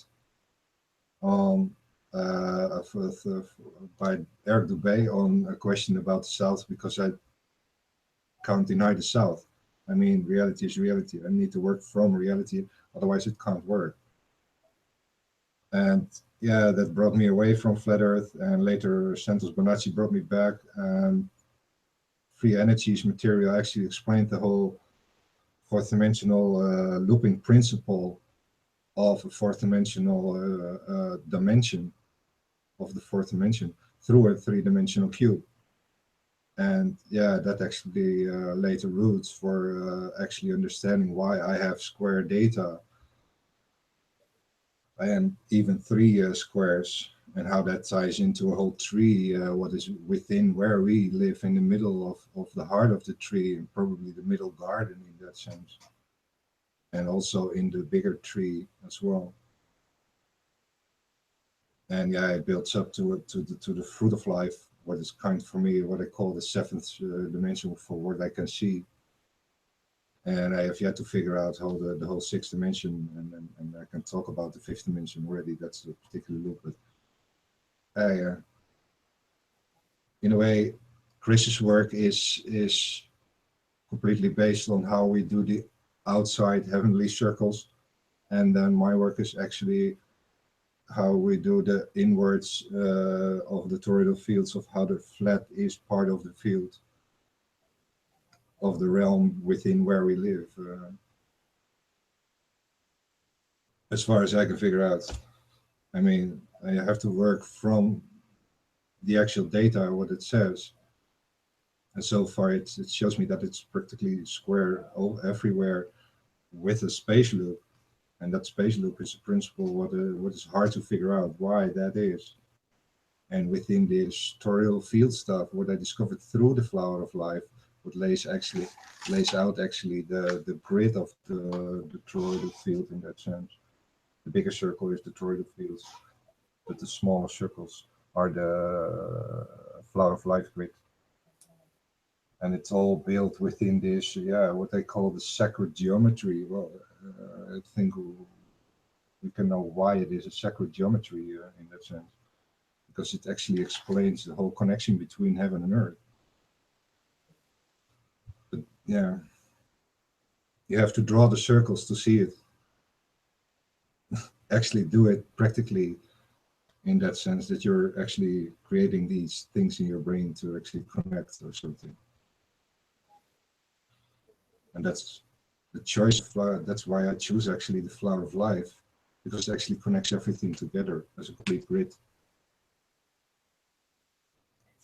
on by Eric Dubé on a question about the South, because I can't deny the South. I mean, reality is reality. I need to work from reality, otherwise it can't work. And yeah, that brought me away from flat Earth, and later Santos Bonacci brought me back. And free energies material actually explained the whole fourth dimensional looping principle of a fourth dimensional dimension of the fourth dimension through a three-dimensional cube. And yeah, that actually laid the roots for actually understanding why I have square data and even three squares, and how that ties into a whole tree, what is within where we live in the middle of the heart of the tree, and probably the middle garden in that sense. And also in the bigger tree as well. And yeah, it builds up to the fruit of life, what is kind for me, what I call the seventh dimension for what I can see. And I have yet to figure out how the whole sixth dimension, and I can talk about the fifth dimension already. That's a particular loop, but in a way, Chris's work is completely based on how we do the outside heavenly circles, and then my work is actually how we do the inwards of the toroidal fields, of how the flat is part of the field of the realm within where we live, as far as I can figure out. I mean, I have to work from the actual data, what it says, and so far it shows me that it's practically square everywhere with a space loop. And that space loop is a principle what is hard to figure out why that is. And within this toroidal field stuff, what I discovered through the flower of life, what lays out actually the grid of the toroidal field in that sense. The bigger circle is the toroidal fields, but the smaller circles are the flower of life grid. And it's all built within this, what they call the sacred geometry. Well, I think we can know why it is a sacred geometry in that sense, because it actually explains the whole connection between heaven and earth. But yeah, you have to draw the circles to see it. Actually do it practically, in that sense that you're actually creating these things in your brain to actually connect or something. And that's the choice of flower. That's why I choose actually the flower of life, because it actually connects everything together as a complete grid.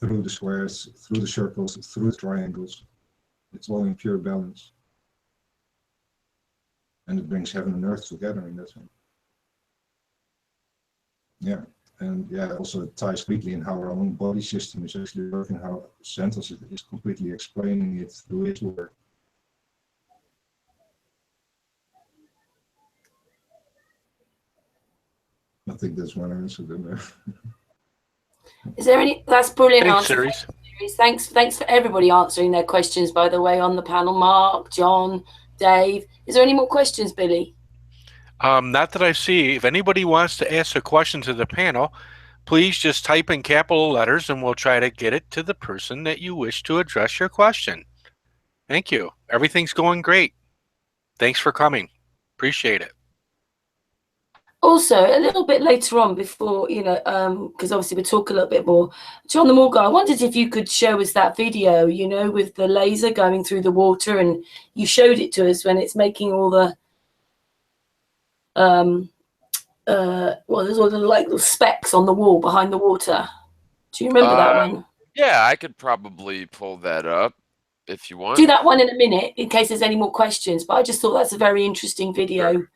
Through the squares, through the circles, through the triangles. It's all in pure balance. And it brings heaven and earth together in that sense. Yeah, and yeah, also it ties completely in how our own body system is actually working, how Santos is completely explaining it through his work. I think that's one answer then. Is there any? That's brilliant Thanks, answer. Series. Thanks for everybody answering their questions, by the way, on the panel. Mark, John, Dave. Is there any more questions, Billy? Not that I see. If anybody wants to ask a question to the panel, please just type in capital letters and we'll try to get it to the person that you wish to address your question. Thank you. Everything's going great. Thanks for coming. Appreciate it. Also, a little bit later on, before, because obviously we'll talk a little bit more. Jon the Morgile, I wondered if you could show us that video, with the laser going through the water, and you showed it to us when it's making all the, there's all the like little specks on the wall behind the water. Do you remember that one? Yeah, I could probably pull that up if you want. Do that one in a minute in case there's any more questions, but I just thought that's a very interesting video. Sure.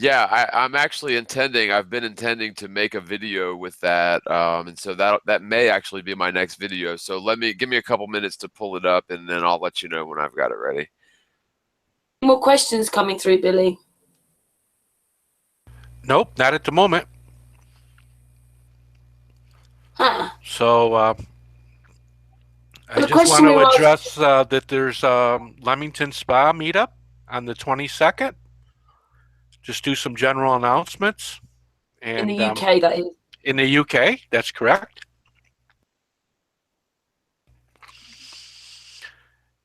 Yeah, I'm actually I've been intending to make a video with that, and so that may actually be my next video. So give me a couple minutes to pull it up, and then I'll let you know when I've got it ready. More questions coming through, Billy? Nope, not at the moment. Huh. So I just want to address that there's a Leamington Spa meetup on the 22nd. Just do some general announcements. And, in the UK, that is. In the UK, that's correct.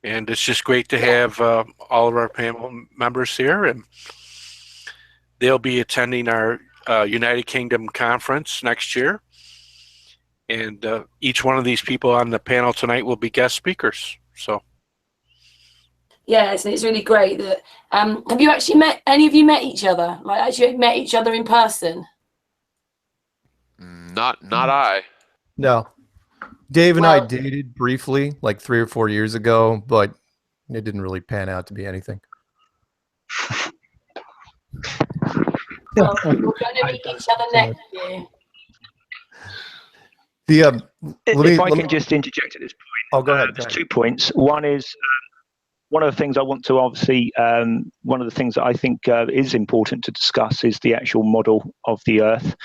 And it's just great to have all of our panel members here, and they'll be attending our United Kingdom conference next year. And each one of these people on the panel tonight will be guest speakers. So, yes, and it's really great that. Have you actually met any of you met each other? Like actually met each other in person? Not I. No. Dave and I dated briefly, like 3 or 4 years ago, but it didn't really pan out to be anything. Well, we're going to meet each other next year. If I can just interject at this point. Oh, go ahead. There's 2 points. One is one of the things I want to obviously, one of the things that I think is important to discuss is the actual model of the Earth.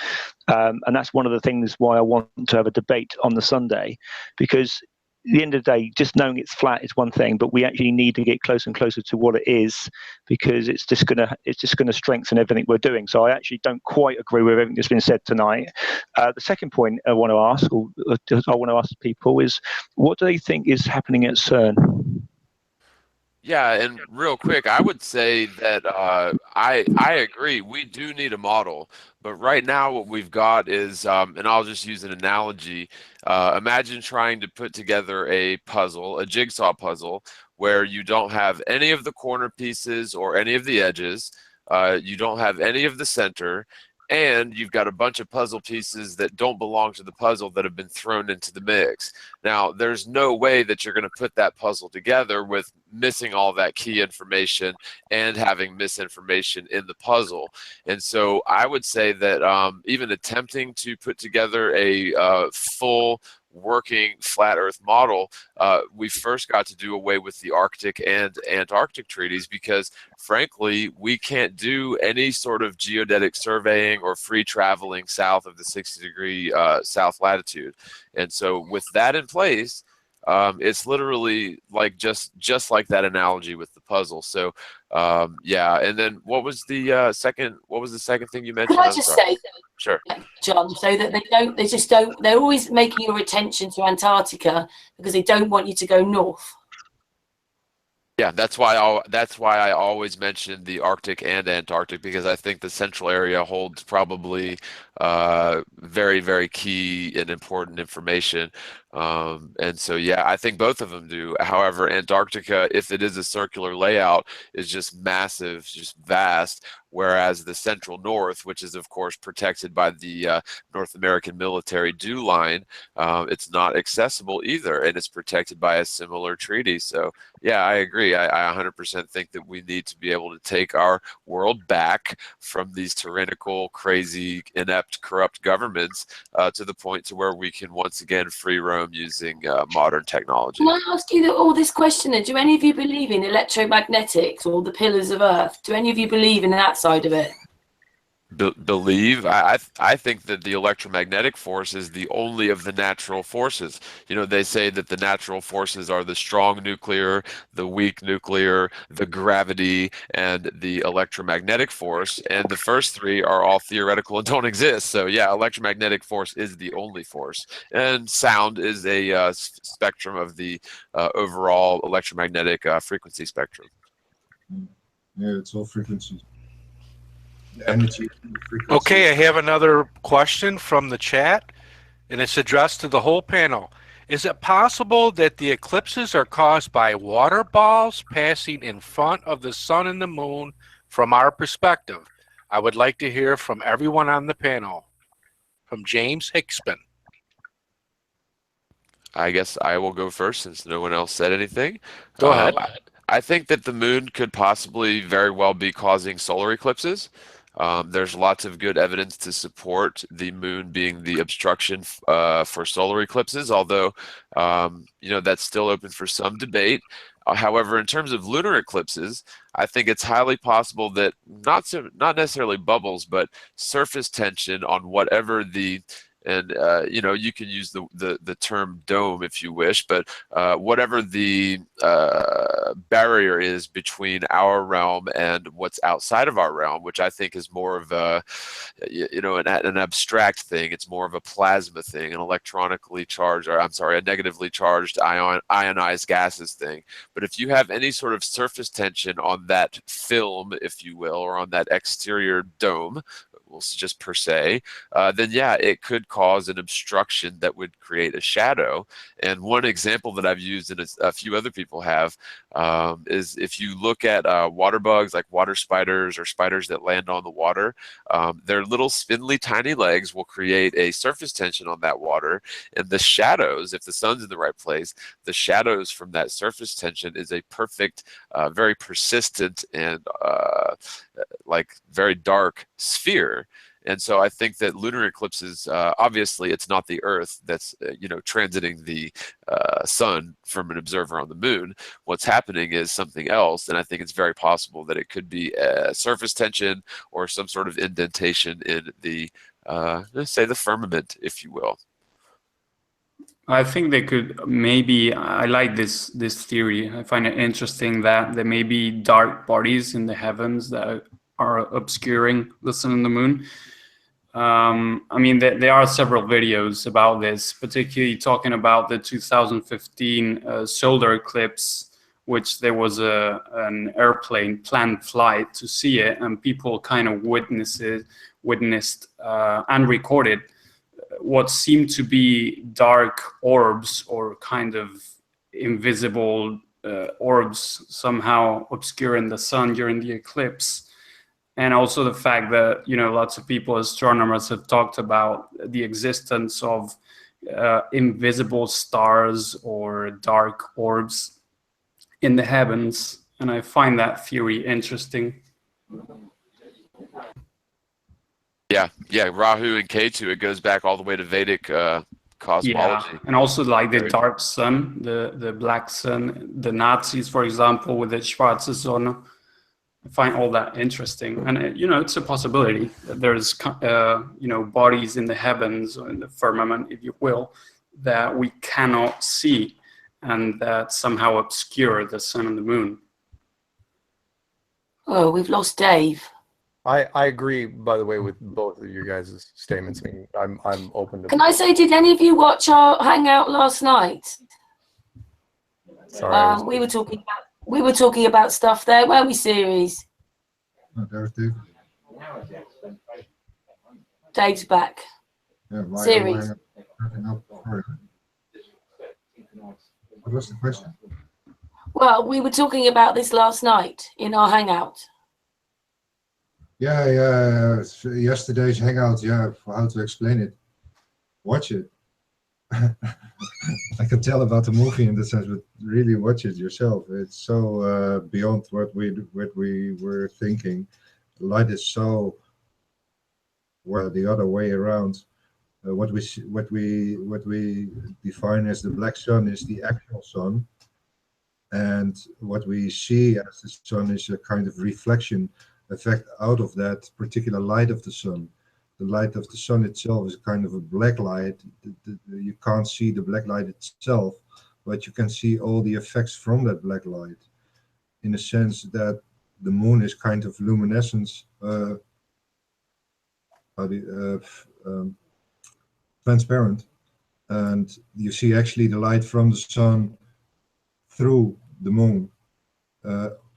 And that's one of the things why I want to have a debate on the Sunday, because at the end of the day, just knowing it's flat is one thing, but we actually need to get closer and closer to what it is, because it's just gonna strengthen everything we're doing. So I actually don't quite agree with everything that's been said tonight. The second point I want to ask, or I want to ask people, is what do they think is happening at CERN? Yeah, and real quick, I would say that I agree. We do need a model, but right now what we've got is, and I'll just use an analogy. Imagine trying to put together a puzzle, a jigsaw puzzle, where you don't have any of the corner pieces or any of the edges. You don't have any of the center. And you've got a bunch of puzzle pieces that don't belong to the puzzle that have been thrown into the mix. Now, there's no way that you're going to put that puzzle together with missing all that key information and having misinformation in the puzzle. And so I would say that even attempting to put together a full working flat Earth model, we first got to do away with the Arctic and Antarctic treaties, because frankly we can't do any sort of geodetic surveying or free traveling south of the 60-degree south latitude. And so with that in place, it's literally like just like that analogy with the puzzle. So yeah. And then what was the second thing you mentioned? Can I just say, sure, John, so that they're always making your attention to Antarctica because they don't want you to go north. Yeah, that's why I always mention the Arctic and Antarctic, because I think the central area holds probably very, very key and important information. And so, yeah, I think both of them do. However, Antarctica, if it is a circular layout, is just massive, just vast, whereas the central north, which is, of course, protected by the North American military dew line, it's not accessible either, and it's protected by a similar treaty. So, yeah, I agree. I 100% think that we need to be able to take our world back from these tyrannical, crazy, inept, corrupt governments to the point to where we can once again free roam using modern technology. Can I ask you all this question? Do any of you believe in electromagnetics or the pillars of Earth? Do any of you believe in that side of it? Believe? I think that the electromagnetic force is the only of the natural forces. You know, they say that the natural forces are the strong nuclear, the weak nuclear, the gravity, and the electromagnetic force. And the first three are all theoretical and don't exist. So yeah, electromagnetic force is the only force. And sound is a spectrum of the overall electromagnetic frequency spectrum. Yeah, it's all frequencies. Energy frequency. Okay, I have another question from the chat, and it's addressed to the whole panel. Is it possible that the eclipses are caused by water balls passing in front of the sun and the moon from our perspective? I would like to hear from everyone on the panel. From James Hicksman. I guess I will go first since no one else said anything. Go ahead. I think that the moon could possibly very well be causing solar eclipses. There's lots of good evidence to support the moon being the obstruction for solar eclipses, although you know, that's still open for some debate. However, in terms of lunar eclipses, I think it's highly possible that not necessarily bubbles, but surface tension on whatever the you know, you can use the term dome if you wish, but whatever the barrier is between our realm and what's outside of our realm, which I think is more of a, you know, an abstract thing. It's more of a plasma thing, an electronically charged, or I'm sorry, a negatively charged ionized gases thing. But if you have any sort of surface tension on that film, if you will, or on that exterior dome, we'll just per se, then yeah, it could cause an obstruction that would create a shadow. And one example that I've used, and a few other people have, is if you look at water bugs like water spiders or spiders that land on the water, their little spindly tiny legs will create a surface tension on that water, and the shadows, if the sun's in the right place, the shadows from that surface tension is a perfect, very persistent and like very dark sphere. And so I think that lunar eclipses, obviously it's not the Earth that's, you know, transiting the sun from an observer on the moon. What's happening is something else, and I think it's very possible that it could be a surface tension or some sort of indentation in the, let's say, the firmament, if you will. I think they could maybe, I like this theory. I find it interesting that there may be dark bodies in the heavens that are obscuring the sun and the moon. I mean, there are several videos about this, particularly talking about the 2015 solar eclipse, which there was an airplane planned flight to see it, and people kind of witnessed and recorded what seemed to be dark orbs or kind of invisible orbs somehow obscuring the sun during the eclipse. And also the fact that, you know, lots of people, astronomers, have talked about the existence of invisible stars or dark orbs in the heavens. And I find that theory interesting. Yeah, Rahu and Ketu, it goes back all the way to Vedic cosmology. Yeah, and also like the dark sun, the black sun, the Nazis, for example, with the Schwarze Sonne. I find all that interesting, and you know, it's a possibility that there's you know, bodies in the heavens or in the firmament, if you will, that we cannot see, and that somehow obscure the sun and the moon. Oh, we've lost Dave. I agree, by the way, with both of you guys' statements. I mean, I'm open to. Can I say, did any of you watch our hangout last night? Sorry. We were talking about stuff there, weren't we, Series? Oh, there's Dave. Dave's back. Yeah, Series. What was the question? Well, we were talking about this last night in our hangout. Yeah, yesterday's hangout. Yeah, for how to explain it. Watch it. I can tell about the movie in the sense, but really watch it yourself. It's so beyond what we were thinking. Light is so, well, the other way around. What we define as the black sun is the actual sun, and what we see as the sun is a kind of reflection effect out of that particular light of the sun. The light of the sun itself is kind of a black light. You can't see the black light itself, but you can see all the effects from that black light, in the sense that the moon is kind of luminescence, transparent, and you see actually the light from the sun through the moon,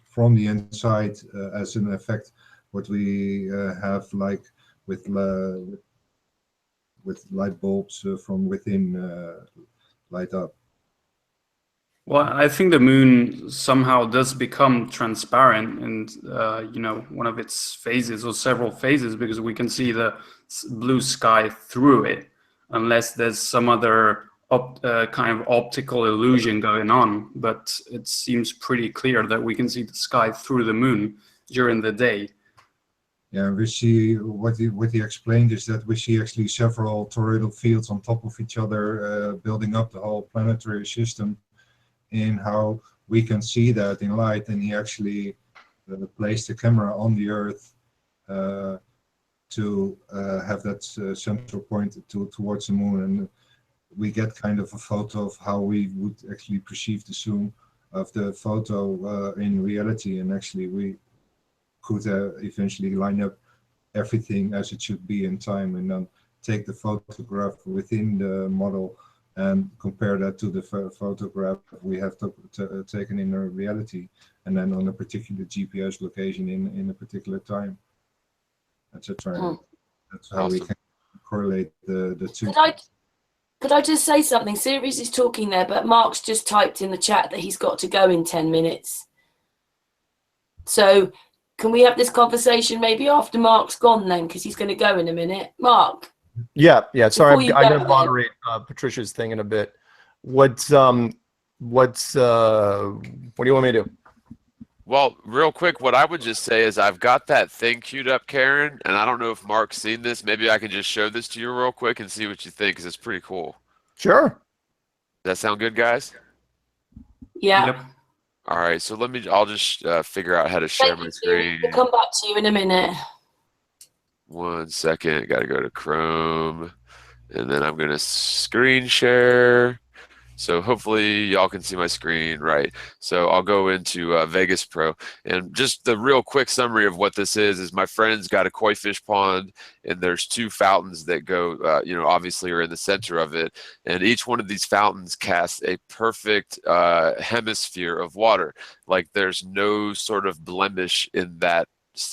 from the inside, as an effect. What we have like with light bulbs from within light up. Well, I think the moon somehow does become transparent, and you know, one of its phases or several phases, because we can see the blue sky through it, unless there's some other kind of optical illusion going on. But it seems pretty clear that we can see the sky through the moon during the day. Yeah, we see what he explained is that we see actually several toroidal fields on top of each other, building up the whole planetary system, in how we can see that in light. And he actually placed the camera on the Earth to have that central point towards the moon, and we get kind of a photo of how we would actually perceive the the photo in reality, and actually we could eventually line up everything as it should be in time, and then take the photograph within the model and compare that to the photograph we have taken in reality, and then on a particular GPS location in a particular time, etc. That's how we can correlate the two. Could I just say something? Sirius is talking there, but Mark's just typed in the chat that he's got to go in 10 minutes. So can we have this conversation maybe after Mark's gone then? Because he's going to go in a minute. Mark? Yeah. Sorry, I'm going to then. moderate Patricia's thing in a bit. What do you want me to do? Well, real quick, what I would just say is I've got that thing queued up, Karen, and I don't know if Mark's seen this. Maybe I can just show this to you real quick and see what you think, because it's pretty cool. Sure. Does that sound good, guys? Yeah. Yep. All right, so I'll just figure out how to share my screen. We'll come back to you in a minute. 1 second, got to go to Chrome, and then I'm going to screen share. So hopefully y'all can see my screen, right? So I'll go into Vegas Pro, and just the real quick summary of what this is my friend's got a koi fish pond, and there's 2 fountains that go, obviously are in the center of it, and each one of these fountains casts a perfect hemisphere of water. Like there's no sort of blemish in that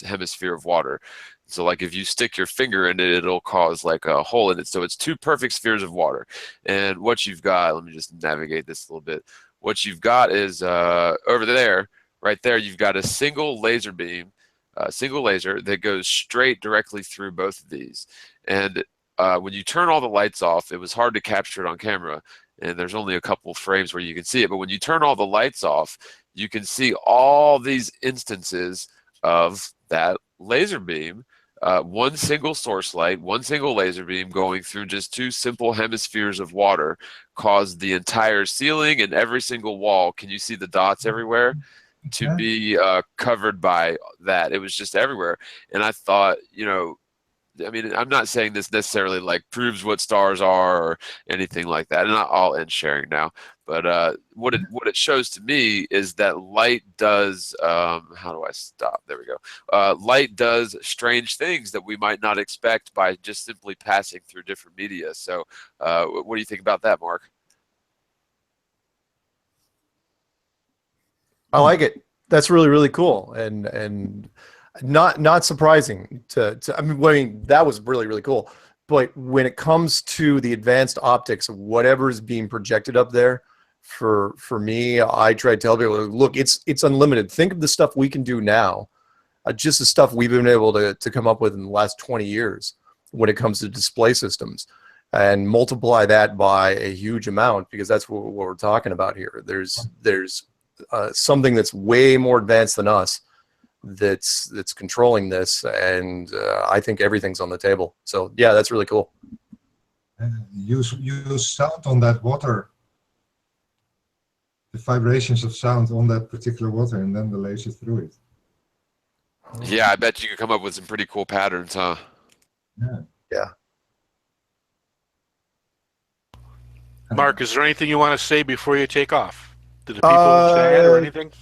hemisphere of water. So like if you stick your finger in it, it'll cause like a hole in it. So it's 2 perfect spheres of water. And what you've got, let me just navigate this a little bit. What you've got is over there, right there, you've got a single laser beam, single laser that goes straight directly through both of these. And when you turn all the lights off, it was hard to capture it on camera, and there's only a couple frames where you can see it. But when you turn all the lights off, you can see all these instances of that laser beam. One single source light, one single laser beam going through just 2 simple hemispheres of water caused the entire ceiling and every single wall, can you see the dots everywhere, to be covered by that. It was just everywhere. And I thought, I mean, I'm not saying this necessarily like proves what stars are or anything like that, and I'll end sharing now. But what it shows to me is that light does, how do I stop? There we go. Light does strange things that we might not expect by just simply passing through different media. So what do you think about that, Mark? I like it. That's really, really cool, and not surprising I mean that was really, really cool. But when it comes to the advanced optics, whatever is being projected up there, for me, I try to tell people, look, it's unlimited. Think of the stuff we can do now, just the stuff we've been able to come up with in the last 20 years when it comes to display systems, and multiply that by a huge amount, because that's what we're talking about here. There's something that's way more advanced than us that's controlling this, and I think everything's on the table. So yeah, that's really cool. Use sound on that water, the vibrations of sound on that particular water, and then the laser through it. Yeah, I bet you could come up with some pretty cool patterns, huh? Yeah. Mark, is there anything you want to say before you take off to the people in chat or anything?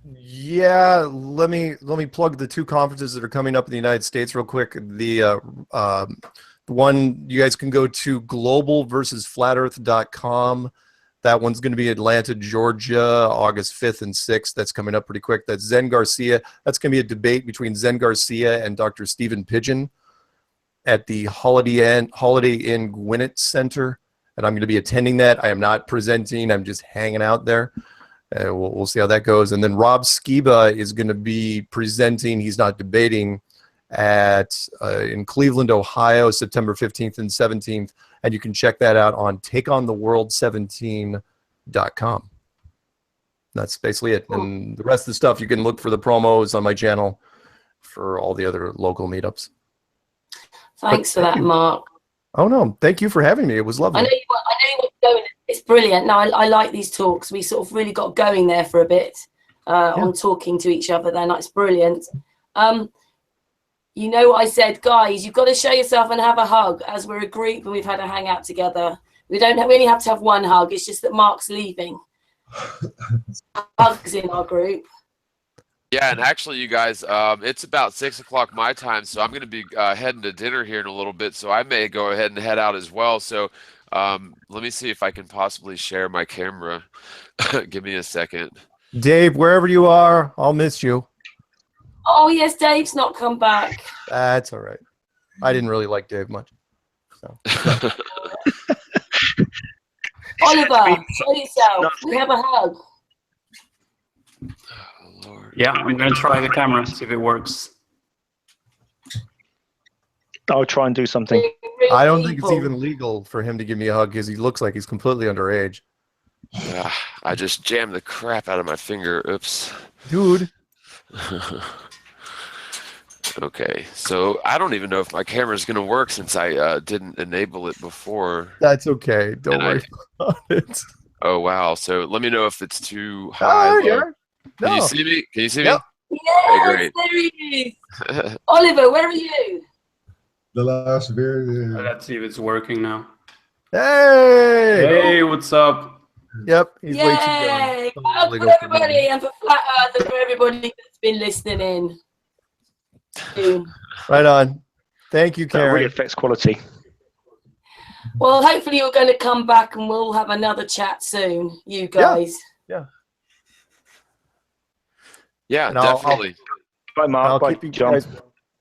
Yeah, let me plug the 2 conferences that are coming up in the United States real quick. The one you guys can go to globalversusflatearth.com. That one's going to be Atlanta, Georgia, August 5th and 6th. That's coming up pretty quick. That's Zen Garcia. That's going to be a debate between Zen Garcia and Dr. Stephen Pidgeon at the Holiday Inn Gwinnett Center, and I'm going to be attending that. I am not presenting. I'm just hanging out there. We'll see how that goes. And then Rob Skiba is going to be presenting. He's not debating in Cleveland, Ohio, September 15th and 17th. And you can check that out on takeontheworld17.com. That's basically it. And the rest of the stuff, you can look for the promos on my channel for all the other local meetups. Thanks for that, Mark. Oh, no. Thank you for having me. It was lovely. I know you want to go in. It's brilliant. No, I like these talks. We sort of really got going there for a bit on talking to each other then. It's brilliant. You know what I said, guys, you've got to show yourself and have a hug, as we're a group and we've had a hangout together. We only have to have one hug. It's just that Mark's leaving. Hugs in our group. Yeah, and actually, you guys, it's about 6 o'clock my time, so I'm going to be heading to dinner here in a little bit, so I may go ahead and head out as well. So let me see if I can possibly share my camera. Give me a second. Dave, wherever you are, I'll miss you. Oh, yes, Dave's not come back. That's all right. I didn't really like Dave much. So. Oliver, show yourself. We have a hug. Oh, Lord. Yeah, I'm going to try the camera, see if it works. I'll try and do something. I don't think it's even legal for him to give me a hug because he looks like he's completely underage. I just jammed the crap out of my finger. Oops. Dude. Okay, so I don't even know if my camera is going to work since I didn't enable it before. That's okay. Don't worry about it. Oh, wow. So let me know if it's too high. No. Can you see me? Can you see Yes, me? Okay, great. there he is. Oliver, where are you? The last beer. Let's see if it's working now. Hey! Hey, what's up? Yep, he's way too Yay! young. Hug for everybody and for Flat Earth and for everybody that's been listening in. Right on. Thank you, That Karen. really affects quality. Well, hopefully you're going to come back and we'll have another chat soon, you guys. Yeah, And I'll- definitely. Bye, Mark. I'll Bye, keep you John. guys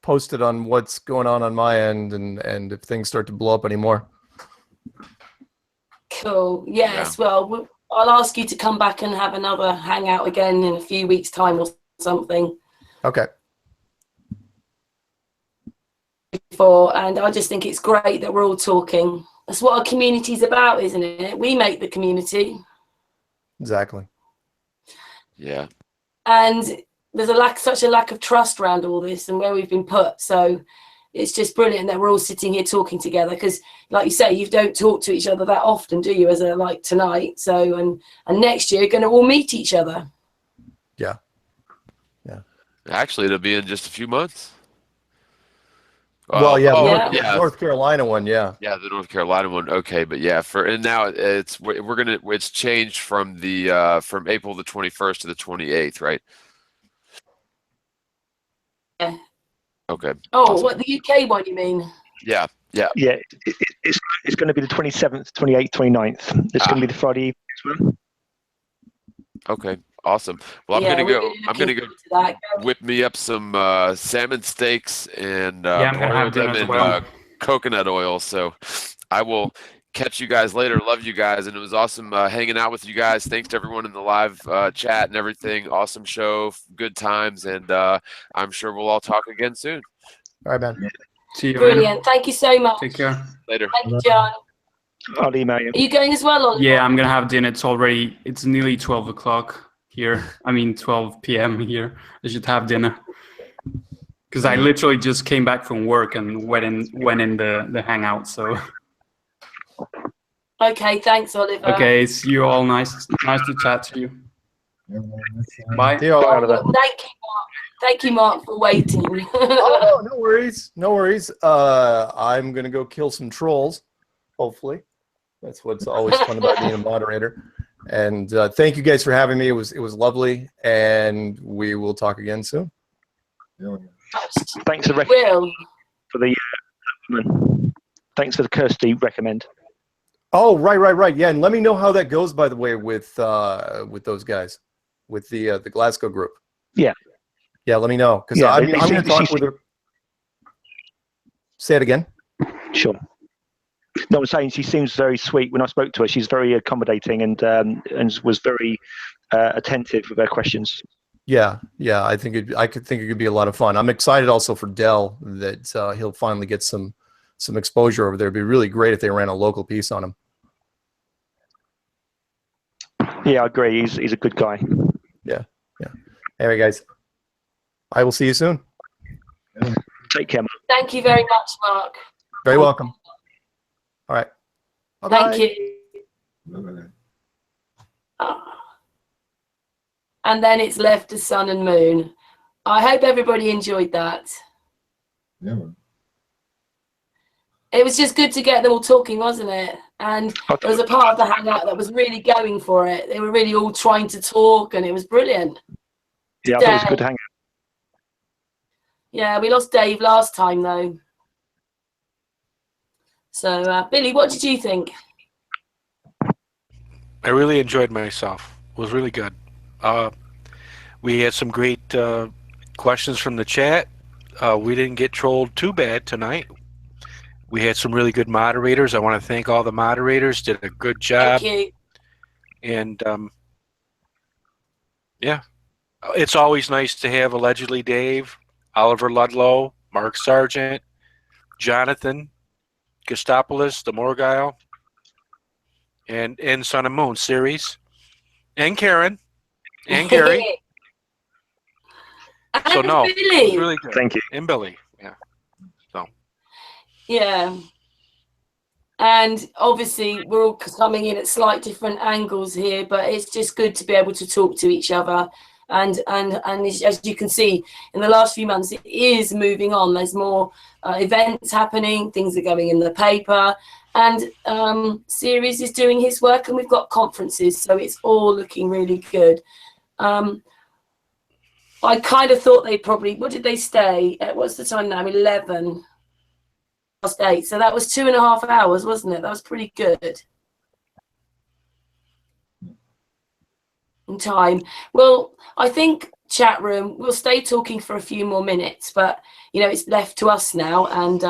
posted on what's going on my end and if things start to blow up anymore. Cool. Yes. Well, I'll ask you to come back and have another hangout again in a few weeks' time or something. Okay. And I just think it's great that we're all talking. That's what our community's about, isn't it? We make the community. Exactly. Yeah. And there's such a lack of trust around all this and where we've been put. So it's just brilliant that we're all sitting here talking together because, like you say, you don't talk to each other that often, do you? As like tonight. So and next year, you're going to all meet each other. Yeah. Actually, it'll be in just a few months. Well, yeah. North Carolina one, yeah. Yeah, the North Carolina one. Okay, but yeah, and now it's changed from from April the 21st to the 28th, right? Yeah. Okay. Oh, awesome. what, the UK one, you mean? Yeah. Yeah, it's going to be the 27th, 28th, 29th. It's going to be the Friday evening. Okay. Awesome. Well, I'm gonna go whip me up some salmon steaks and broil them in coconut oil. So I will catch you guys later. Love you guys, and it was awesome hanging out with you guys. Thanks to everyone in the live chat and everything. Awesome show, good times, and I'm sure we'll all talk again soon. All right, man. See you. Brilliant. Thank you so much. Take care. Later. Thank you, John. I'll email you. Are you going as well, Oliver? Yeah, I'm gonna have dinner. It's nearly 12 o'clock here. I mean 12 p.m. here. I should have dinner because I literally just came back from work and went in the hangout. So okay, thanks, Oliver. okay, see you all. Nice to chat to you. Bye. Thank you, Mark, for waiting. Oh, no worries. No worries. I'm gonna go kill some trolls. Hopefully, that's what's always fun about being a moderator. And thank you guys for having me. It was lovely, and we will talk again soon. Thanks for thanks for the Kirsty recommend. Oh, right. Yeah, and let me know how that goes. By the way, with those guys, with the Glasgow group. Yeah. Yeah, let me know because I'm going to talk with her. Say it again. Sure. No, I'm saying she seems very sweet. When I spoke to her, she's very accommodating and was very attentive with her questions. Yeah. I think it could be a lot of fun. I'm excited also for Dell that he'll finally get some exposure over there. It'd be really great if they ran a local piece on him. Yeah, I agree. He's a good guy. Yeah. Anyway, guys, I will see you soon. Take care, Mark. Thank you very much, Mark. Very welcome. All right. Bye-bye. Thank you. And then it's left to sun and moon. I hope everybody enjoyed that. Yeah. It was just good to get them all talking, wasn't it? And there was a part of the hangout that was really going for it. They were really all trying to talk, and it was brilliant. Yeah, I thought it was good to hang out. Yeah, we lost Dave last time though. So, Billy, what did you think? I really enjoyed myself. It was really good. We had some great questions from the chat. We didn't get trolled too bad tonight. We had some really good moderators. I want to thank all the moderators. Did a good job. Thank you. And yeah, it's always nice to have Allegedly Dave, Oliver Ludlow, Mark Sargent, Jonathan, Gustopoulos, the Morgile, and Sun and Moon series, and Karen, and Gary. So no, Billy. it was really good. Thank you. And Billy, yeah. So Yeah. And obviously we're all coming in at slight different angles here, but it's just good to be able to talk to each other. And as you can see, in the last few months, it is moving on. There's more events happening, things are going in the paper, and Series is doing his work, and we've got conferences, so it's all looking really good. I kind of thought they probably, what did they stay at? What's the time now? 11 past 8. So that was 2.5 hours, wasn't it? That was pretty good in time. Well, I think chat room, we'll stay talking for a few more minutes, but you know, it's left to us now. And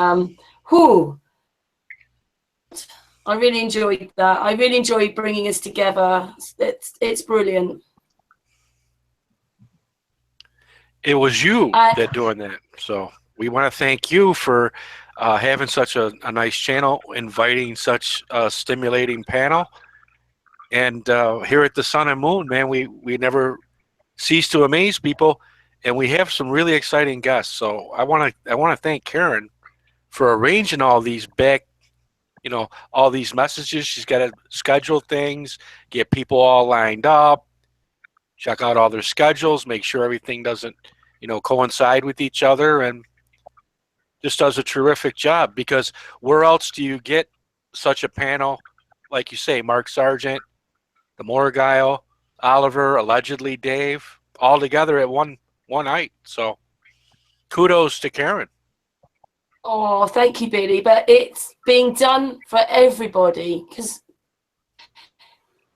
I really enjoyed that. I really enjoyed bringing us together. It's brilliant. it was you that doing that. So we want to thank you for having such a nice channel, inviting such a stimulating panel. And here at the Sun and Moon, man, we never cease to amaze people, and we have some really exciting guests. So I want to thank Karen for arranging all these all these messages. She's got to schedule things, get people all lined up, check out all their schedules, make sure everything doesn't coincide with each other, and just does a terrific job. Because where else do you get such a panel, like you say, Mark Sargent, the Morgile, Oliver, Allegedly Dave, all together at one night. So kudos to Karen. Oh, thank you, Billy. But it's being done for everybody, because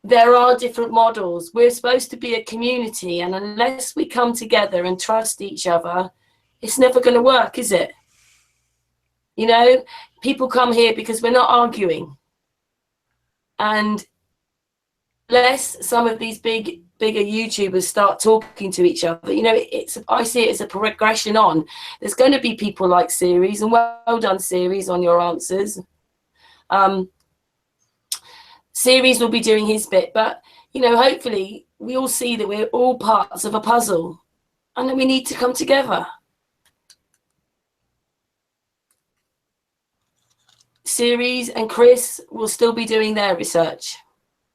there are different models. We're supposed to be a community, and unless we come together and trust each other, it's never going to work, is it? People come here because we're not arguing. And unless some of these bigger YouTubers start talking to each other, I see it as a progression on. There's going to be people like Series, and well done, Series, on your answers. Series will be doing his bit, but hopefully we all see that we're all parts of a puzzle, and that we need to come together. Series and Chris will still be doing their research,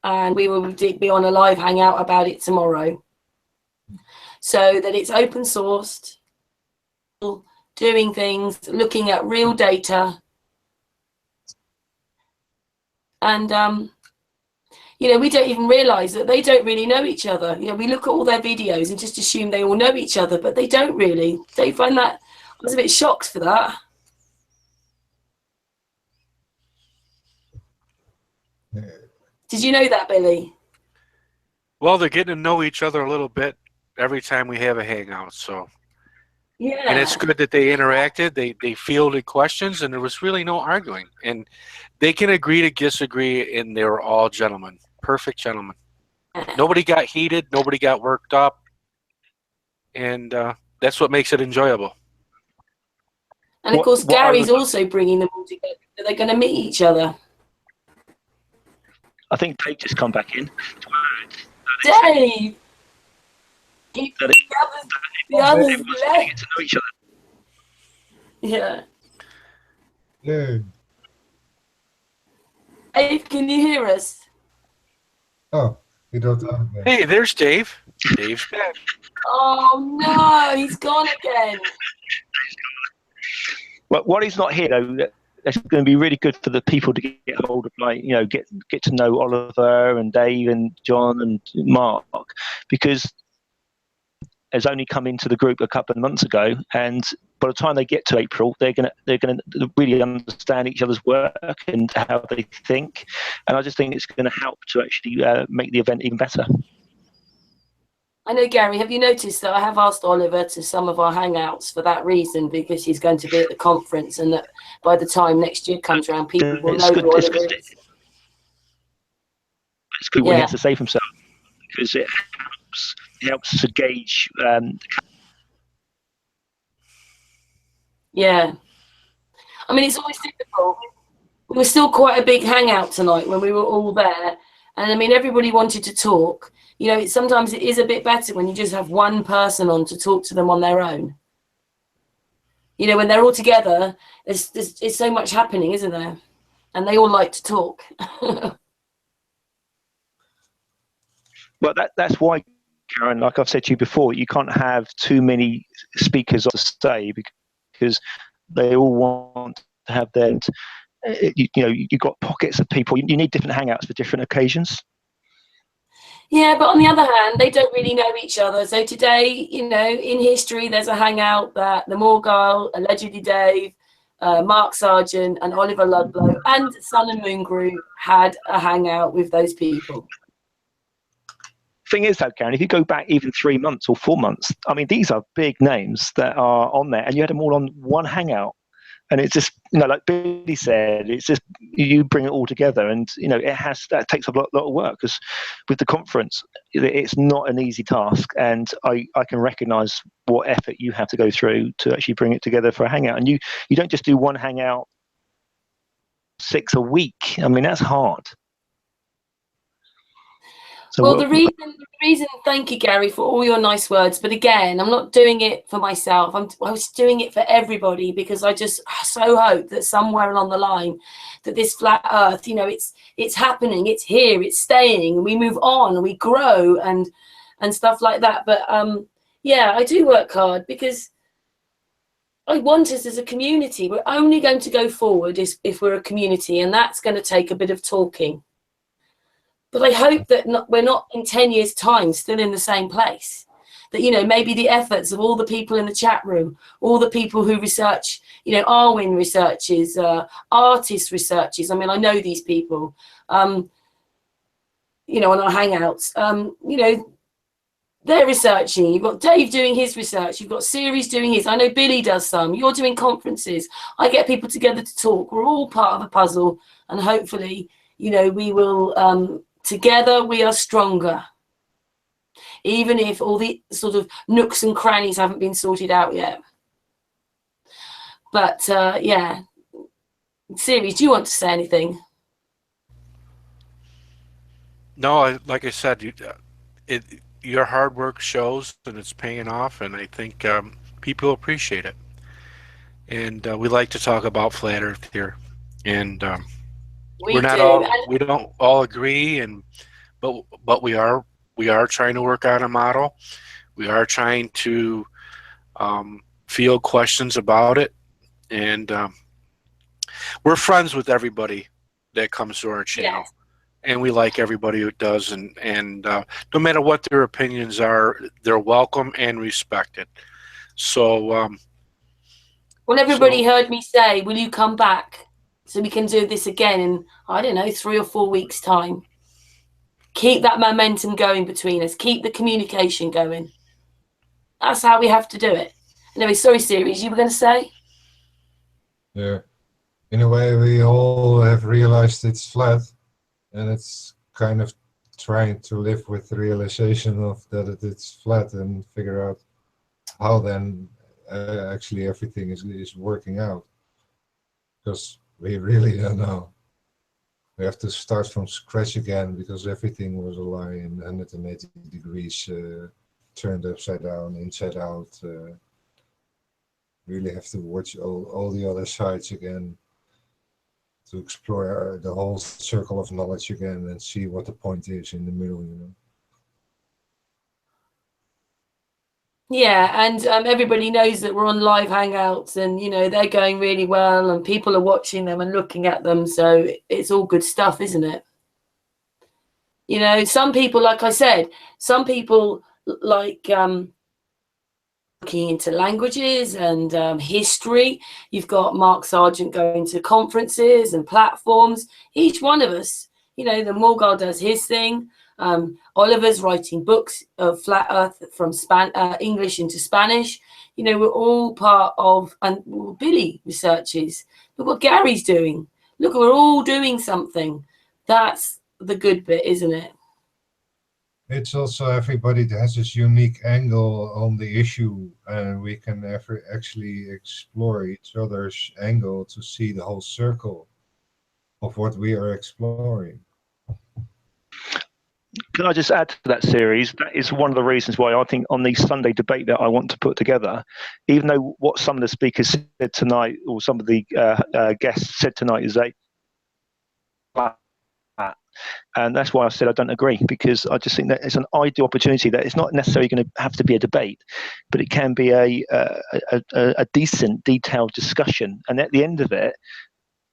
and we will be on a live hangout about it tomorrow, so that it's open sourced, doing things, looking at real data. And we don't even realize that they don't really know each other. We look at all their videos and just assume they all know each other, but they don't really. Don't you find that? I was a bit shocked for that. Did you know that, Billy? Well, they're getting to know each other a little bit every time we have a hangout. So yeah, and it's good that they interacted. They fielded questions, and there was really no arguing. And they can agree to disagree, and they were all gentlemen, perfect gentlemen. Nobody got heated. Nobody got worked up, and that's what makes it enjoyable. And of course, Gary's also bringing them all together. So they're going to meet each other. I think Dave just come back in. Dave! The others left. Get to know each other. Yeah. Yeah. Dave, can you hear us? Oh, you don't have it. Hey, there's Dave. Dave's back. Oh no, he's gone again. Well, while he's not here, though, it's going to be really good for the people to get hold of, like, you know, get to know Oliver and Dave and John and Mark, because has only come into the group a couple of months ago, and by the time they get to April, they're gonna really understand each other's work and how they think, and I just think it's going to help to actually make the event even better. I know, Gary, have you noticed that I have asked Oliver to some of our hangouts for that reason, because he's going to be at the conference, and that by the time next year comes around, people will know who Oliver is. It's good what he has to say for himself, because it helps to gauge. Yeah. I mean, it's always difficult. We were still quite a big hangout tonight when we were all there. And I mean, everybody wanted to talk. You know, sometimes it is a bit better when you just have one person on to talk to them on their own. You know, when they're all together, there's so much happening, isn't there? And they all like to talk. Well, that's why, Karen, like I've said to you before, you can't have too many speakers on the stage, because they all want to have their, you know, you've got pockets of people. You need different hangouts for different occasions. Yeah, but on the other hand, they don't really know each other. So today, you know, in history, there's a hangout that the Morgile, allegedly Dave, Mark Sargent and Oliver Ludlow and Sun and Moon Group had a hangout with those people. Thing is, though, Karen, if you go back even 3 months or 4 months, I mean, these are big names that are on there, and you had them all on one hangout. And it's just, you know, like Billy said, it's just you bring it all together, and you know that takes a lot of work, because with the conference, it's not an easy task, and I can recognise what effort you have to go through to actually bring it together for a hangout. And you don't just do one hangout 6 a week. I mean, that's hard. So well, the reason, thank you, Gary, for all your nice words. But again, I'm not doing it for myself. I was doing it for everybody, because I just so hope that somewhere along the line that this flat earth, you know, it's happening, it's here, it's staying, and we move on and we grow and stuff like that. But yeah, I do work hard, because I want us as a community. We're only going to go forward if we're a community, and that's going to take a bit of talking. But I hope that we're not in 10 years' time still in the same place. That, you know, maybe the efforts of all the people in the chat room, all the people who research, you know, Arwin researches, artist researches. I mean, I know these people, you know, on our hangouts, you know, they're researching. You've got Dave doing his research. You've got Series doing his. I know Billy does some. You're doing conferences. I get people together to talk. We're all part of a puzzle. And hopefully, you know, we will... together we are stronger, even if all the sort of nooks and crannies haven't been sorted out yet. But yeah, Series, do you want to say anything? No, like I said, your hard work shows, and it's paying off, and I think people appreciate it. And we like to talk about flat Earth here, and we don't all agree, but we are trying to work out a model. We are trying to field questions about it, and we're friends with everybody that comes to our channel. Yes. And we like everybody who does, and no matter what their opinions are, they're welcome and respected. So well, everybody heard me say, will you come back so we can do this again in, I don't know, 3 or 4 weeks' time? Keep that momentum going between us. Keep the communication going. That's how we have to do it. Anyway, sorry, Series, you were going to say? Yeah. In a way, we all have realized it's flat, and it's kind of trying to live with the realization of that it's flat and figure out how then actually everything is working out. Because we really don't know. We have to start from scratch again, because everything was a lie in 180 degrees, turned upside down, inside out. Really have to watch all the other sides again, to explore the whole circle of knowledge again and see what the point is in the middle, you know. Yeah, and everybody knows that we're on live hangouts, and they're going really well, and people are watching them and looking at them. So it's all good stuff, isn't it? Some people, like I said, some people like looking into languages and history. You've got Mark Sargent going to conferences and platforms. Each one of us, the Morgile does his thing. Oliver's writing books of flat Earth from English into Spanish. We're all part of, and Billy researches. Look what Gary's doing. Look, we're all doing something. That's the good bit, isn't it? It's also everybody has this unique angle on the issue, and we can actually explore each other's angle to see the whole circle of what we are exploring. Can I just add to that series? That is one of the reasons why I think on the Sunday debate that I want to put together, even though what some of the speakers said tonight, or some of the guests said tonight, is that, and that's why I said I don't agree, because I just think that it's an ideal opportunity, that it's not necessarily going to have to be a debate, but it can be a decent, detailed discussion. And at the end of it,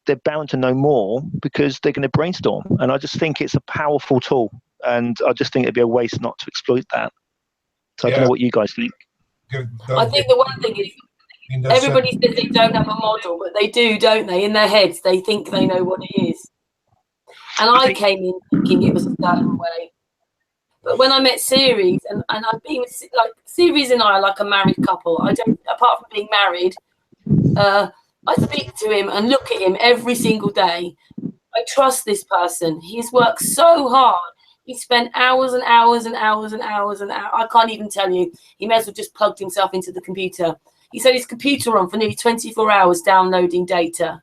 they're bound to know more because they're going to brainstorm. And I just think it's a powerful tool. And I just think it'd be a waste not to exploit that. So I don't know what you guys think. I think the one thing is, everybody says they don't have a model, but they do, don't they? In their heads, they think they know what it is. And I came in thinking it was a certain way. But when I met Ceres, and I've been like, Ceres and I are like a married couple. I don't, apart from being married, I speak to him and look at him every single day. I trust this person. He's worked so hard. He spent hours and hours and hours and hours and hours. I can't even tell you. He may as well just plugged himself into the computer. He set his computer on for nearly 24 hours downloading data.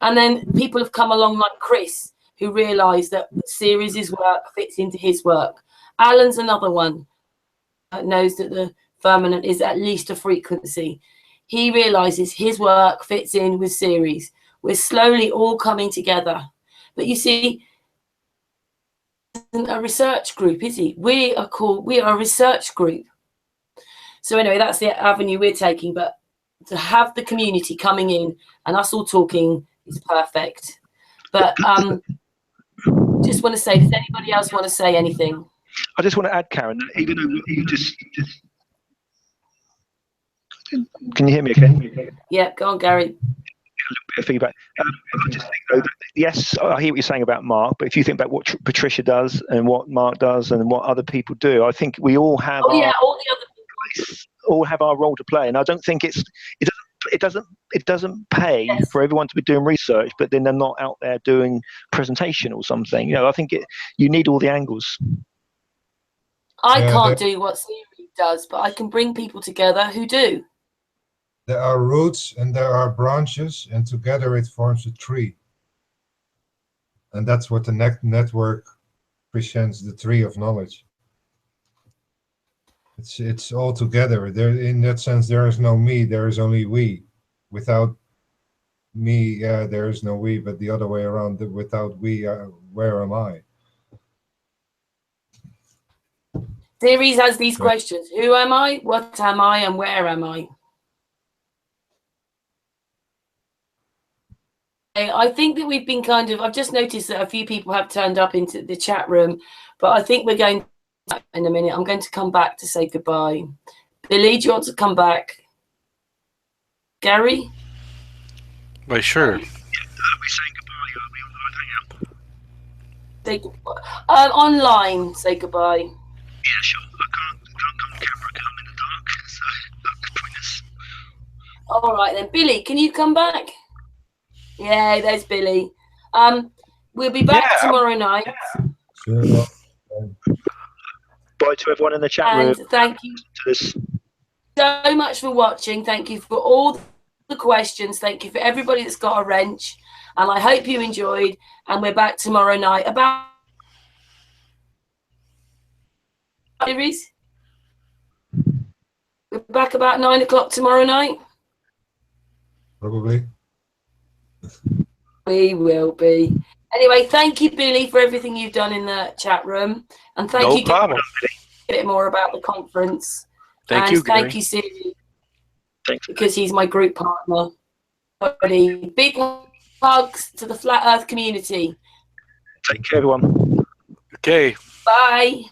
And then people have come along like Chris, who realised that Ceres' work fits into his work. Alan's another one that knows that the firmament is at least a frequency. He realises his work fits in with Ceres. We're slowly all coming together. But you see, isn't a research group, is he? We are a research group. So anyway, that's the avenue we're taking. But to have the community coming in and us all talking is perfect. But just want to say, does anybody else want to say anything? I just want to add, Karen, that even though you just can you hear me okay? Yeah, go on, Gary. A little bit of feedback. I just think, though, that, yes, I hear what you're saying about Mark, but if you think about what Patricia does and what Mark does and what other people do, I think we all have all the other people all have our role to play. And I don't think it doesn't pay for everyone to be doing research, but then they're not out there doing presentation or something. I think you need all the angles. I can't do what Siri does, but I can bring people together who do. There are roots and there are branches, and together it forms a tree. And that's what the network presents, the tree of knowledge. It's all together. There, in that sense, there is no me, there is only we. Without me, there is no we, but the other way around, without we, where am I? Ceres has these questions. Who am I? What am I? And where am I? I think that we've been I've just noticed that a few people have turned up into the chat room, but I think we're going to, in a minute. I'm going to come back to say goodbye. Billy, do you want to come back? Gary? Well, sure. Are we saying goodbye? Are we online? Online, say goodbye. Yeah, sure. I can't come on camera because I'm in the dark, so that's pointless. All right then, Billy, can you come back? Yeah, there's Billy. We'll be back tomorrow night. Sure. Bye to everyone in the chat room. And thank you so much for watching. Thank you for all the questions. Thank you for everybody that's got a wrench. And I hope you enjoyed. And we're back tomorrow night about series. We're back about 9 o'clock tomorrow night. Probably. We will be. Anyway, thank you, Billy, for everything you've done in the chat room. And thank you, No problem. a bit more about the conference. Thank you, Gary. Thank you, Siri, because he's my group partner. Big hugs to the Flat Earth community. Take care, everyone. Okay. Bye.